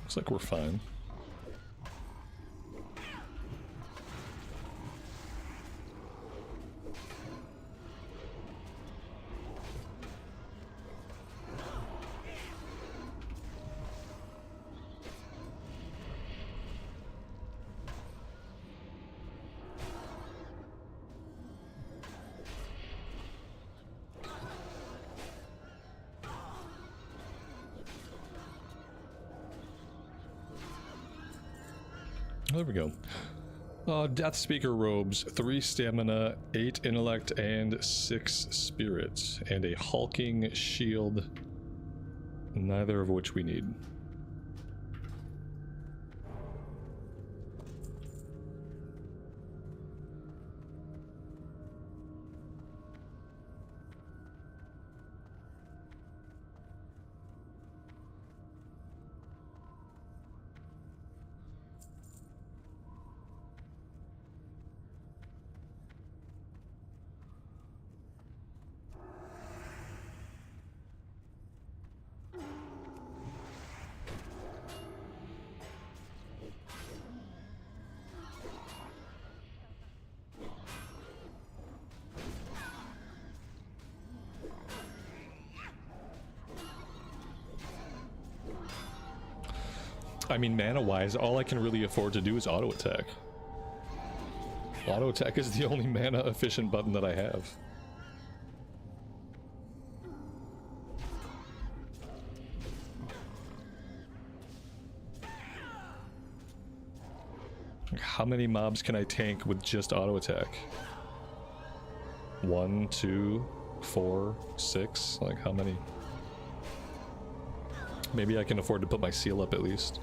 Looks like we're fine. There we go. Death Speaker robes, 3 stamina, 8 intellect, and 6 spirits, and a hulking shield, neither of which we need. I mean, mana-wise, all I can really afford to do is auto-attack. Auto-attack is the only mana-efficient button that I have. How many mobs can I tank with just auto-attack? 1, 2, 4, 6? Like, how many? Maybe I can afford to put my seal up at least.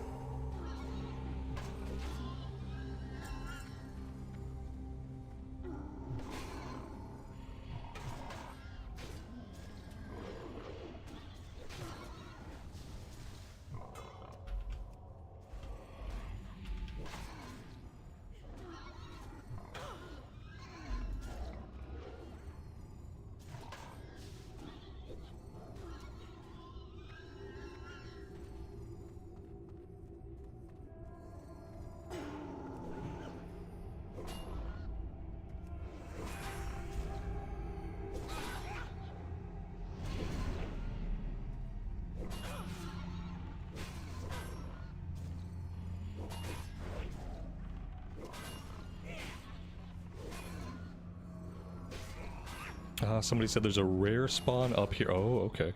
Somebody said there's a rare spawn up here. Oh, okay.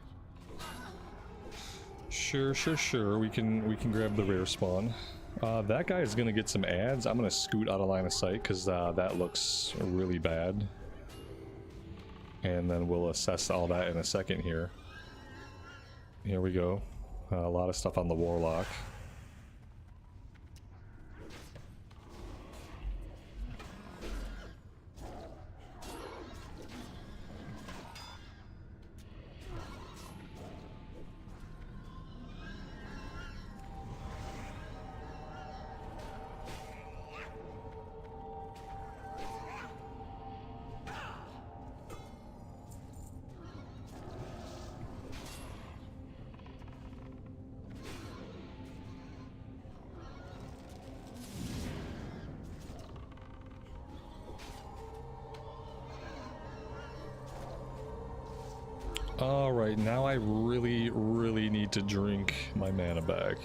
Sure. We can grab the rare spawn. That guy is gonna get some ads. I'm gonna scoot out of line of sight because that looks really bad. And then we'll assess all that in a second here. Here we go. A lot of stuff on the warlock. Alright, now I really need to drink my mana back.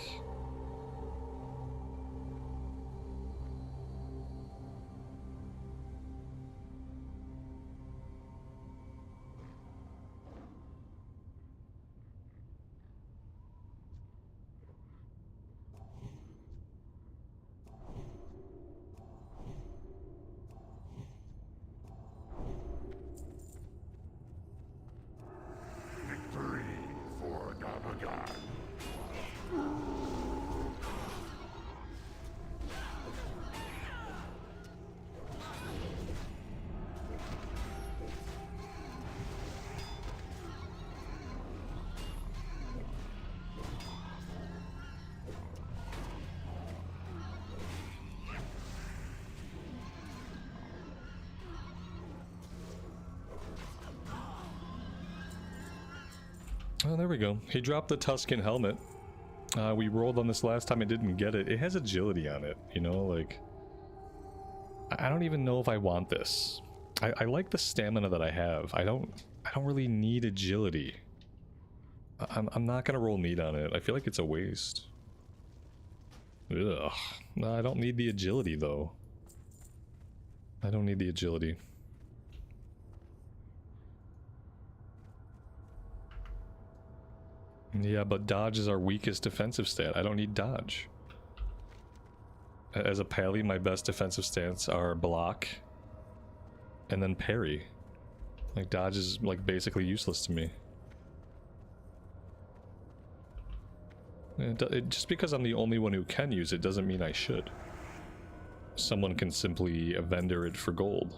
Oh, there we go. He dropped the Tuscan helmet. We rolled on this last time and didn't get it. It has agility on it, you know, like... I don't even know if I want this. I like the stamina that I have. I don't really need agility. I'm not gonna roll need on it. I feel like it's a waste. Ugh. No, I don't need the agility, though. I don't need the agility. Yeah, but dodge is our weakest defensive stat. I don't need dodge. As a pally, my best defensive stats are block and then parry. Like, dodge is like basically useless to me. Just because I'm the only one who can use it doesn't mean I should. Someone can simply vendor it for gold.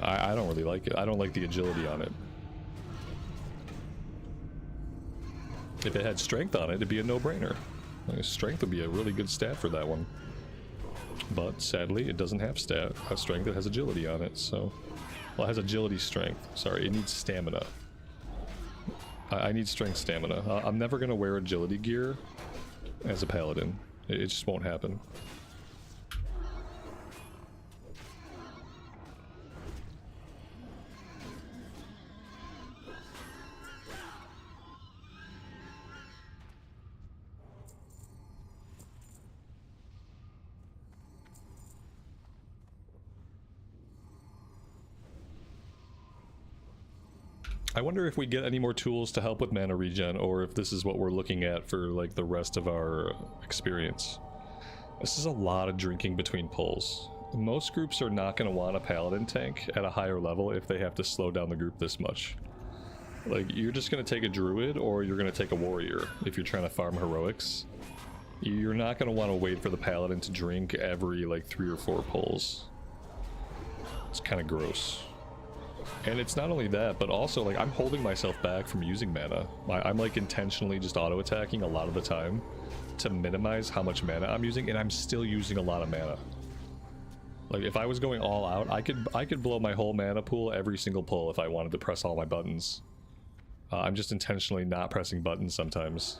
I don't really like it. I don't like the agility on it. If it had strength on it, it'd be a no-brainer. Like, strength would be a really good stat for that one. But sadly, it doesn't have strength. It has agility on it, so... Well, it has agility strength. Sorry, it needs stamina. I need strength stamina. I'm never going to wear agility gear as a paladin. It just won't happen. I wonder if we get any more tools to help with mana regen, or if this is what we're looking at for like the rest of our experience. This is a lot of drinking between pulls. Most groups are not going to want a paladin tank at a higher level if they have to slow down the group this much. Like, you're just going to take a druid, or you're going to take a warrior if you're trying to farm heroics. You're not going to want to wait for the paladin to drink every like 3 or 4 pulls. It's kind of gross. And it's not only that, but also, like, I'm holding myself back from using mana. I'm, like, intentionally just auto-attacking a lot of the time to minimize how much mana I'm using, and I'm still using a lot of mana. Like, if I was going all out, I could blow my whole mana pool every single pull if I wanted to press all my buttons. I'm just intentionally not pressing buttons sometimes.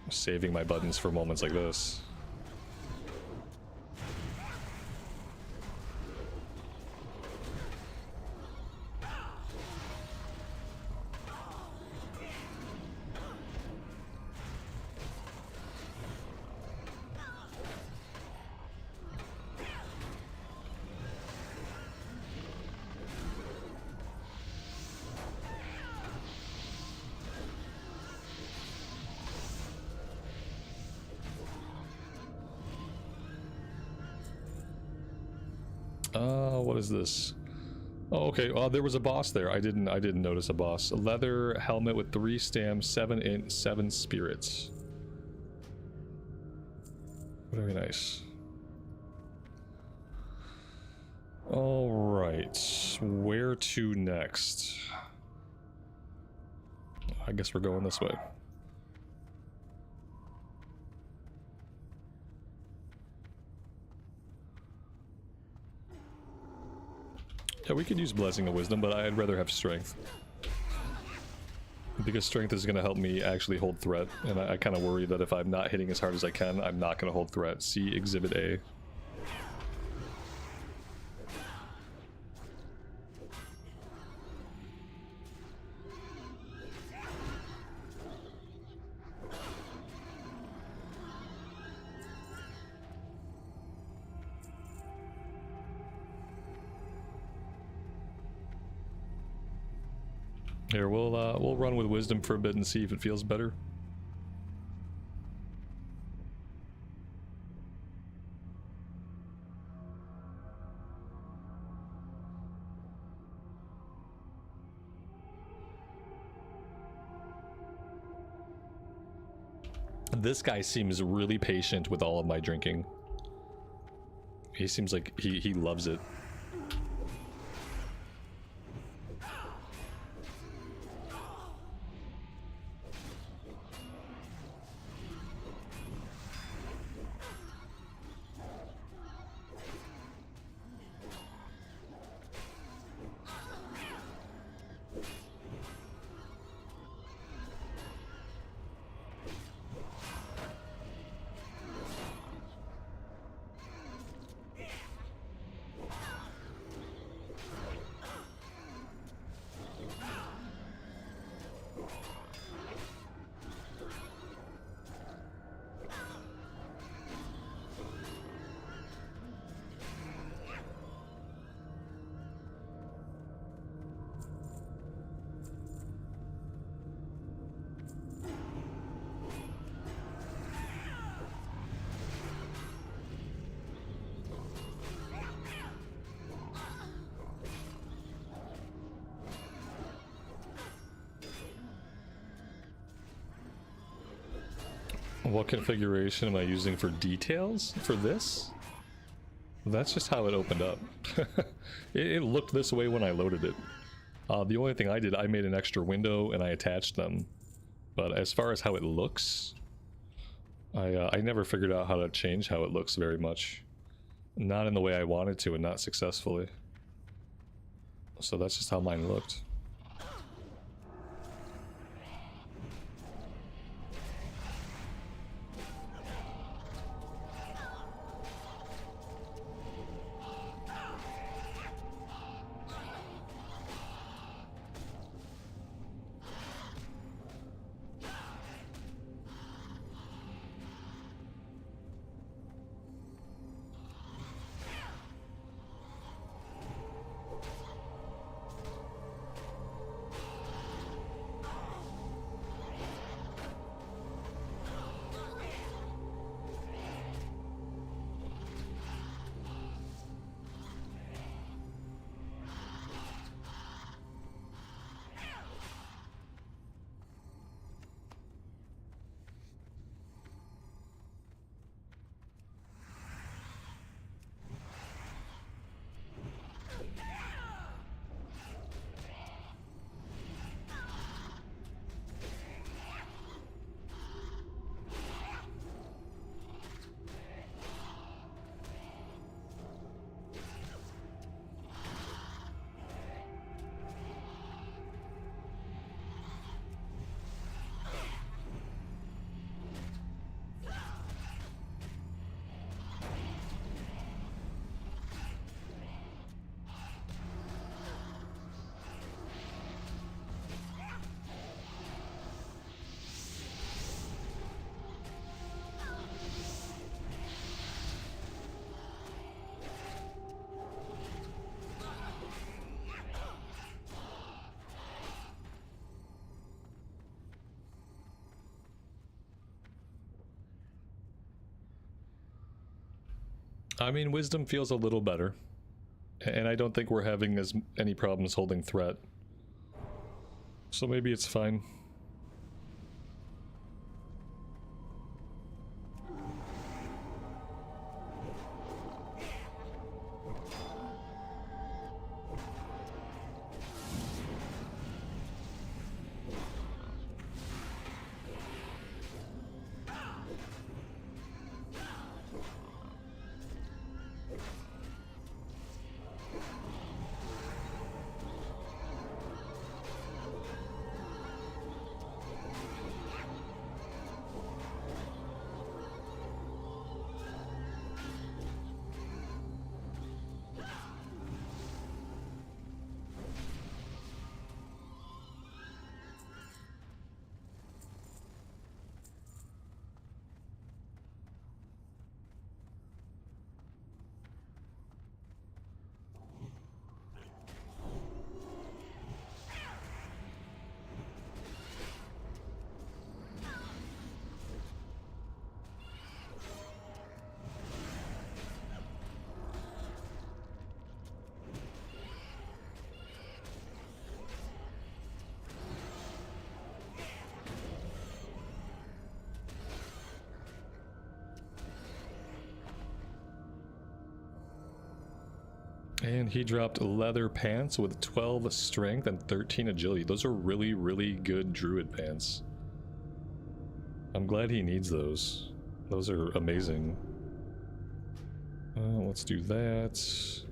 Saving my buttons for moments like this. What is this? Oh, okay. There was a boss there. I didn't notice a boss. A leather helmet with 3 stamps, 7 spirits. Very nice. All right. Where to next? I guess we're going this way. Yeah, we could use Blessing of Wisdom, but I'd rather have Strength. Because Strength is going to help me actually hold threat, and I kind of worry that if I'm not hitting as hard as I can, I'm not going to hold threat. See Exhibit A. Here, we'll run with Wisdom for a bit and see if it feels better. This guy seems really patient with all of my drinking. He seems like he loves it. What configuration am I using for details for this? That's just how it opened up. It looked this way when I loaded it. The only thing I did, I made an extra window and I attached them. But as far as how it looks, I never figured out how to change how it looks very much. Not in the way I wanted to and not successfully. So that's just how mine looked. I mean, Wisdom feels a little better. And I don't think we're having any problems holding threat. So maybe it's fine. And he dropped leather pants with 12 strength and 13 agility. Those are really, really good druid pants. I'm glad he needs those. Those are amazing. Let's do that.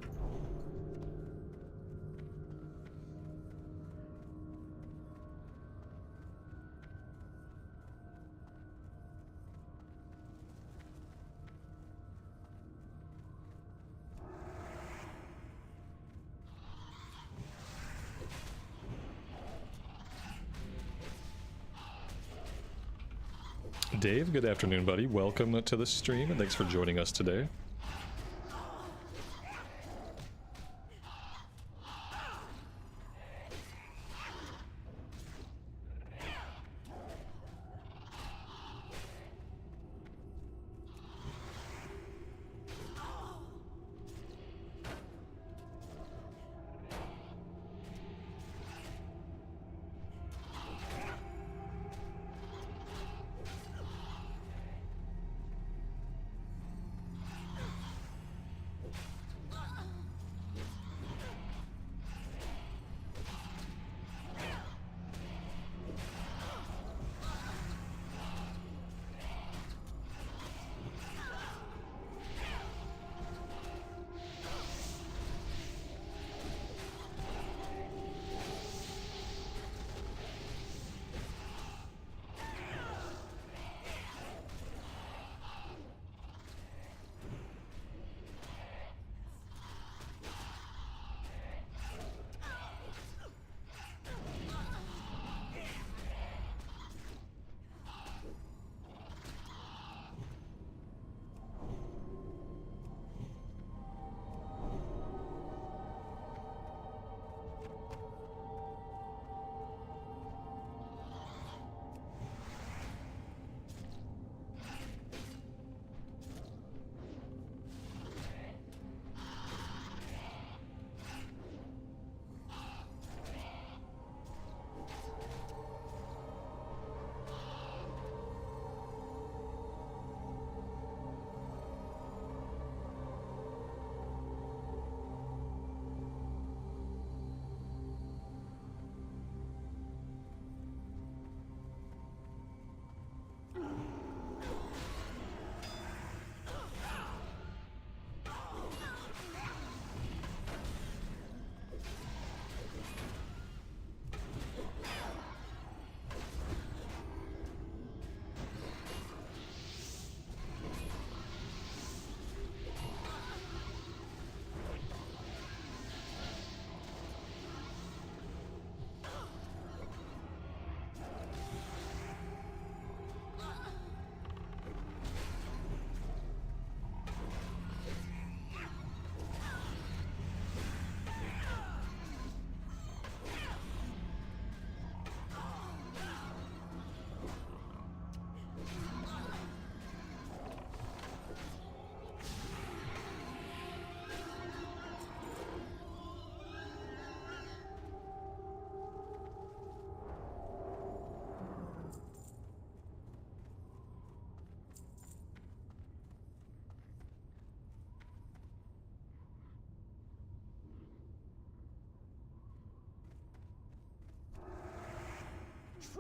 Dave, good afternoon, buddy. Welcome to the stream, and thanks for joining us today.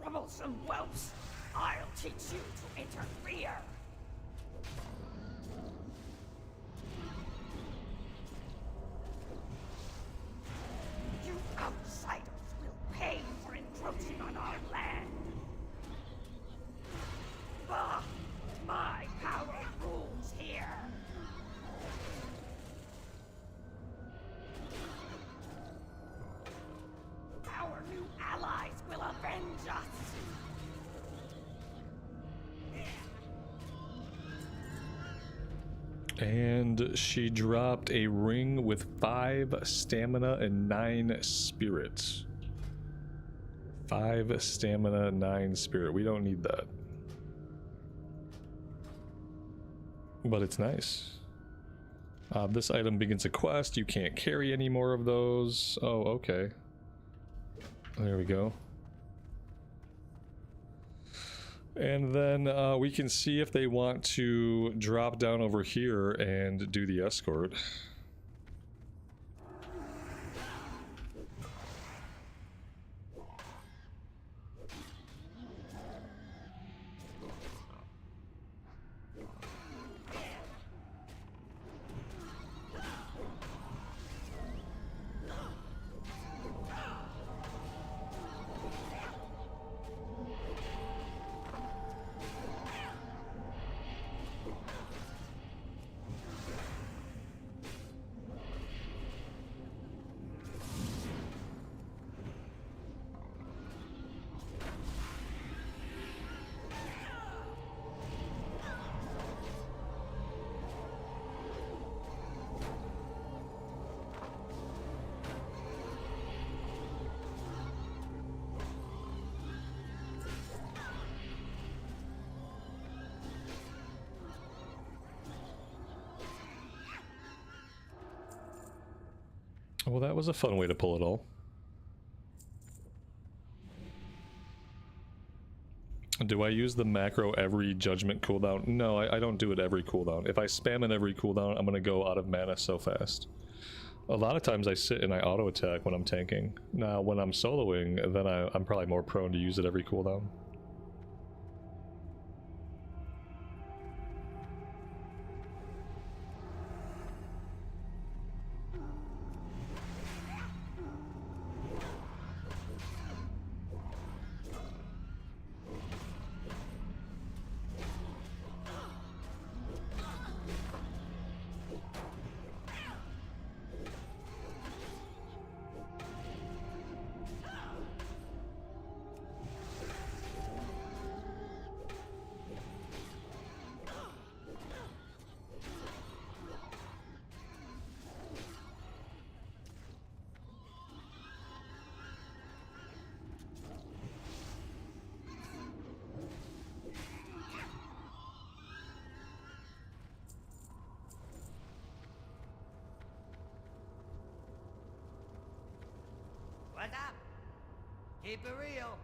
troublesome whelps! I'll teach you to interfere! You outsiders will pay for encroaching on our land! Bah! My power rules here! Our new allies will avenge us! And she dropped a ring with 5 stamina and 9 spirit. 5 stamina, 9 spirit. We don't need that. But it's nice. This item begins a quest. You can't carry any more of those. Oh, okay. There we go. And then we can see if they want to drop down over here and do the escort. Well, that was a fun way to pull it all. Do I use the macro every judgment cooldown? No, I don't do it every cooldown. If I spam it every cooldown, I'm gonna go out of mana so fast. A lot of times I sit and I auto attack when I'm tanking. Now, when I'm soloing, then I'm probably more prone to use it every cooldown. What's up? Keep it real.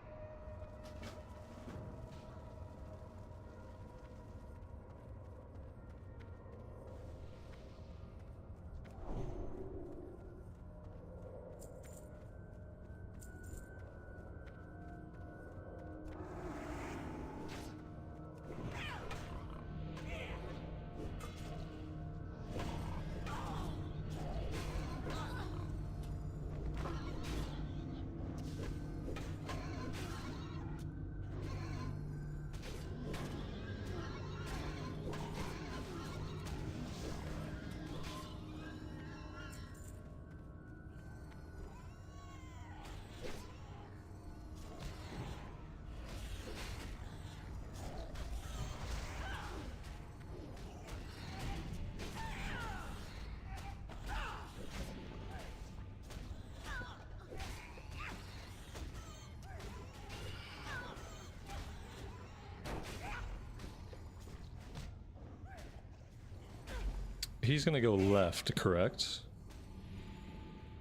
He's gonna go left, correct?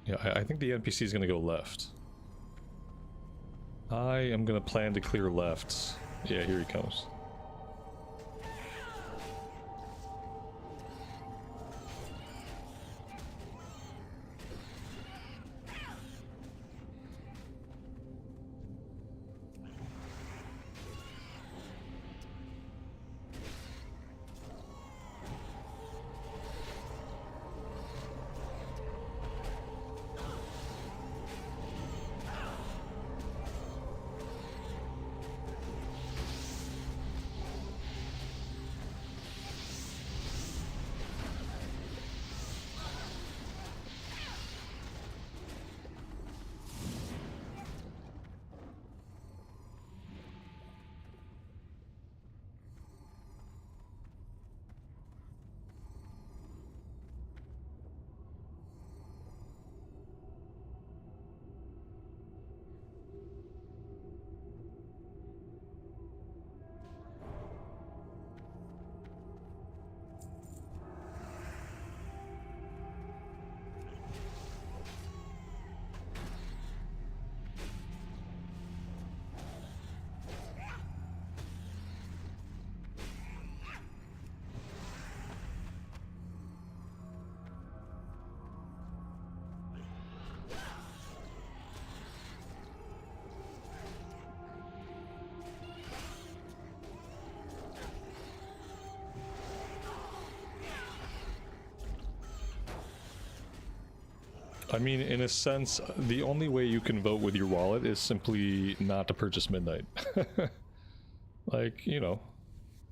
Yeah, I think the NPC is gonna go left. I am gonna plan to clear left. Yeah, here he comes. I mean, in a sense, the only way you can vote with your wallet is simply not to purchase Midnight. Like, you know.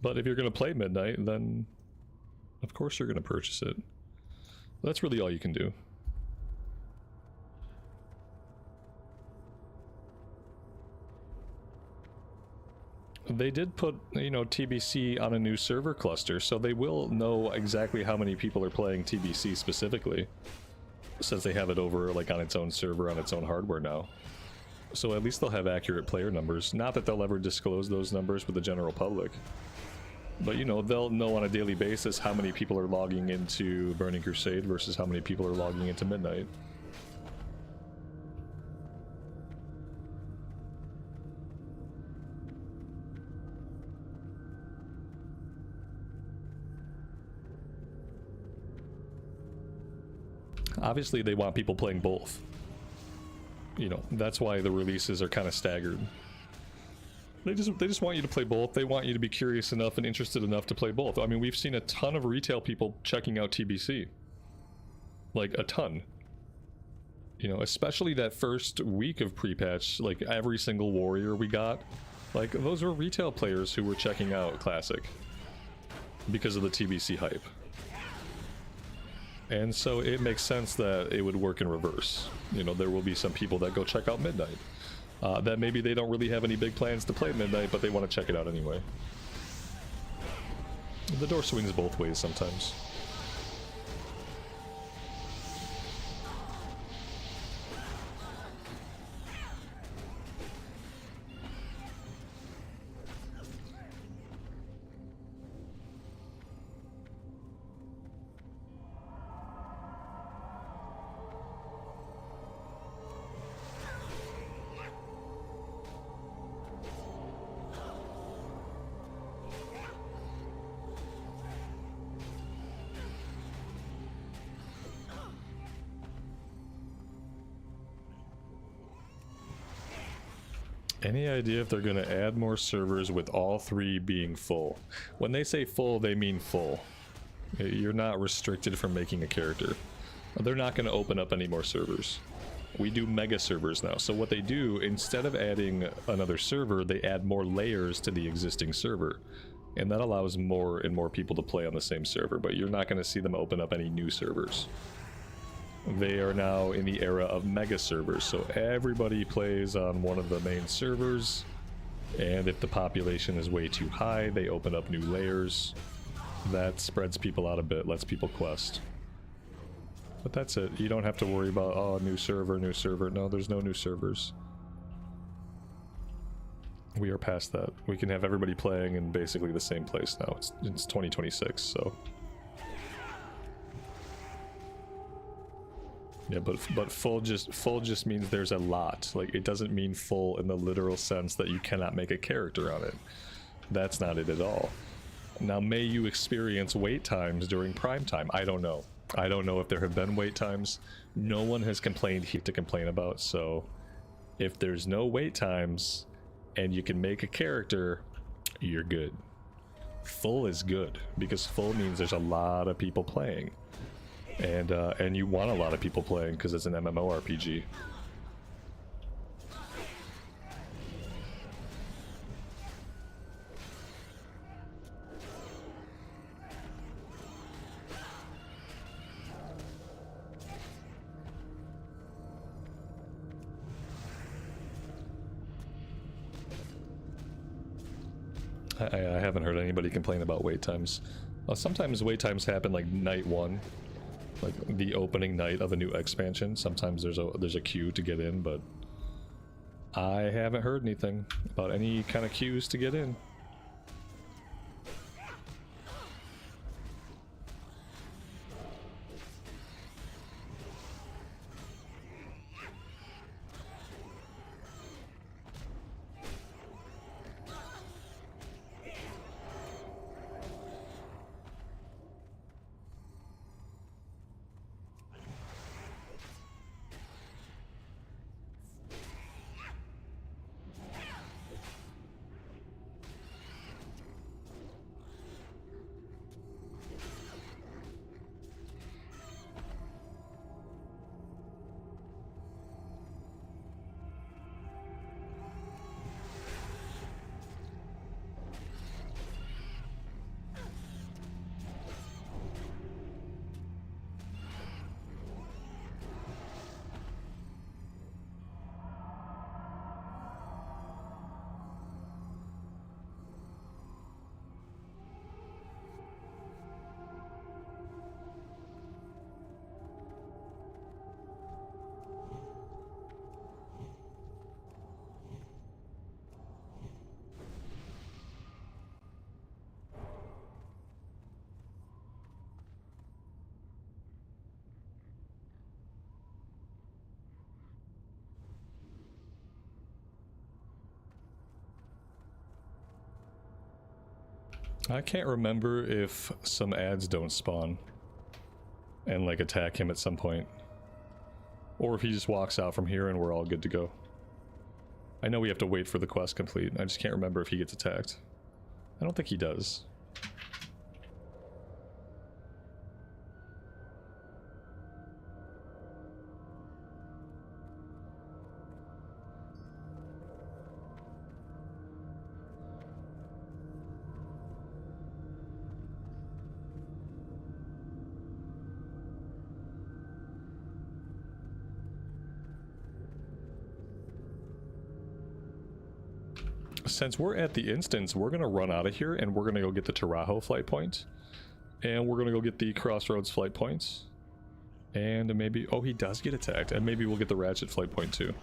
But if you're going to play Midnight, then of course you're going to purchase it. That's really all you can do. They did put, you know, TBC on a new server cluster, so they will know exactly how many people are playing TBC specifically, since they have it over, like, on its own server, on its own hardware now. So at least they'll have accurate player numbers. Not that they'll ever disclose those numbers with the general public. But, you know, they'll know on a daily basis how many people are logging into Burning Crusade versus how many people are logging into Midnight. Obviously, they want people playing both. You know, that's why the releases are kind of staggered. They just want you to play both. They want you to be curious enough and interested enough to play both. I mean, we've seen a ton of retail people checking out TBC. Like, a ton. You know, especially that first week of pre-patch, like, every single warrior we got, like, those were retail players who were checking out Classic because of the TBC hype. And so it makes sense that it would work in reverse. You know, there will be some people that go check out Midnight. That maybe they don't really have any big plans to play Midnight, but they want to check it out anyway. The door swings both ways sometimes. Any idea if they're going to add more servers with all three being full? When they say full, they mean full. You're not restricted from making a character. They're not going to open up any more servers. We do mega servers now. So what they do, instead of adding another server, they add more layers to the existing server. And that allows more and more people to play on the same server, but you're not going to see them open up any new servers. They are now in the era of mega servers, so everybody plays on one of the main servers, and if the population is way too high, they open up new layers. That spreads people out a bit, lets people quest. But that's it. You don't have to worry about, oh, new server, new server. No, there's no new servers. We are past that. We can have everybody playing in basically the same place now. It's 2026, so... Yeah, but full just means there's a lot. Like, it doesn't mean full in the literal sense that you cannot make a character on it. That's not it at all. Now, may you experience wait times during prime time? I don't know. I don't know if there have been wait times. No one has complained here to complain about, so if there's no wait times and you can make a character, you're good. Full is good, because full means there's a lot of people playing. And you want a lot of people playing because it's an MMORPG. I haven't heard anybody complain about wait times. Sometimes wait times happen like night one. Like the opening night of a new expansion. Sometimes there's a queue to get in, but I haven't heard anything about any kind of queues to get in. I can't remember if some ads don't spawn and like attack him at some point. Or if he just walks out from here and we're all good to go. I know we have to wait for the quest complete. I just can't remember if he gets attacked. I don't think he does. Since we're at the instance, we're gonna run out of here and we're gonna go get the Tarajo flight point. And we're gonna go get the Crossroads flight points. And maybe, oh, he does get attacked. And maybe we'll get the Ratchet flight point too.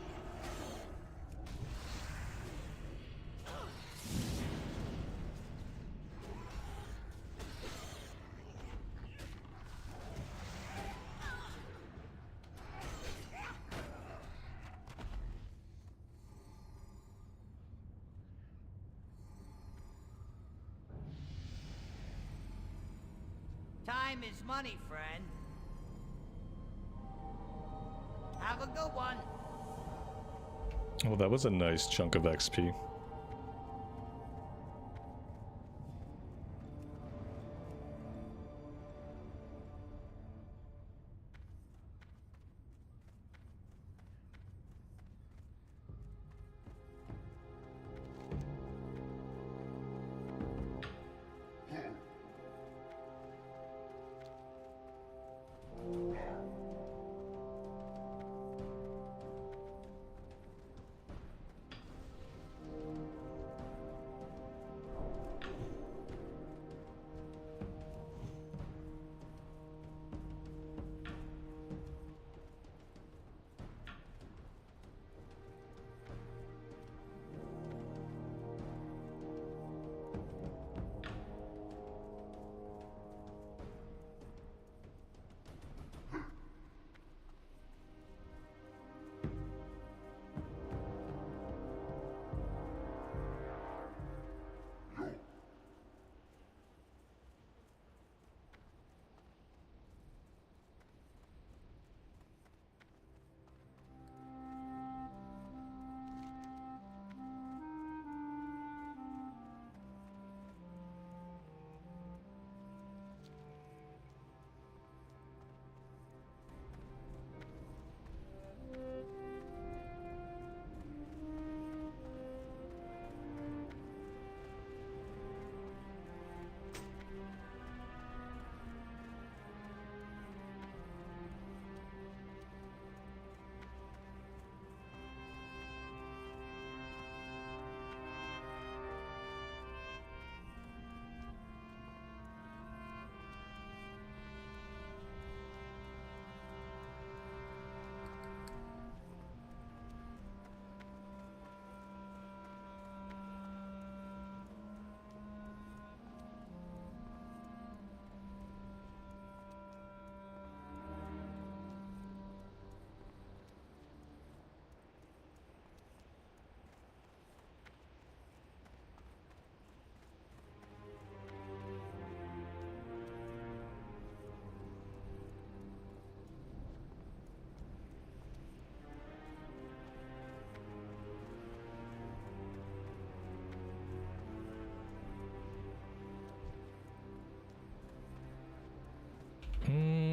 Time is money, friend. Have a good one. Oh, that was a nice chunk of XP.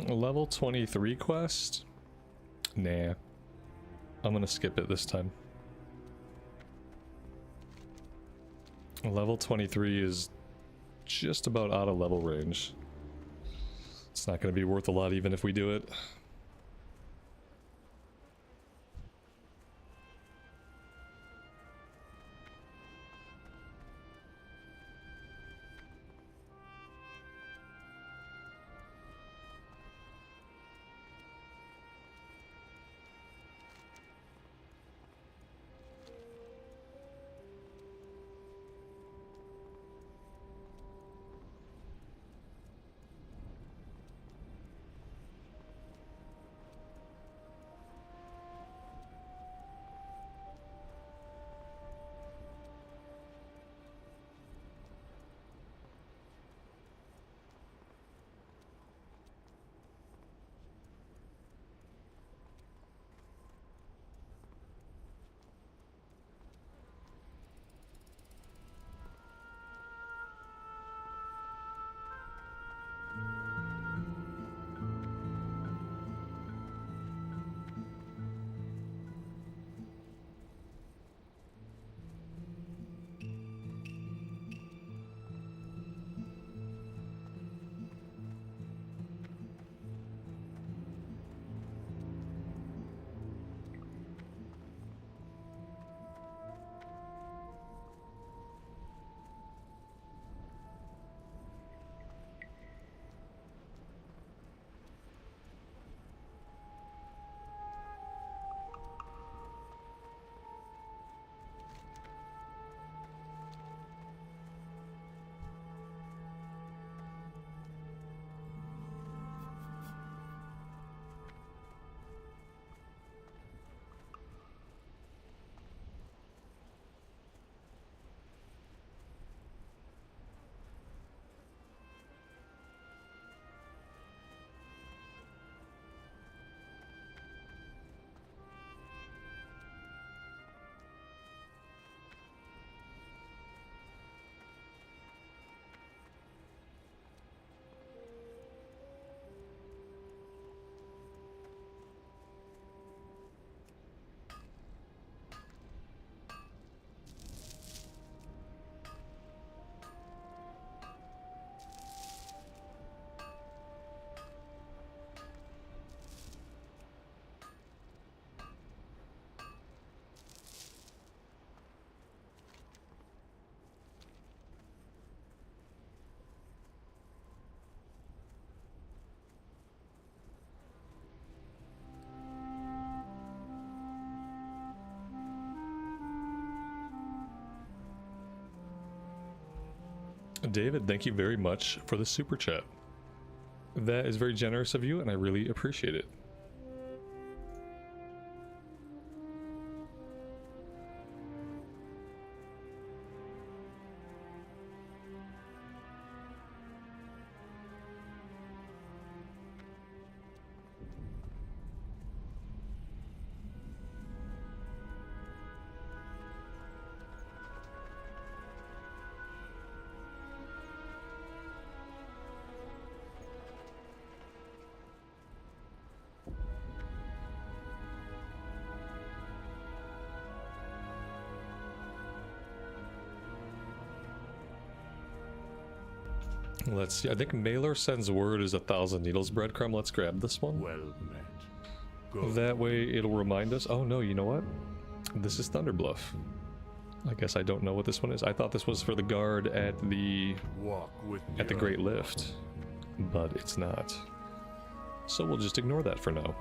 A level 23 quest? Nah. I'm gonna skip it this time. Level 23 is just about out of level range. It's not gonna be worth a lot even if we do it. David, thank you very much for the super chat. That is very generous of you, and I really appreciate it. Let's see. I think Mailer sends word is 1,000 needles breadcrumb. Let's grab this one. Well met. Go. That way it'll remind us. Oh no, you know what? This is Thunderbluff. I guess I don't know what this one is. I thought this was for the guard at the Great Lift, but it's not. So we'll just ignore that for now.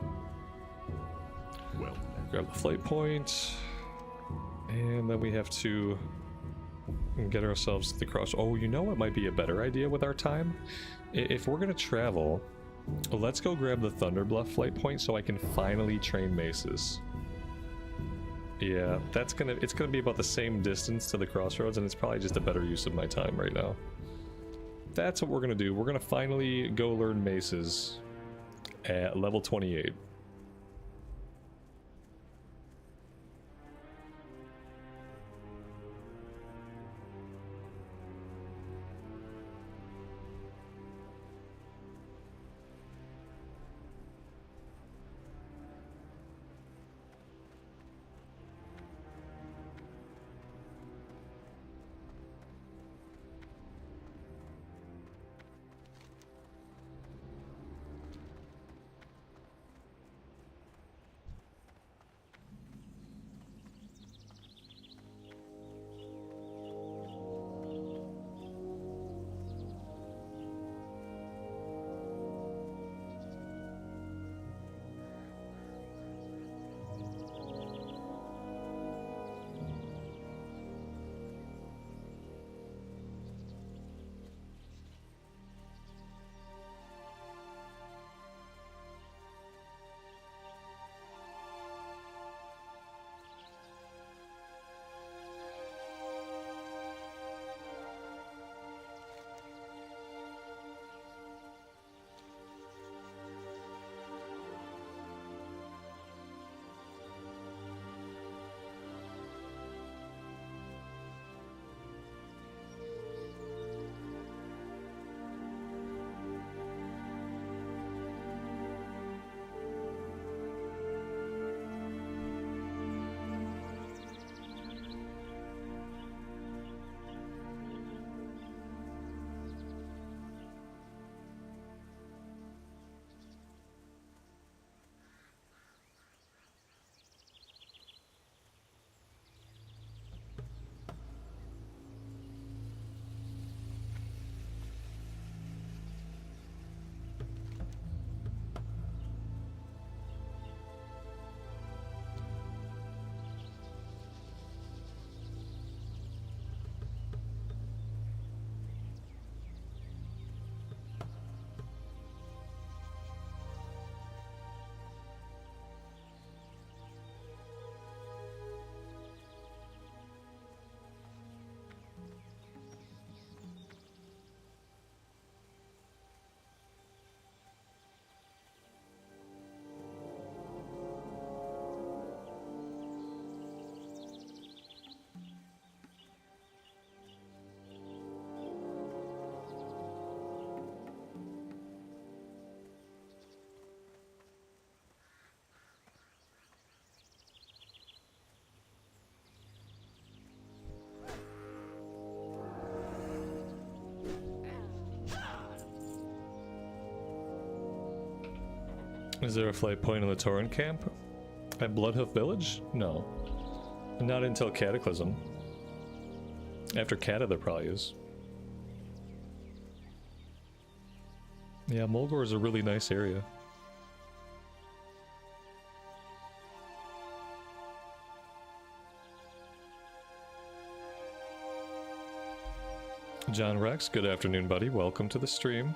Well met. Grab the flight point, and then we have to get ourselves to the cross. Oh, you know what might be a better idea with our time? If we're gonna travel, let's go grab the Thunderbluff flight point so I can finally train maces. Yeah, it's gonna be about the same distance to the crossroads, and it's probably just a better use of my time right now. That's what we're gonna do. We're gonna finally go learn maces at level 28. Is there a flight point in the Torrent camp? At Bloodhoof Village? No. Not until Cataclysm. After Cata there probably is. Yeah, Mulgore is a really nice area. John Rex, good afternoon, buddy. Welcome to the stream.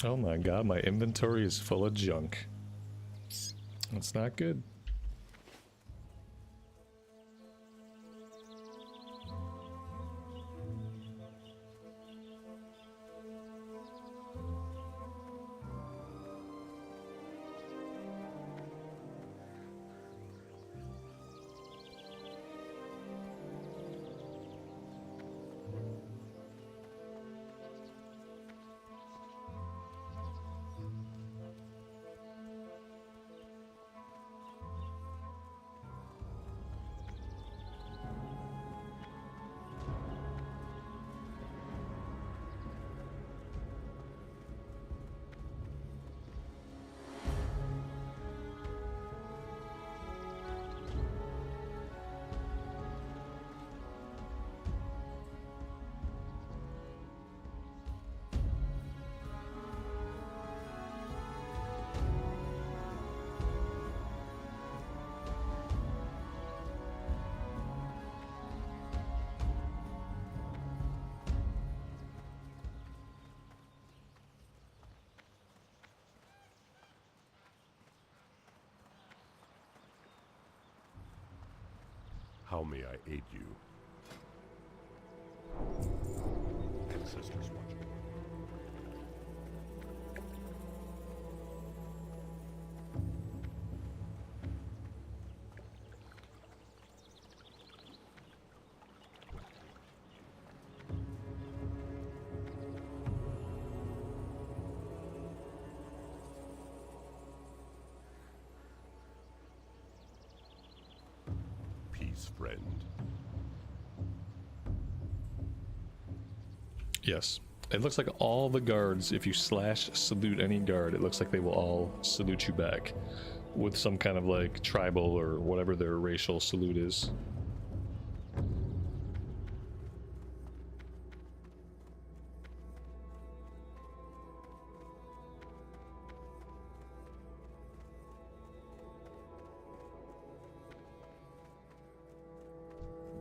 Oh my god, my inventory is full of junk. That's not good. How may I aid you? Ancestors watching. Friend. Yes. It looks like all the guards, if you slash salute any guard, it looks like they will all salute you back with some kind of like tribal or whatever their racial salute is.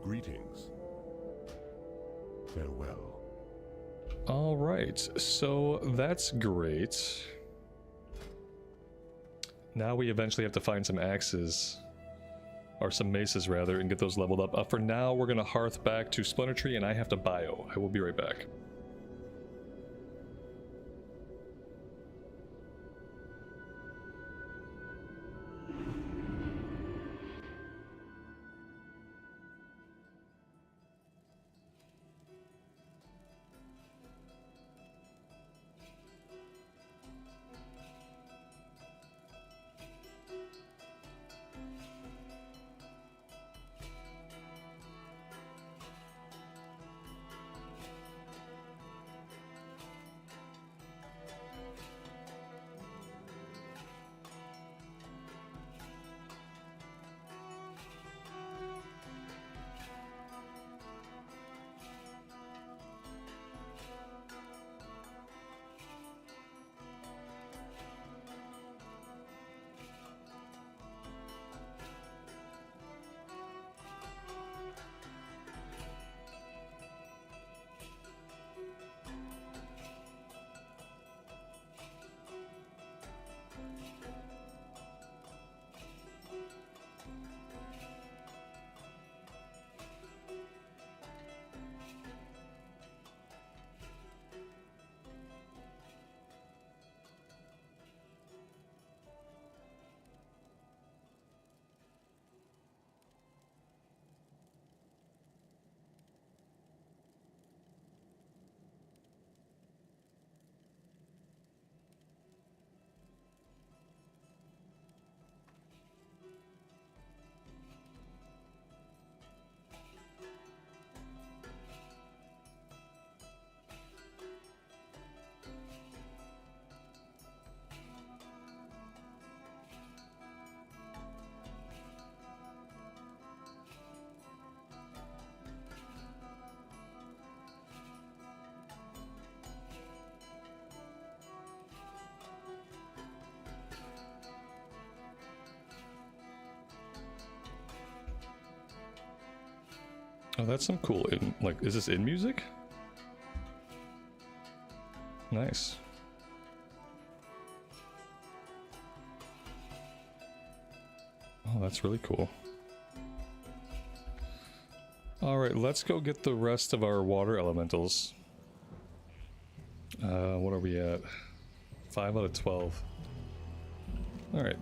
Greetings. Farewell. All right, so that's great. Now we eventually have to find some axes, or some maces rather, and get those leveled up. For now, we're gonna hearth back to Splinter Tree, and I have to bio. I will be right back. Oh, that's some cool in, like, is this in music? Nice. Oh, that's really cool. Alright, let's go get the rest of our water elementals. What are we at? 5 out of 12. Alright.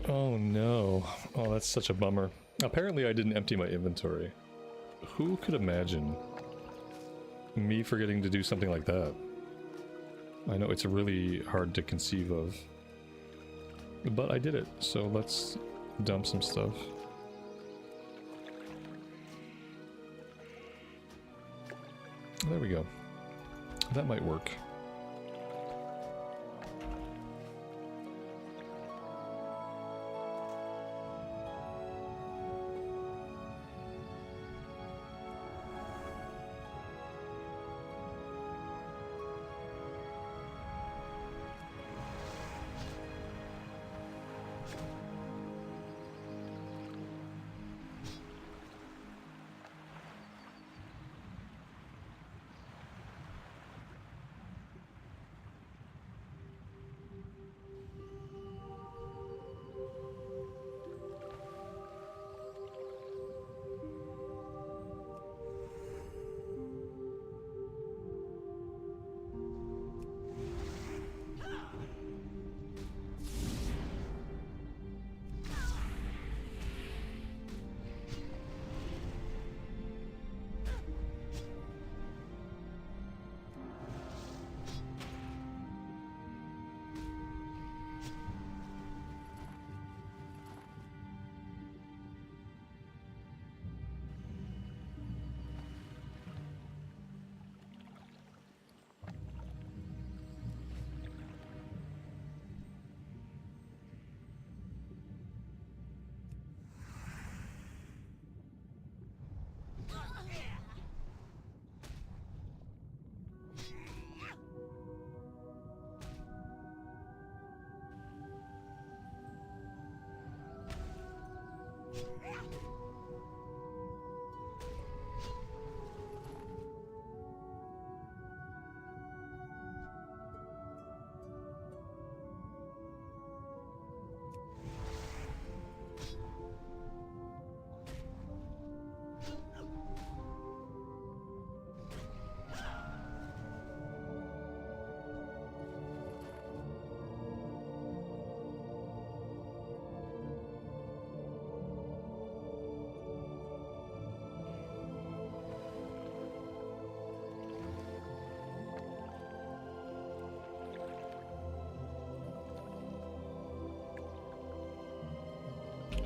Oh no. Oh, that's such a bummer. Apparently I didn't empty my inventory. Who could imagine me forgetting to do something like that? I know it's really hard to conceive of. But I did it, so let's dump some stuff. There we go. That might work.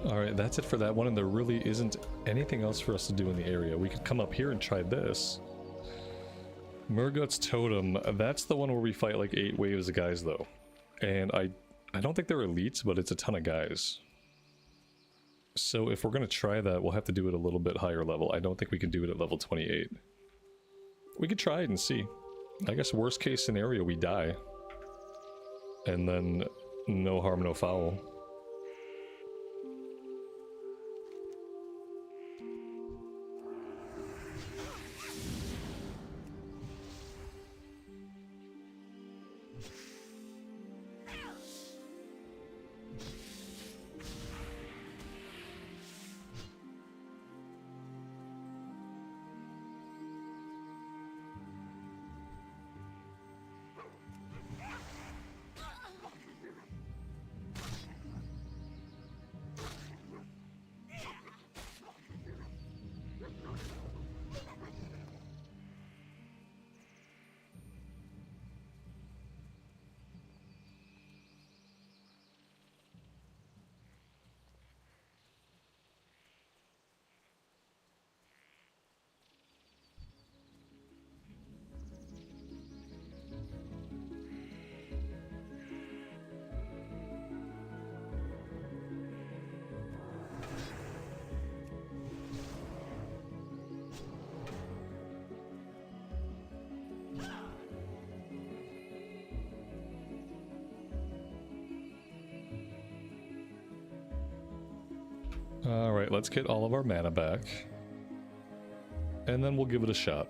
Alright, that's it for that one, and there really isn't anything else for us to do in the area. We could come up here and try this. Murgot's Totem, that's the one where we fight like 8 waves of guys though. And I don't think they're elites, but it's a ton of guys. So if we're going to try that, we'll have to do it a little bit higher level. I don't think we can do it at level 28. We could try it and see. I guess worst case scenario, we die. And then no harm, no foul. Alright, let's get all of our mana back. And then we'll give it a shot.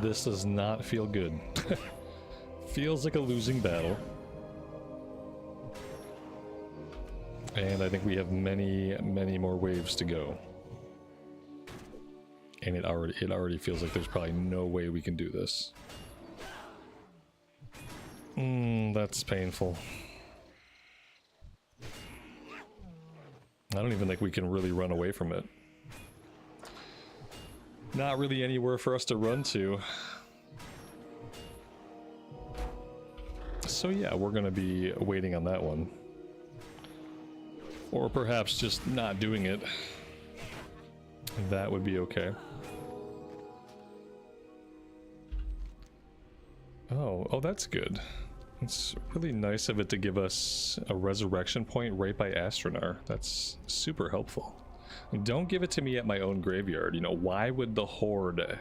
This does not feel good. Feels like a losing battle. And I think we have many, many more waves to go. And it already feels like there's probably no way we can do this. That's painful. I don't even think we can really run away from it. Not really anywhere for us to run to. So yeah, we're gonna be waiting on that one. Or perhaps just not doing it. That would be okay. Oh, that's good. It's really nice of it to give us a resurrection point right by Astronar. That's super helpful. Don't give it to me at my own graveyard. You know, why would the Horde...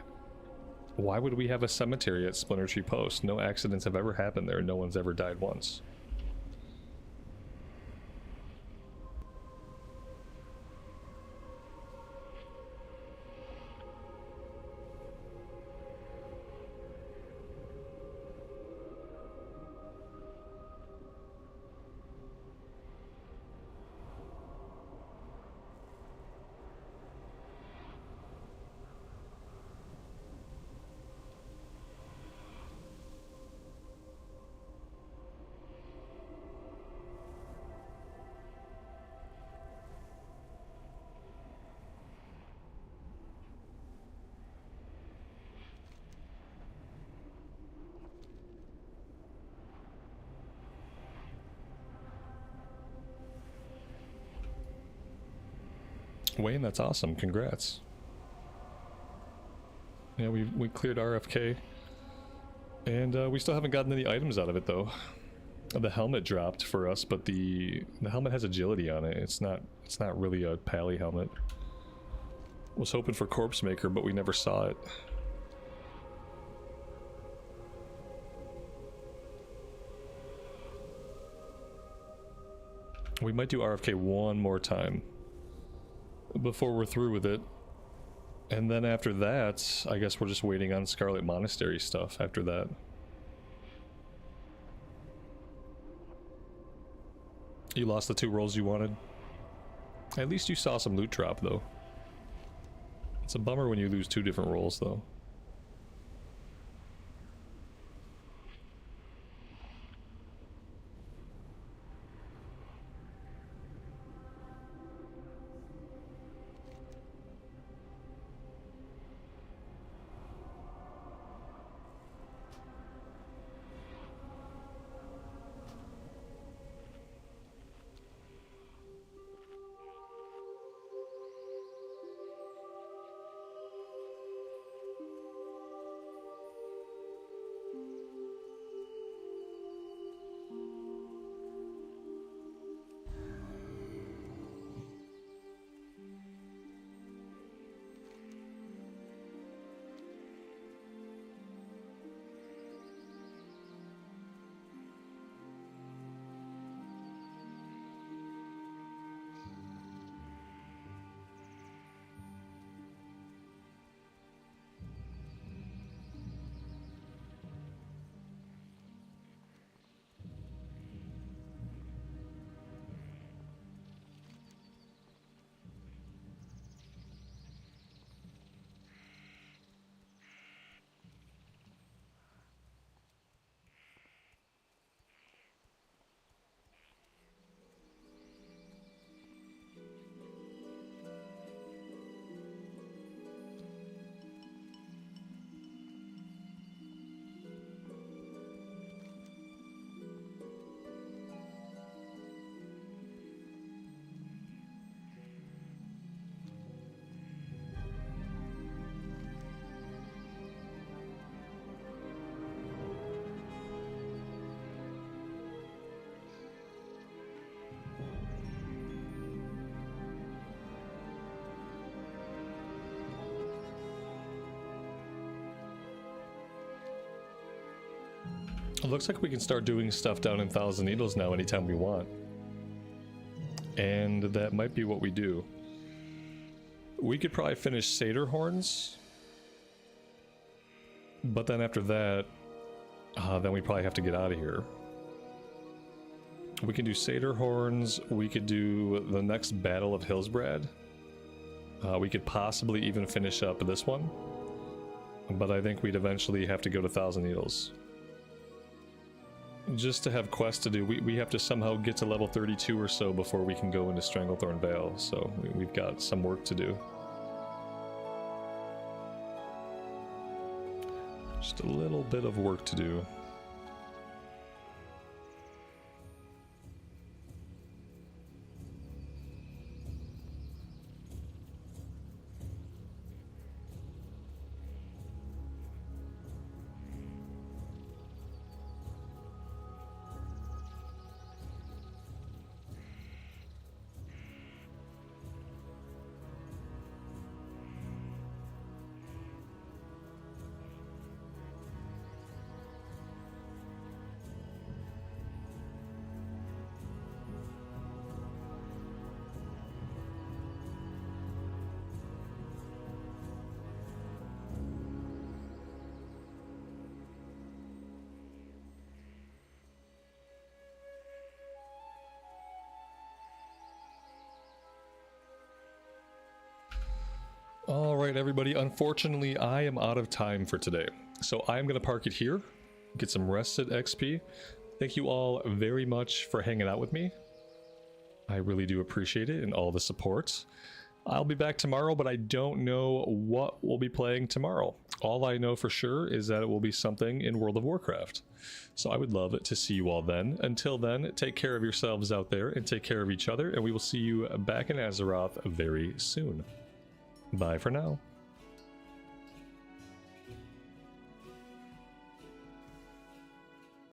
Why would we have a cemetery at Splinter Tree Post? No accidents have ever happened there. No one's ever died once. Wayne, that's awesome. Congrats. Yeah, we cleared RFK. And we still haven't gotten any items out of it, though. The helmet dropped for us, but the helmet has agility on it. It's not really a pally helmet. Was hoping for Corpse Maker, but we never saw it. We might do RFK one more time before we're through with it. And then after that, I guess we're just waiting on Scarlet Monastery stuff after that. You lost the 2 rolls you wanted? At least you saw some loot drop, though. It's a bummer when you lose 2 different rolls, though. It looks like we can start doing stuff down in Thousand Needles now anytime we want. And that might be what we do. We could probably finish Satyr Horns But then after that, then we probably have to get out of here. We can do Satyr Horns, we could do the next Battle of Hillsbrad. We could possibly even finish up this one. But I think we'd eventually have to go to Thousand Needles. Just to have quests to do, we have to somehow get to level 32 or so before we can go into Stranglethorn Vale, so we've got some work to do. Just a little bit of work to do. Alright everybody, unfortunately I am out of time for today. So I'm going to park it here, get some rested XP. Thank you all very much for hanging out with me. I really do appreciate it and all the support. I'll be back tomorrow, but I don't know what we'll be playing tomorrow. All I know for sure is that it will be something in World of Warcraft. So I would love to see you all then. Until then, take care of yourselves out there and take care of each other, and we will see you back in Azeroth very soon. Bye for now.